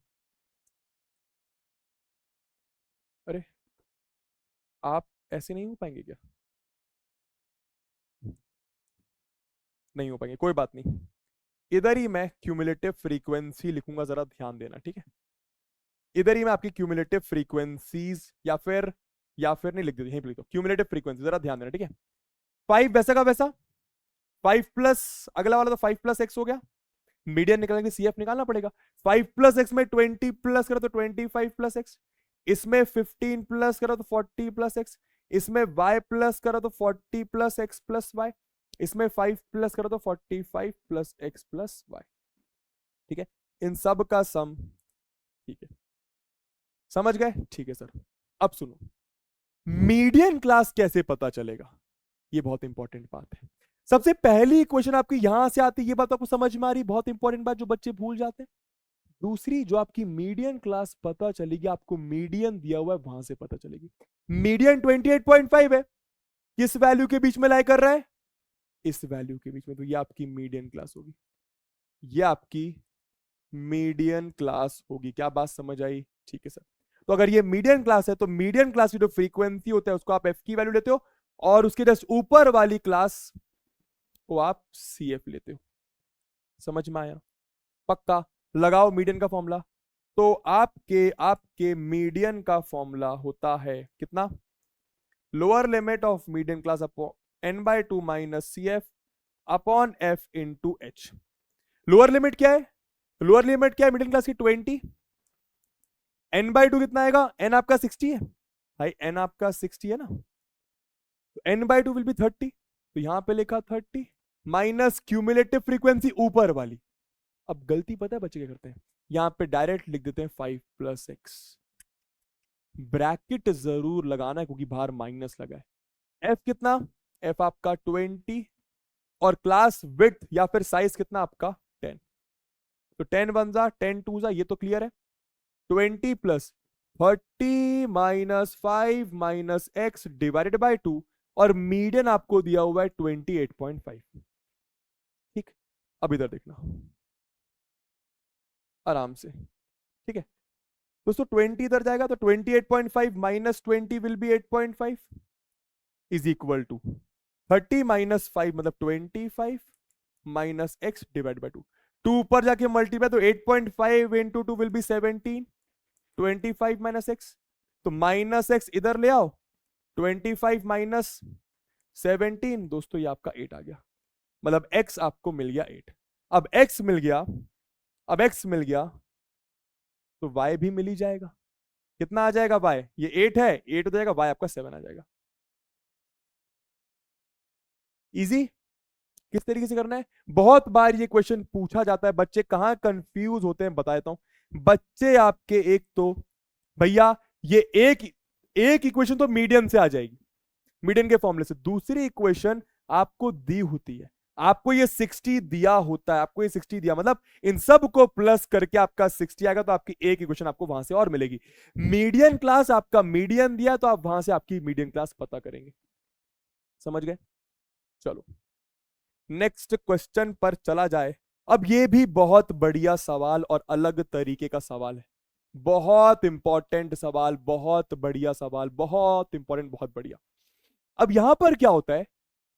अरे आप ऐसे नहीं हो पाएंगे क्या, नहीं हो पाएंगे, कोई बात नहीं, इधर ही मैं क्यूमुलेटिव फ्रीक्वेंसी लिखूंगा, जरा ध्यान देना, ठीक है। इधर ही मैं आपकी क्यूमुलेटिव फ्रीक्वेंसीज या फिर नहीं लिख देती, यहीं पे लिख दो क्यूमुलेटिव फ्रीक्वेंसी, जरा ध्यान देना, ठीक है। 5 वैसा का वैसा, 5 प्लस अगला वाला तो 5 प्लस एक्स हो गया, मीडियन निकालने के लिए सीएफ निकालना पड़ेगा। 5 प्लस एक्स में 20 प्लस करो तो 25 प्लस एक्स, इसमें 15 प्लस करो तो 40 प्लस एक्स, इसमें y प्लस करो तो 40 प्लस एक्स प्लस वाई, इसमें 5 प्लस करो तो 45 प्लस एक्स प्लस वाई, ठीक है। इन सब का सम, ठीक है, समझ गए, ठीक है सर। अब सुनो, मीडियन क्लास कैसे पता चलेगा, ये बहुत इंपॉर्टेंट बात है। सबसे पहली इक्वेशन आपकी यहां से आती है, ये बात आपको समझ में आ रही, बहुत इंपॉर्टेंट बात जो बच्चे भूल जाते हैं। दूसरी जो आपकी मीडियन क्लास पता चलेगी, आपको मीडियन दिया हुआ है वहां से पता चलेगी। मीडियन 28.5 है, किस वैल्यू के बीच में लाई कर रहा है, इस वैल्यू के बीच में, तो ये आपकी मीडियन क्लास होगी, ये आपकी मीडियन क्लास होगी। क्या बात समझ आई, ठीक है सर। तो अगर ये मीडियन क्लास है तो मीडियन क्लास की जो फ्रीक्वेंसी होता है उसको आप एफ की वैल्यू लेते हो, और उसके जस्ट ऊपर वाली क्लास को आप सी एफ लेते हो, समझ में आया? पक्का? लगाओ मीडियन का फॉर्मूला। तो आपके आपके मीडियन का फॉर्मूला होता है कितना? Lower limit of median class upon n/2 minus C F upon F into H. Lower limit क्या है? लोअर लिमिट क्या है मीडियन क्लास की? 20। n/2 कितना आएगा? n आपका 60 है भाई, n आपका 60 है ना, तो n/2 विल बी 30। तो यहां पे लिखा 30 माइनस क्यूमुलेटिव फ्रीक्वेंसी ऊपर वाली। अब गलती पता है बच्चे क्या करते हैं? यहां पे डायरेक्ट लिख देते हैं 5 + x। ब्रैकेट जरूर लगाना है क्योंकि बाहर माइनस लगा है। f कितना? f आपका 20 और क्लास विड्थ या फिर साइज कितना आपका? 10। तो 10 1 जा 10 2 जा, ये तो क्लियर है। 20 + 30 minus 5 minus x divided by 2 और मीडियन आपको दिया हुआ है 28.5। ठीक, अब इधर देखना आराम से, ठीक है दोस्तों। 20 इधर जाएगा तो 28.5 minus 20 will be 8.5 is equal to 30 minus 5 मतलब 25 माइनस x डिवाइड बाय 2। 2 ऊपर जाके मल्टीप्लाई तो 8.5 into 2 will be 17। 25 minus x, तो माइनस x इधर ले आओ, 25 माइनस 17 दोस्तों ये आपका 8 आ गया, मतलब x आपको मिल गया 8। अब x मिल गया, अब x मिल गया तो y भी मिल ही जाएगा। कितना आ जाएगा y? ये 8 है, 8 हो जाएगा, y आपका 7 आ जाएगा। इजी। किस तरीके से करना है? बहुत बार ये क्वेश्चन पूछा जाता है, बच्चे कहां कंफ्यूज होते हैं बता देता हूं। बच्चे आपके एक तो भैया ये एक इक्वेशन तो मीडियन से आ जाएगी, मीडियन के फॉर्मूले से। दूसरी इक्वेशन आपको दी होती है, आपको ये 60 दिया होता है, आपको ये 60 दिया मतलब इन सब को प्लस करके आपका 60 आएगा, तो आपकी एक इक्वेशन आपको वहां से और मिलेगी। मीडियन क्लास आपका मीडियन दिया तो आप वहां से आपकी मीडियन क्लास पता करेंगे। समझ गए? चलो नेक्स्ट क्वेश्चन पर चला जाए। अब ये भी बहुत बढ़िया सवाल और अलग तरीके का सवाल है, बहुत इंपॉर्टेंट सवाल, बहुत बढ़िया सवाल, बहुत इंपॉर्टेंट, बहुत बढ़िया। अब यहां पर क्या होता है,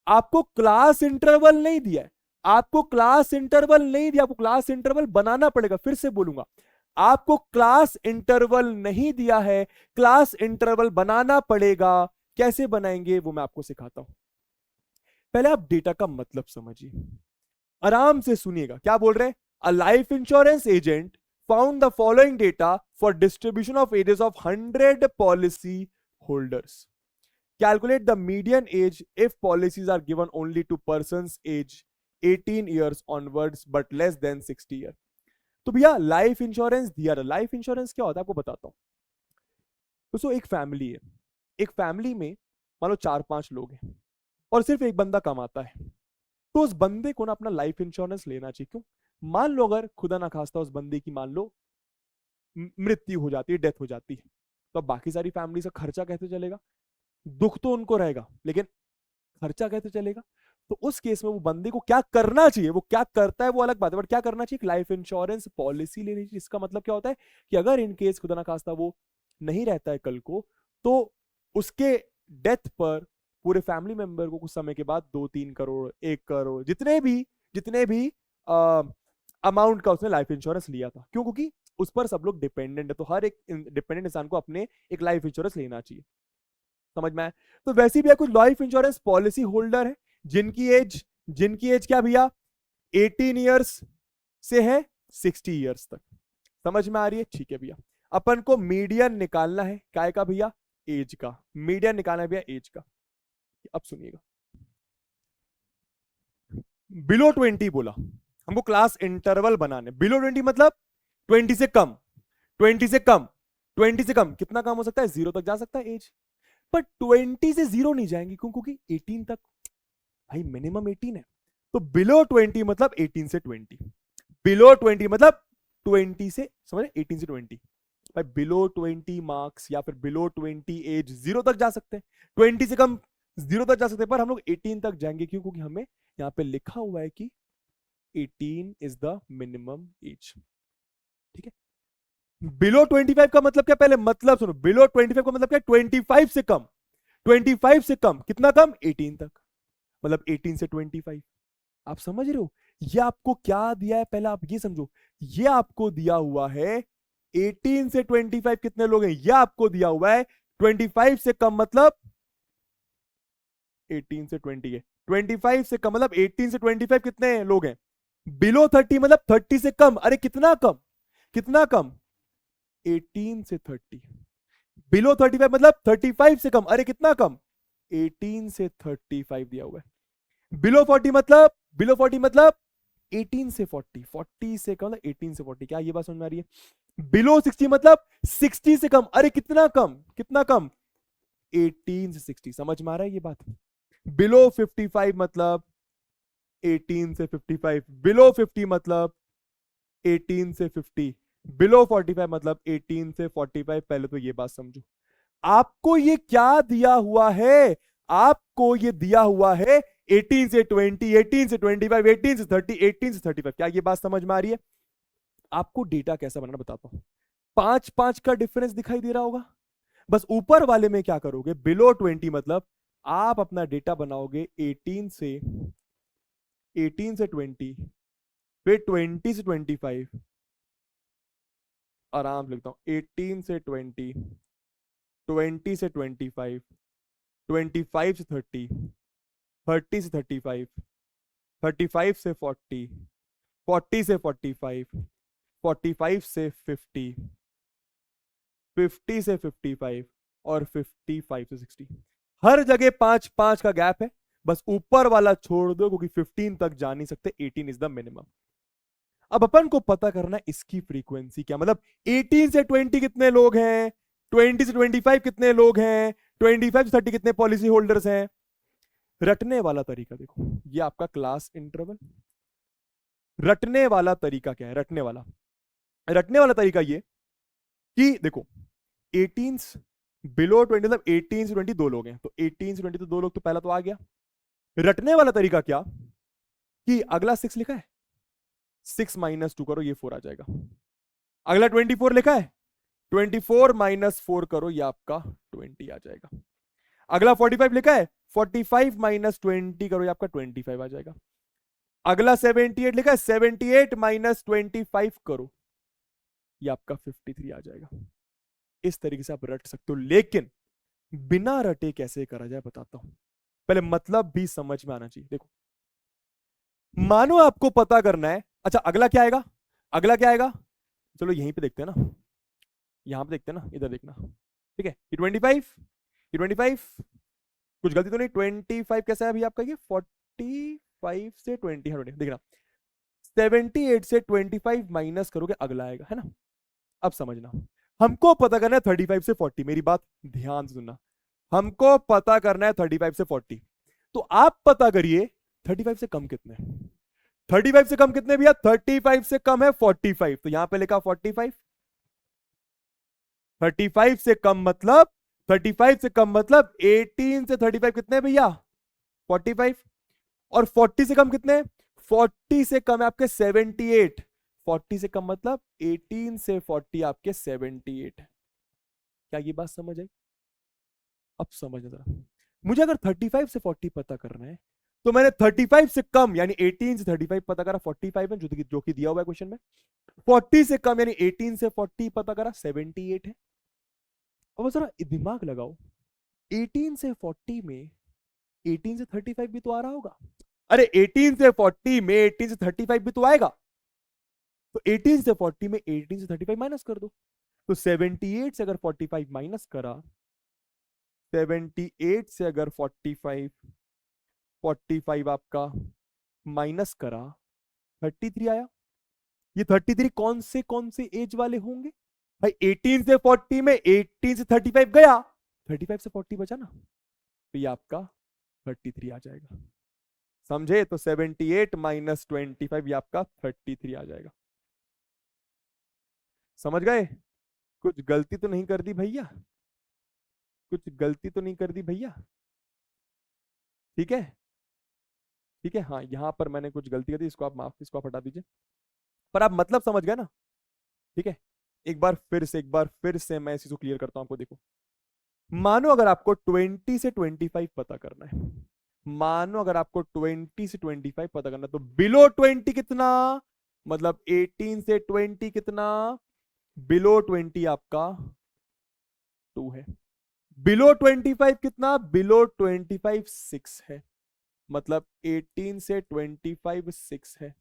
आपको क्लास इंटरवल नहीं दिया है, आपको क्लास इंटरवल नहीं दिया, आपको क्लास इंटरवल बनाना पड़ेगा। फिर से बोलूंगा, आपको क्लास इंटरवल नहीं दिया है, क्लास इंटरवल बनाना पड़ेगा। कैसे बनाएंगे वो मैं आपको सिखाता हूं। पहले आप डेटा का मतलब समझिए, आराम से सुनिएगा क्या बोल रहे हैं। A life insurance agent found the following data for distribution of ages of 100 policy holders. Calculate the median age if policies are given only to persons age 18 years onwards but less than 60 years। तो भैया life insurance दिया रहा। Life insurance क्या होता है आपको बताता हूं दोस्तों। एक फैमिली है, एक फैमिली में मान लो 4-5 लोग हैं और सिर्फ एक बंदा कमाता है, तो उस बंदे को ना अपना लाइफ इंश्योरेंस लेना चाहिए। क्यों? मान लो अगर खुदा ना खास्ता उस बंदे की मान लो मृत्यु हो जाती है, डेथ हो जाती है, तो अब बाकी सारी फैमिली का खर्चा कैसे चलेगा? दुख तो उनको रहेगा लेकिन खर्चा कैसे चलेगा? तो उस केस में वो बंदे को क्या करना चाहिए, वो क्या करता है वो अलग बात है, बट क्या करना चाहिए? लाइफ इंश्योरेंस पॉलिसी लेनी चाहिए। इसका मतलब क्या होता है कि अगर इन केस खुदा ना खास्ता वो नहीं रहता है कल को, तो उसके डेथ पर पूरे फैमिली मेंबर को कुछ समय के बाद 2-3 करोड़ 1 करोड़ जितने भी अमाउंट का उसने लाइफ इंश्योरेंस लिया था। क्यों? क्योंकि उस पर सब लोग डिपेंडेंट है, तो हर एक डिपेंडेंट इंसान को अपने एक लाइफ इंश्योरेंस लेना चाहिए। समझ में आए? तो वैसे भी कुछ लाइफ इंश्योरेंस पॉलिसी होल्डर है जिनकी एज क्या भैया 18 इयर्स से है 60 इयर्स तक। समझ में आ रही है? ठीक है भैया, अपन को मीडियन निकालना है काय का भैया? एज का। मीडियन निकालना है भैया एज का। अब सुनिएगा, बिलो 20 बोला हमको क्लास इंटरवल बनाने। बिलो 20 मतलब 20 से कम, 20 से कम, 20 से कम। कितना कम हो सकता है? 0 तक जा सकता है एज, पर 20 से 0 नहीं जाएंगे। क्यों? क्योंकि 18 तक भाई मिनिमम 18 है। तो बिलो 20 मतलब 18 से 20, बिलो 20 मतलब 20 से, समझे, 18 से 20। भाई बिलो 20 मार्क्स या फिर बिलो 20 एज 0 तक जा सकते हैं, 20 से कम 0 तक जा सकते हैं, पर हम लोग 18 तक जाएंगे। क्यों? क्योंकि हमें यहां पे लिखा हुआ है कि 18 इज द मिनिमम एज। ठीक है? बिलो 25 का मतलब क्या? पहले मतलब सुनो, बिलो 25 का मतलब क्या? 25 से कम, 25 से कम। कितना कम? 18 तक, मतलब 18 से 25। आप समझ रहे हो? ये आपको क्या दिया है, पहले आप ये समझो। ये आपको दिया हुआ है 18 से 25 कितने लोग हैं, ये आपको दिया हुआ है 25 से कम मतलब 18 से 20 है, 25 से कम मतलब 18 से 25 कितने लोग हैं, बिलो 30 मतलब 30 से कम। अरे कितना कम, कितना कम, 18 से 30। बिलो 35 मतलब 35 से कम, अरे कितना कम, 18 से 35 दिया हुआ है। बिलो 40 मतलब, बिलो 40 मतलब 18 से 40, 40 से कम मतलब 18 से 40। क्या ये बात समझ में आ रही है? बिलो 60 मतलब 60 से कम, अरे कितना कम, कितना कम, 18 से 60। समझ में आ रहा है ये बात? बिलो 55 मतलब 18 से 55, बिलो 50 मतलब 18 से 50, बिलो 45 मतलब 18 से 45। पहले तो ये बात समझो, आपको ये क्या दिया हुआ है, आपको ये दिया हुआ है 18 से 20, 18 से 25, 18 से 30, 18 से 35। क्या ये बात समझ में आ रही है? आपको डेटा कैसा बनाना बताता हूं। 5-5 का डिफरेंस दिखाई दे रहा होगा, बस ऊपर वाले में क्या करोगे, बिलो 20 मतलब आप अपना डेटा बनाओगे 18 से 20, फिर 20 से 25, आराम से लिखता हूं 18 से 20, 20 से 25, 25 से 30, 30 से 35, 35 से 40, 40 से 45, 45 से 50, 50 से 55 और 55 से 60। हर जगह 5-5 का गैप है, बस ऊपर वाला छोड़ दो क्योंकि 15 तक जा नहीं सकते, 18 इज द मिनिमम। अब अपन को पता करना है इसकी फ्रीक्वेंसी क्या, मतलब 18 से 20 कितने लोग हैं, 20 से 25 कितने लोग हैं, 25 से 30 कितने पॉलिसी होल्डर्स हैं। रटने वाला तरीका देखो, ये आपका क्लास इंटरवल। रटने वाला तरीका क्या है, रटने वाला, रटने वाला तरीका ये कि देखो 18 बिलो 20 मतलब 18 से 20 दो लोग हैं, तो 18 से 20 तो दो लोग, तो पहला तो आ गया। रटने वाला तरीका क्या कि अगला 6 लिखा है, 6 माइनस 2 करो, ये 4 आ जाएगा। अगला 24 लिखा है, 24 माइनस 4 करो, ये आपका 20 आ जाएगा। अगला 45 लिखा है, 45 माइनस 20 करो, ये आपका 25 आ जाएगा। अगला 78 लिखा है, 78 माइनस 25 करो, ये आपका 53 आ जाएगा। इस तरीके से आप रट सकते हो, लेकिन बिना रटे कैसे करा जाए बताता हूं। पहले मतलब भी समझ में आना चाहिए। देखो, मानो आपको पता करना है, अच्छा अगला क्या आएगा, अगला क्या आएगा, चलो यहीं पे देखते हैं ना, यहां पे देखते हैं ना, इधर देखना, ठीक है। ये 25, ये 25, कुछ गलती तो नहीं, 25 कैसा है अभी आपका, ये 45 से 20, हाँ 20 देखना। 78 से 25 माइनस करोगे, अगला आएगा, है ना। अब समझना, हमको पता करना है 35 से 40, मेरी बात ध्यान से सुनना। हमको पता करना है 35 से 40, तो आप पता करिए 35 से कम कितने, 35 से कम कितने भैया, 35 से कम है 45, तो यहां पे लिखा 45। 35 से कम मतलब, 35 से कम मतलब 18 से 35 कितने भैया, 45। और 40 से कम कितने, 40 से कम है आपके 78, 40 से कम मतलब 18 से 40 आपके 78। क्या ये बात समझ आई? अब समझना जरा, मुझे अगर 35 से 40 पता करना है, तो मैंने 35 से कम यानी 18 से 35 पता करा, 45 है जो कि दिया हुआ है क्वेश्चन में। 40 से कम यानी 18 से 40 पता करा, 78 है। अब जरा दिमाग लगाओ, 18 से 40 में 18 से 35 भी तो आ रहा होगा। अरे 18 से 40 में 18 से 35 भी तो आएगा, तो 18 से 40 में 18 से 35 माइनस कर दो, तो 78 से अगर 45 माइनस करा, 78 से अगर 45 45 आपका माइनस करा, 33 आया। ये 33 कौन से एज वाले होंगे भाई, 18 से 40 में 18 से 35 गया, 35 से 40 बचा ना, तो ये आपका 33 आ जाएगा। समझे? तो 78 माइनस 25 ये आपका 33 आ जाएगा। समझ गए? कुछ गलती तो नहीं कर दी भैया, कुछ गलती तो नहीं कर दी भैया? ठीक है, ठीक है। हाँ, यहां पर मैंने कुछ गलती कर दी, इसको आप माफ, इसको आप हटा दीजिए, पर आप मतलब समझ गए ना? ठीक है, एक बार फिर से मैं इस चीज को क्लियर करता हूं आपको। देखो, मानो अगर आपको 20 से 25 पता करना है, मानो अगर आपको 20 से 25 पता करना, तो बिलो 20 कितना, मतलब 18 से 20 कितना, बिलो 20 आपका 2 है। बिलो 25 कितना, बिलो 25 6 है, मतलब 18 से 25 6 है।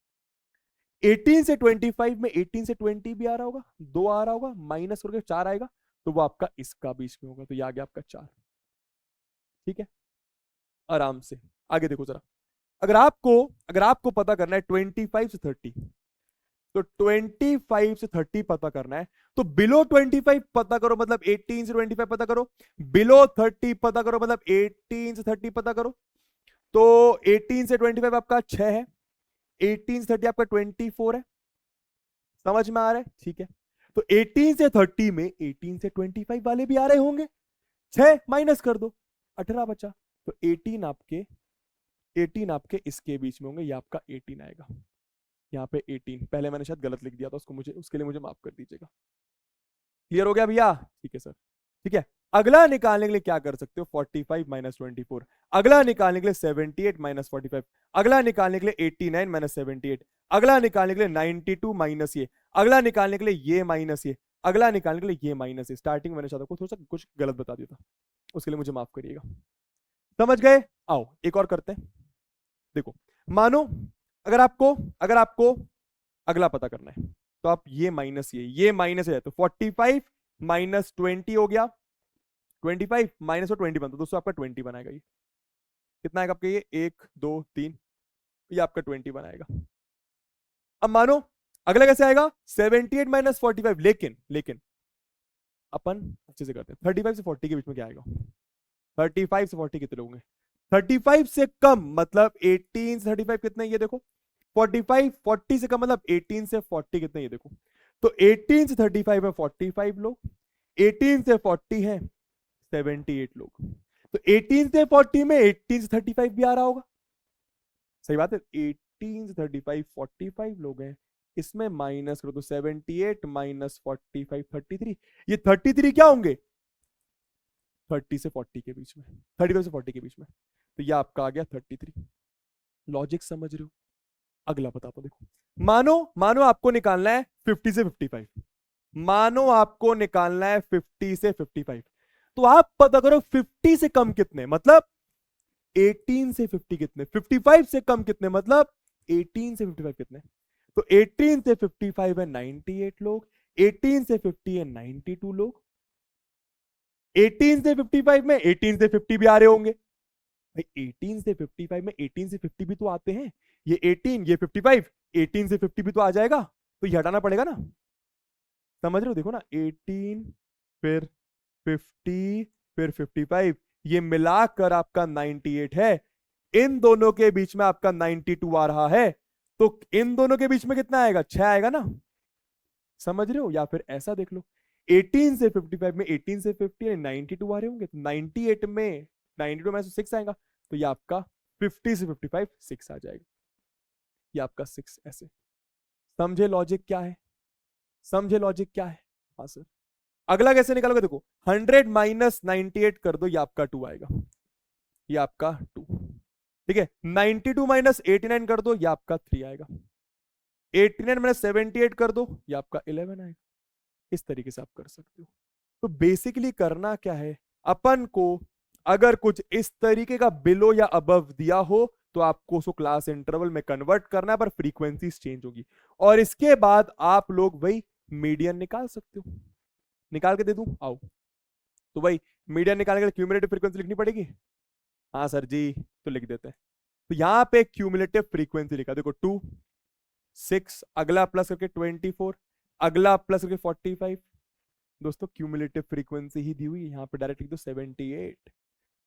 18 से 25 में 18 से 20 भी आ रहा होगा, 2 आ रहा होगा, माइनस करके 4 आएगा, तो वो आपका इसका बीच में होगा, तो ये आ गया आपका 4। ठीक है, आराम से आगे देखो जरा। अगर आपको पता करना है 25 से 30, तो 25 से 30 पता करना है, तो बिलो 25 पता करो, मतलब 18 से 25 पता करो, बिलो 30 पता करो, मतलब 18 से 30 पता करो। तो 18 से 25 आपका 6 है, 18 से 30 आपका 24 है। समझ में आ रहा है? ठीक है, तो 18 से 30 में 18 से 25 वाले भी आ रहे होंगे, 6 माइनस कर दो, 18 बचा। तो 18 आपके इसके बीच में होंगे, ये आपका 18 आएगा। यहाँ पे 18 पहले मैंने शायद गलत लिख दिया था, उसके लिए मुझे माफ कर दीजिएगा। क्लियर हो गया भैया? ठीक है सर। ठीक है, अगला निकालने के लिए क्या कर सकते हो, 45 माइनस 24, अगला निकालने के लिए 78 माइनस 45, अगला निकालने के लिए 89 माइनस 78, अगला निकालने के लिए 92 माइनस ये, अगला निकालने के लिए ये माइनस ये, अगला निकालने के लिए ये माइनस ये। स्टार्टिंग मैंने शायद आपको थोड़ा सा कुछ गलत बता दिया था, उसके लिए मुझे माफ करिएगा। समझ गए? आओ एक और करते हैं। देखो, मानो अगर आपको अगला पता करना है, तो आप ये माइनस ये माइनस है, तो 45 माइनस 20 हो गया, 25 माइनस और 20 बनता, दोस्तों आपका 20 बनाएगा। ये कितना आएगा आपका, ये 1 2 3, ये आपका 20 बनाएगा। अब मानो अगला कैसे आएगा, 78 माइनस 45, लेकिन अपन अच्छे से करते हैं, 35 से 40 के बीच में क्या आएगा, 35 से 40 कितने लोग होंगे, 35 से कम मतलब 18 से 35 कितने, ये देखो 45, 40 से कम मतलब 18 से 40 कितने, ये देखो। तो 18 से 35 है 45 लोग, 18 से 40 है 78 लोग। तो 18 से 40 में 18 से 35 भी आ रहा होगा, सही बात है। 18 से 35 45 लोग हैं, इसमें माइनस करो तो 78 माइनस 45 33, ये 33 क्या होंगे, 30 से 40 के बीच में, 35 से 40 के बीच में, तो ये आपका आ गया 33। लॉजिक समझ रहे हो? अगला बताता हूं, देखो मानो आपको निकालना है 50 से 55, मानो आपको निकालना है 50 से 55, तो आप पता करो 50 से कम कितने, मतलब 18 से 50 कितने, 55 से कम कितने, मतलब 18 से 55 कितने। तो 18 से 55 है 98 लोग, 18 से 50 है 92 लोग, 18 से 55 में 18 से 50 भी आ रहे होंगे भाई, 18 से 55 में 18 से 50 भी तो आते हैं, ये 18 ये 55, 18 से 50 भी तो आ जाएगा, तो ये हटाना पड़ेगा ना। समझ रहे हो? देखो ना, 18 फिर 50 फिर 55, ये मिलाकर आपका 98 है, इन दोनों के बीच में आपका 92 आ रहा है, तो इन दोनों के बीच में कितना आएगा, 6 आएगा ना। समझ रहे हो? या फिर ऐसा देख लो, 18 से 55 में 18 से 50 यानी 92 आ रहे होंगे, तो 98 में 92 में से 6 आएगा, तो ये आपका 50 से 55 6 आ जाएगा, ये आपका 6 ऐसे। समझे लॉजिक क्या है? समझे लॉजिक क्या है? हाँ सर। अगला कैसे निकालोगे, देखो 100 माइनस 98 कर दो, ये आपका 2 आएगा, ये आपका 2। ठीक है, 92 माइनस 89 कर दो, ये आपका 3 आएगा, 89 माइनस 78 कर दो, ये आपका 11 आएगा। इस तरीके से आप कर सकते हो। तो बेसिकली करना क्या है, अपन को अगर कुछ इस तरीके का बिलो या अबव दिया हो, तो आपको उसको क्लास इंटरवल में कन्वर्ट करना है, पर फ्रीक्वेंसीज चेंज होगी, और इसके बाद आप लोग वही मीडियन निकाल सकते हो। निकाल के दे दूं, आओ। तो भाई मीडियन निकालने के लिए क्यूमुलेटिव फ्रीक्वेंसी लिखनी पड़ेगी, हाँ सर जी, तो लिख देते हैं। तो यहां पे क्यूमुलेटिव फ्रीक्वेंसी लिखा, देखो 2 6, अगला प्लस करके 24, अगला प्लस करके 45। दोस्तों क्यूमुलेटिव फ्रीक्वेंसी ही दी हुई, यहाँ पे डायरेक्ट लिख दो 78,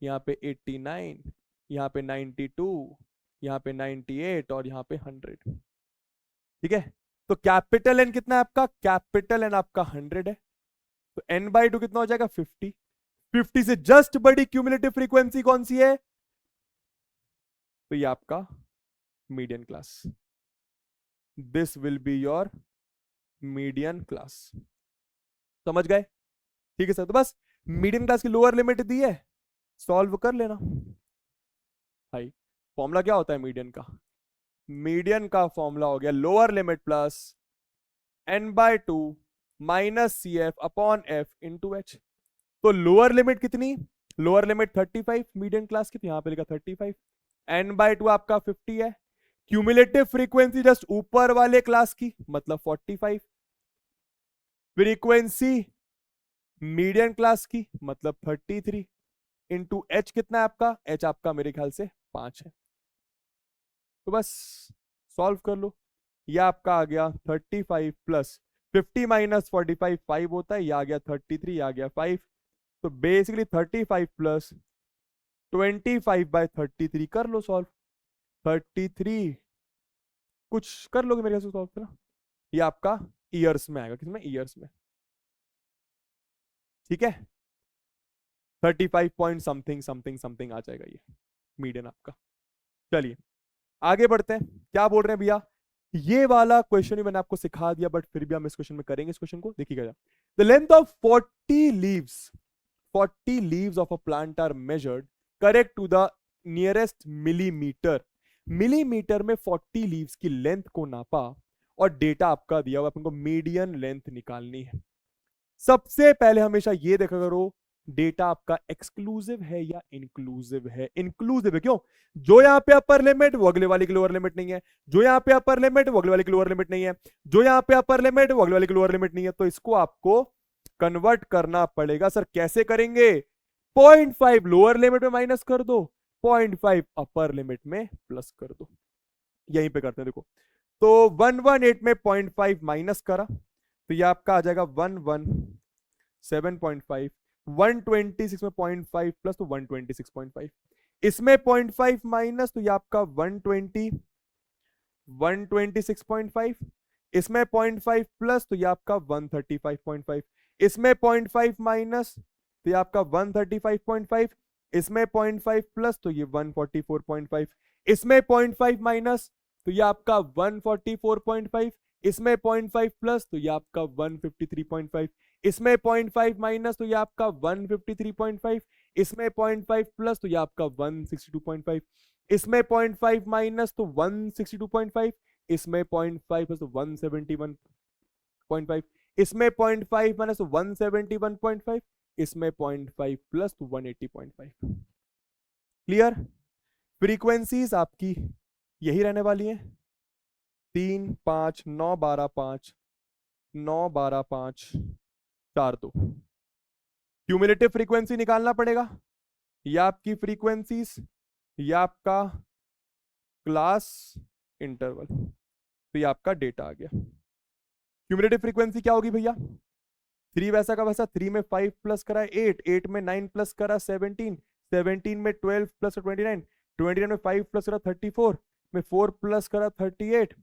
यहाँ पे 89, यहाँ पे 92, यहाँ पे 98 और यहाँ पे 100। ठीक है, तो कैपिटल एन कितना है आपका, कैपिटल एन आपका 100 है, तो n/2 कितना हो जाएगा 50। 50 से जस्ट बड़ी क्यूमुलेटिव फ्रीक्वेंसी कौन सी है, तो ये आपका median class, this will be your median class. समझ गए? ठीक है सर, तो बस मीडियन क्लास की लोअर लिमिट दी है, सॉल्व कर लेना। भाई फॉर्मूला क्या होता है मीडियन का? मीडियन का फॉर्मूला हो गया lower limit plus n/2 minus C F upon F into H. तो लोअर लिमिट कितनी? लोअर लिमिट 35, मीडियन क्लास की, तो यहां पे लिखा 35, n/2 आपका 50 है। क्यूमुलेटिव फ्रीक्वेंसी जस्ट ऊपर वाले क्लास की मतलब 45, फ्रीक्वेंसी मीडियन क्लास की मतलब 33 इंटू एच कितना है आपका? एच आपका मेरे ख्याल से 5 है। तो बस सॉल्व कर लो। ये आपका आ गया 35 प्लस 50 माइनस 45 5 होता है, ये आ गया 33, ये आ गया 5। तो बेसिकली 35 प्लस 25/33 कर लो सॉल्व। 33 कुछ कर लोगे मेरे से सॉल्व करना। ये आपका ईयर्स में आएगा, किसमें? ईयर्स में। ठीक है, 35 पॉइंट समथिंग समथिंग समथिंग आ जाएगा ये मीडियन आपका। चलिए आगे बढ़ते हैं। क्या बोल रहे हैं भैया? ये वाला क्वेश्चन ही मैंने आपको सिखा दिया, बट फिर भी हम इस क्वेश्चन में करेंगे। इस क्वेश्चन को देखिएगा। The length of 40 leaves of a plant are measured correct to the nearest millimetre. Millimetre में 40 लीव्स की लेंथ को नापा और डेटा आपका दिया हुआ, अपन को मीडियन लेंथ निकालनी है। सबसे पहले हमेशा ये देखा करो डेटा आपका एक्सक्लूसिव है या इंक्लूसिव है। इंक्लूसिव है क्यों? जो यहां पे अपर लिमिट वो अगले वाले की लोअर लिमिट नहीं है, जो यहां पे अपर लिमिट वो अगले वाले की लोअर लिमिट नहीं है, जो यहां पे अपर लिमिट वो अगले वाले की लोअर लिमिट नहीं है। तो इसको आपको कन्वर्ट करना पड़ेगा। सर कैसे करेंगे? 0.5 लोअर लिमिट में माइनस कर दो, 0.5 अपर लिमिट में प्लस कर दो। यहीं पे करते हैं देखो। तो 118 में 0.5 माइनस करा तो ये आपका आ जाएगा 117.5। 126 में 0.5 प्लस तो 126.5। इसमें 0.5 माइनस तो ये आपका 126.5। इसमें 0.5 प्लस तो ये आपका 135.5। इसमें 0.5 माइनस तो ये आपका 135.5। इसमें 0.5 प्लस तो ये 144.5। इसमें 0.5 माइनस तो ये आपका 144.5। इसमें 0.5 प्लस तो ये आपका 153.5। इसमें 0.5 माइनस तो ये आपका 153.5। इसमें 0.5 प्लस तो ये आपका 162.5। इसमें 0.5 माइनस तो 162.5। इसमें 0.5 प्लस तो 171.5। इसमें 0.5 माइनस तो 171.5। इसमें 0.5 प्लस तो 180.5। क्लियर? फ्रीक्वेंसीज आपकी यही रहने वाली है, 3 5 9 12 5 9 12 5 4 2। क्यूमुलेटिव फ्रीक्वेंसी निकालना पड़ेगा। ये आपकी फ्रीक्वेंसीज, ये आपका क्लास इंटरवल, तो ये आपका डेटा आ गया। क्यूमुलेटिव फ्रीक्वेंसी क्या होगी भैया? 3 वैसा का वैसा, 3 में 5 प्लस करा 8, 8 में 9 प्लस करा 17, 17 में 12 प्लस 29, 29 में 5 प्लस करा 34, में 4 प्लस करा 38,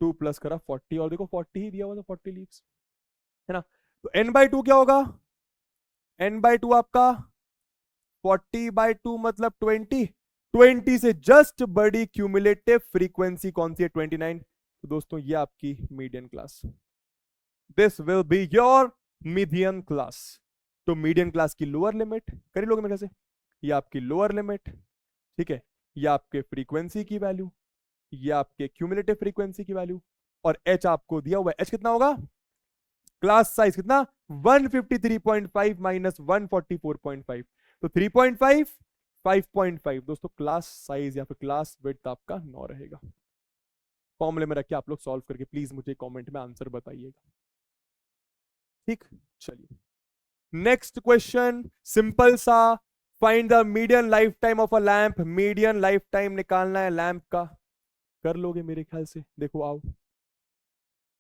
2 प्लस करा 40। और देखो 40 ही दिया हुआ था, 40 लीव्स है ना। तो n/2 क्या होगा? n/2 आपका 40/2 मतलब 20। 20 से जस्ट बड़ी क्यूमुलेटिव फ्रीक्वेंसी कौन सी है? 29। तो दोस्तों ये आपकी median class, this will be your median class. तो मीडियन क्लास की लोअर लिमिट कर ही लोगे मेरे से, ये आपकी लोअर लिमिट, ठीक है, ये आपके फ्रीक्वेंसी की वैल्यू, ये आपके क्यूमुलेटिव फ्रीक्वेंसी की वैल्यू, और एच आपको दिया हुआ है। एच कितना होगा? क्लास साइज कितना? 153.5 माइनस 144.5, तो 3.5 5.5। दोस्तों क्लास साइज या फिर क्लास विड्थ आपका 9 रहेगा। फॉर्मूले में रखिए आप लोग सॉल्व करके, प्लीज मुझे कमेंट में आंसर बताइएगा। ठीक, चलिए नेक्स्ट क्वेश्चन सिंपल सा, find the median life time of a lamp. Median life time निकालना है लैंप का, कर लोगे मेरे ख्याल से। देखो आओ,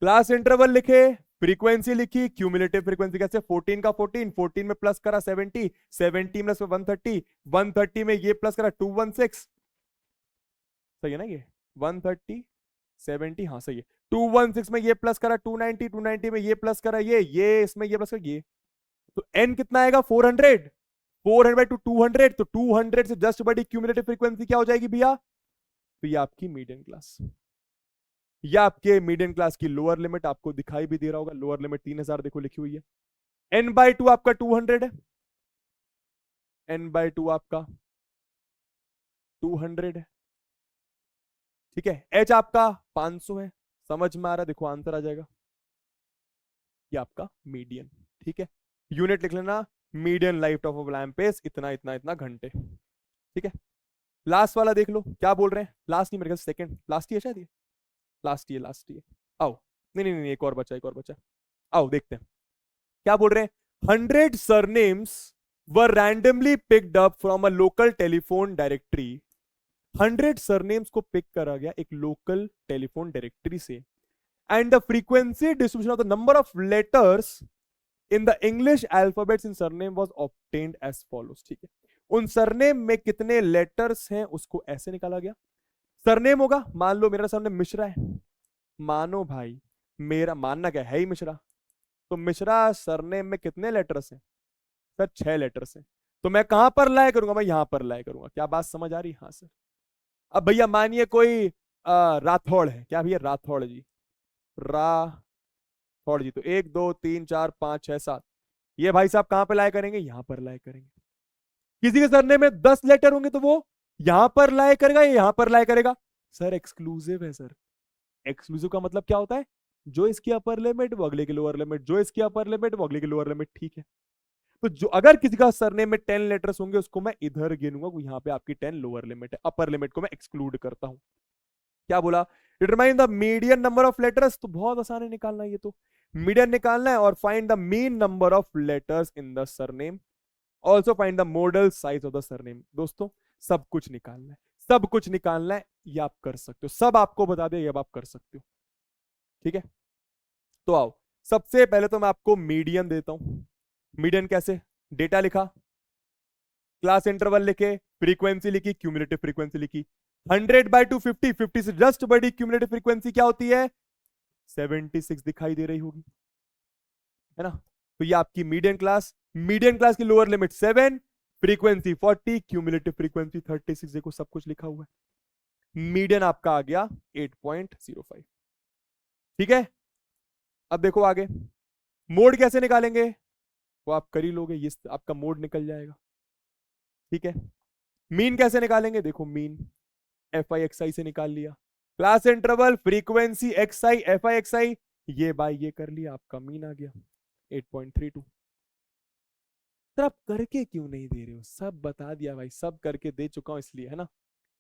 क्लास इंटरवल लिखे, फ्रीक्वेंसी लिखी, क्यूमुलेटिव फ्रीक्वेंसी कैसे? 14 का 14, 14 में प्लस करा 70, 70 में 130, 130 में ये प्लस करा 216, सही है ना ये? 130 70, हाँ सही है। 216 में ये प्लस करा 290, 290 में ये प्लस करा ये इसमें ये प्लस करा ये, तो n कितना आएगा? 400। 400 टू 200, तो 200 से जस्ट बड़ी क्यूमुलेटिव फ्रीक्वेंसी क्या हो जाएगी भैया? तो ये आपकी मीडियन क्लास, या आपके मीडियन क्लास की लोअर लिमिट आपको दिखाई भी दे रहा होगा। लोअर लिमिट 3000 देखो लिखी हुई है। n/2 आपका 200 है, n/2 आपका 200 है, ठीक है। एच आपका 500 है, समझ में आ रहा है, देखो आंसर आ जाएगा, ये आपका मीडियन, ठीक है। यूनिट लिख लेना, median life of lamp is इतना इतना इतना घंटे, ठीक है। लास्ट वाला देख लो क्या बोल रहे हैं, लास्ट नहीं मेरे ख्याल सेकंड लास्ट ही है शायद, ये लास्ट ही है, लास्ट ही है। आओ, नहीं नहीं नहीं, एक और बचा, एक और बचा, आओ देखते हैं क्या बोल रहे हैं। 100 surnames were randomly picked up from a local telephone directory. 100 surnames को पिक करा गया एक लोकल टेलीफोन डायरेक्टरी से, and the frequency distribution of the number of letters in the English alphabets in surname was obtained as follows, ठीक है। उन surname में कितने लेटर्स हैं उसको ऐसे निकाला गया। सरनेम होगा, मान लो मेरा सामने मिश्रा है, मानो भाई मेरा मानना क्या है ही मिश्रा, तो मिश्रा सरनेम में कितने लेटर्स हैं सर, 6 लेटर्स हैं। तो मैं कहां पर लाया करूंगा, मैं यहां पर लाया करूंगा, क्या बात समझ आ रही, हाँ सर। अब भैया मानिए कोई राठौड़ है, क्या भैया राठौड़ जी, राठौड़ जी, तो 1 2 3 4 5 6 7, ये भाई साहब कहां पे लाया करेंगे, यहां पर लाया करेंगे। किसी के सरनेम में 10 लेटर होंगे तो वो यहां पर लाया करेगा या यहां पर लाया करेगा, सर एक्सक्लूसिव है सर। एक्सक्लूसिव का मतलब क्या होता है, जो इसकी अपर लिमिट वो अगले की लोअर लिमिट, जो इसकी अपर लिमिट वो अगले की लोअर लिमिट, ठीक है। तो जो अगर किसी का सरनेम में 10 लेटर्स होंगे उसको मैं इधर गिनूंगा, यहाँ पे आपकी 10 लोअर लिमिट है, अपर लिमिट को मैं एक्सक्लूड करता हूं। क्या बोला, determine the median number of letters, तो बहुत आसान है निकालना, ये तो मीडियन निकालना है, और find the mean number of letters in the surname, also find the model size of the surname. दोस्तों सब कुछ निकालना है, सब कुछ निकालना है, ये आप कर सकते हो, सब आपको बता दे, ये अब आप कर सकते हो, ठीक है। तो आओ, सबसे पहले तो मैं आपको मीडियन देता हूं। मीडियन कैसे, डेटा लिखा, क्लास इंटरवल लिखे, फ्रीक्वेंसी लिखी, क्यूमुलेटिव फ्रीक्वेंसी लिखी। 100 बाय 250, 50 से जस्ट बड़ी क्यूमुलेटिव फ्रीक्वेंसी क्या होती है, 76 दिखाई दे रही होगी, है ना। तो ये आपकी मीडियन क्लास, मीडियन क्लास की lower limit 7, frequency 40, cumulative frequency 36, देखो सब कुछ लिखा हुआ है। मीडियन आपका आ गया 8.05, ठीक है। अब देखो आगे, मोड कैसे निकालेंगे, वो आप कर ही लोगे, ये आपका मोड निकल जाएगा, ठीक है। मीन कैसे निकालेंगे, देखो mean f i x i से निकाल लिया, class interval frequency x i f i x i, ये बाय ये कर लिया, आपका मीन आ गया 8.32। सर आप करके क्यों नहीं दे रहे हो, सब बता दिया भाई, सब करके दे चुका हूं इसलिए, है ना।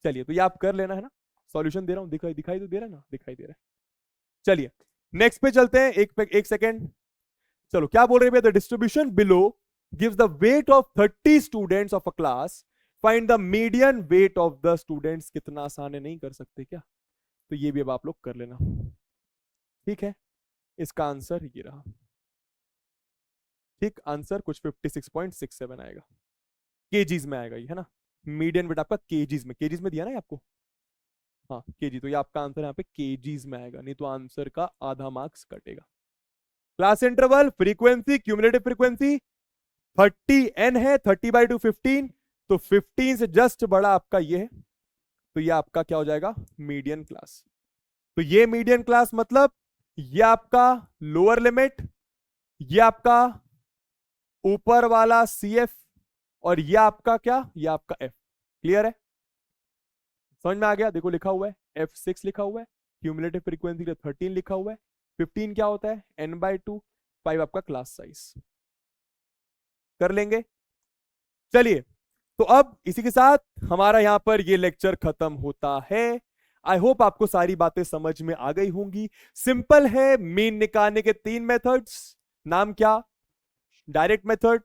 चलिए तो ये आप कर लेना, है ना, सॉल्यूशन दे रहा हूं, दिखाई दिखाई तो दे रहा है ना, दिखाई दे रहा है। चलिए नेक्स्ट पे चलते हैं, एक सेकेंड, चलो क्या बोल रहे हैं, the distribution below gives the weight of 30 students of a class, find the median weight of the students. कितना आसान है, नहीं कर सकते क्या, तो ये भी अब आप लोग कर लेना, ठीक है। इसका आंसर ये रहा, ठीक, आंसर कुछ 56.67 आएगा, केजीज में आएगा ये, है ना। मीडियन वेट आपका केजीज में दिया ना ये आपको, हाँ केजी, तो ये आपका आंसर यहाँ पे केजीज में आएगा, नहीं तो आंसर का आधा मार्क्स कटेगा। Class interval frequency cumulative frequency 30n है, 30 बाई 2 15, तो 15 से जस्ट बड़ा आपका ये है, तो ये आपका क्या हो जाएगा, मीडियन क्लास। तो ये मीडियन क्लास मतलब ये आपका लोअर लिमिट, ये आपका ऊपर वाला CF, और ये आपका क्या, ये आपका F। क्लियर है, समझ में आ गया, देखो लिखा हुआ है F6 लिखा हुआ है, क्यूमुलेटिव फ्रीक्वेंसी 13 लिखा हुआ है, 15 क्या होता है n/2, 5 आपका क्लास साइज, कर लेंगे। चलिए तो अब इसी के साथ हमारा यहां पर ये लेक्चर खत्म होता है। आई होप आपको सारी बातें समझ में आ गई होंगी। सिंपल है, मीन निकालने के 3 मेथड्स, नाम क्या, डायरेक्ट मेथड,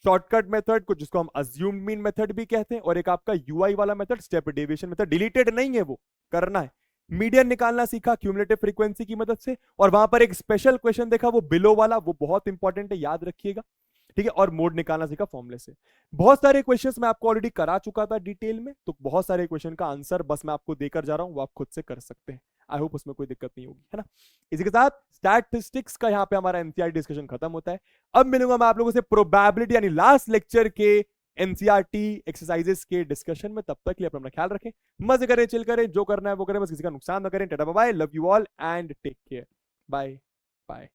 शॉर्टकट मेथड, कुछ जिसको हम अज्यूम्ड मीन मेथड भी कहते हैं, और एक आपका यूआई वाला method, step deviation method, deleted नहीं है, वो करना है। मीडियन निकालना सीखा क्यूमुलेटिव फ्रीक्वेंसी की मदद से, और वहां पर एक स्पेशल क्वेश्चन देखा वो बिलो वाला, वो बहुत इंपॉर्टेंट है, याद रखिएगा, ठीक है। और मोड निकालना सीखा फॉर्मूले से। बहुत सारे क्वेश्चंस मैं आपको ऑलरेडी करा चुका था डिटेल में, तो बहुत सारे क्वेश्चन का आंसर बस मैं आपको देकर जा रहा हूं, वो आप खुद से कर सकते हैं। आई होप उसमें कोई दिक्कत नहीं होगी, है ना। इसी के साथ स्टैटिस्टिक्स का यहाँ पे हमारा एनसीईआरटी डिस्कशन खत्म होता है। अब मिलूंगा मैं आप लोगों से प्रोबेबिलिटी यानी लास्ट लेक्चर के एनसीईआरटी एक्सरसाइजेस के डिस्कशन में। तब तक के लिए अपना ख्याल रखें, मजे करें, चिल करें, जो करना है वो करें, बस किसी का नुकसान ना करें। Tata bye, love you all and take care, bye bye.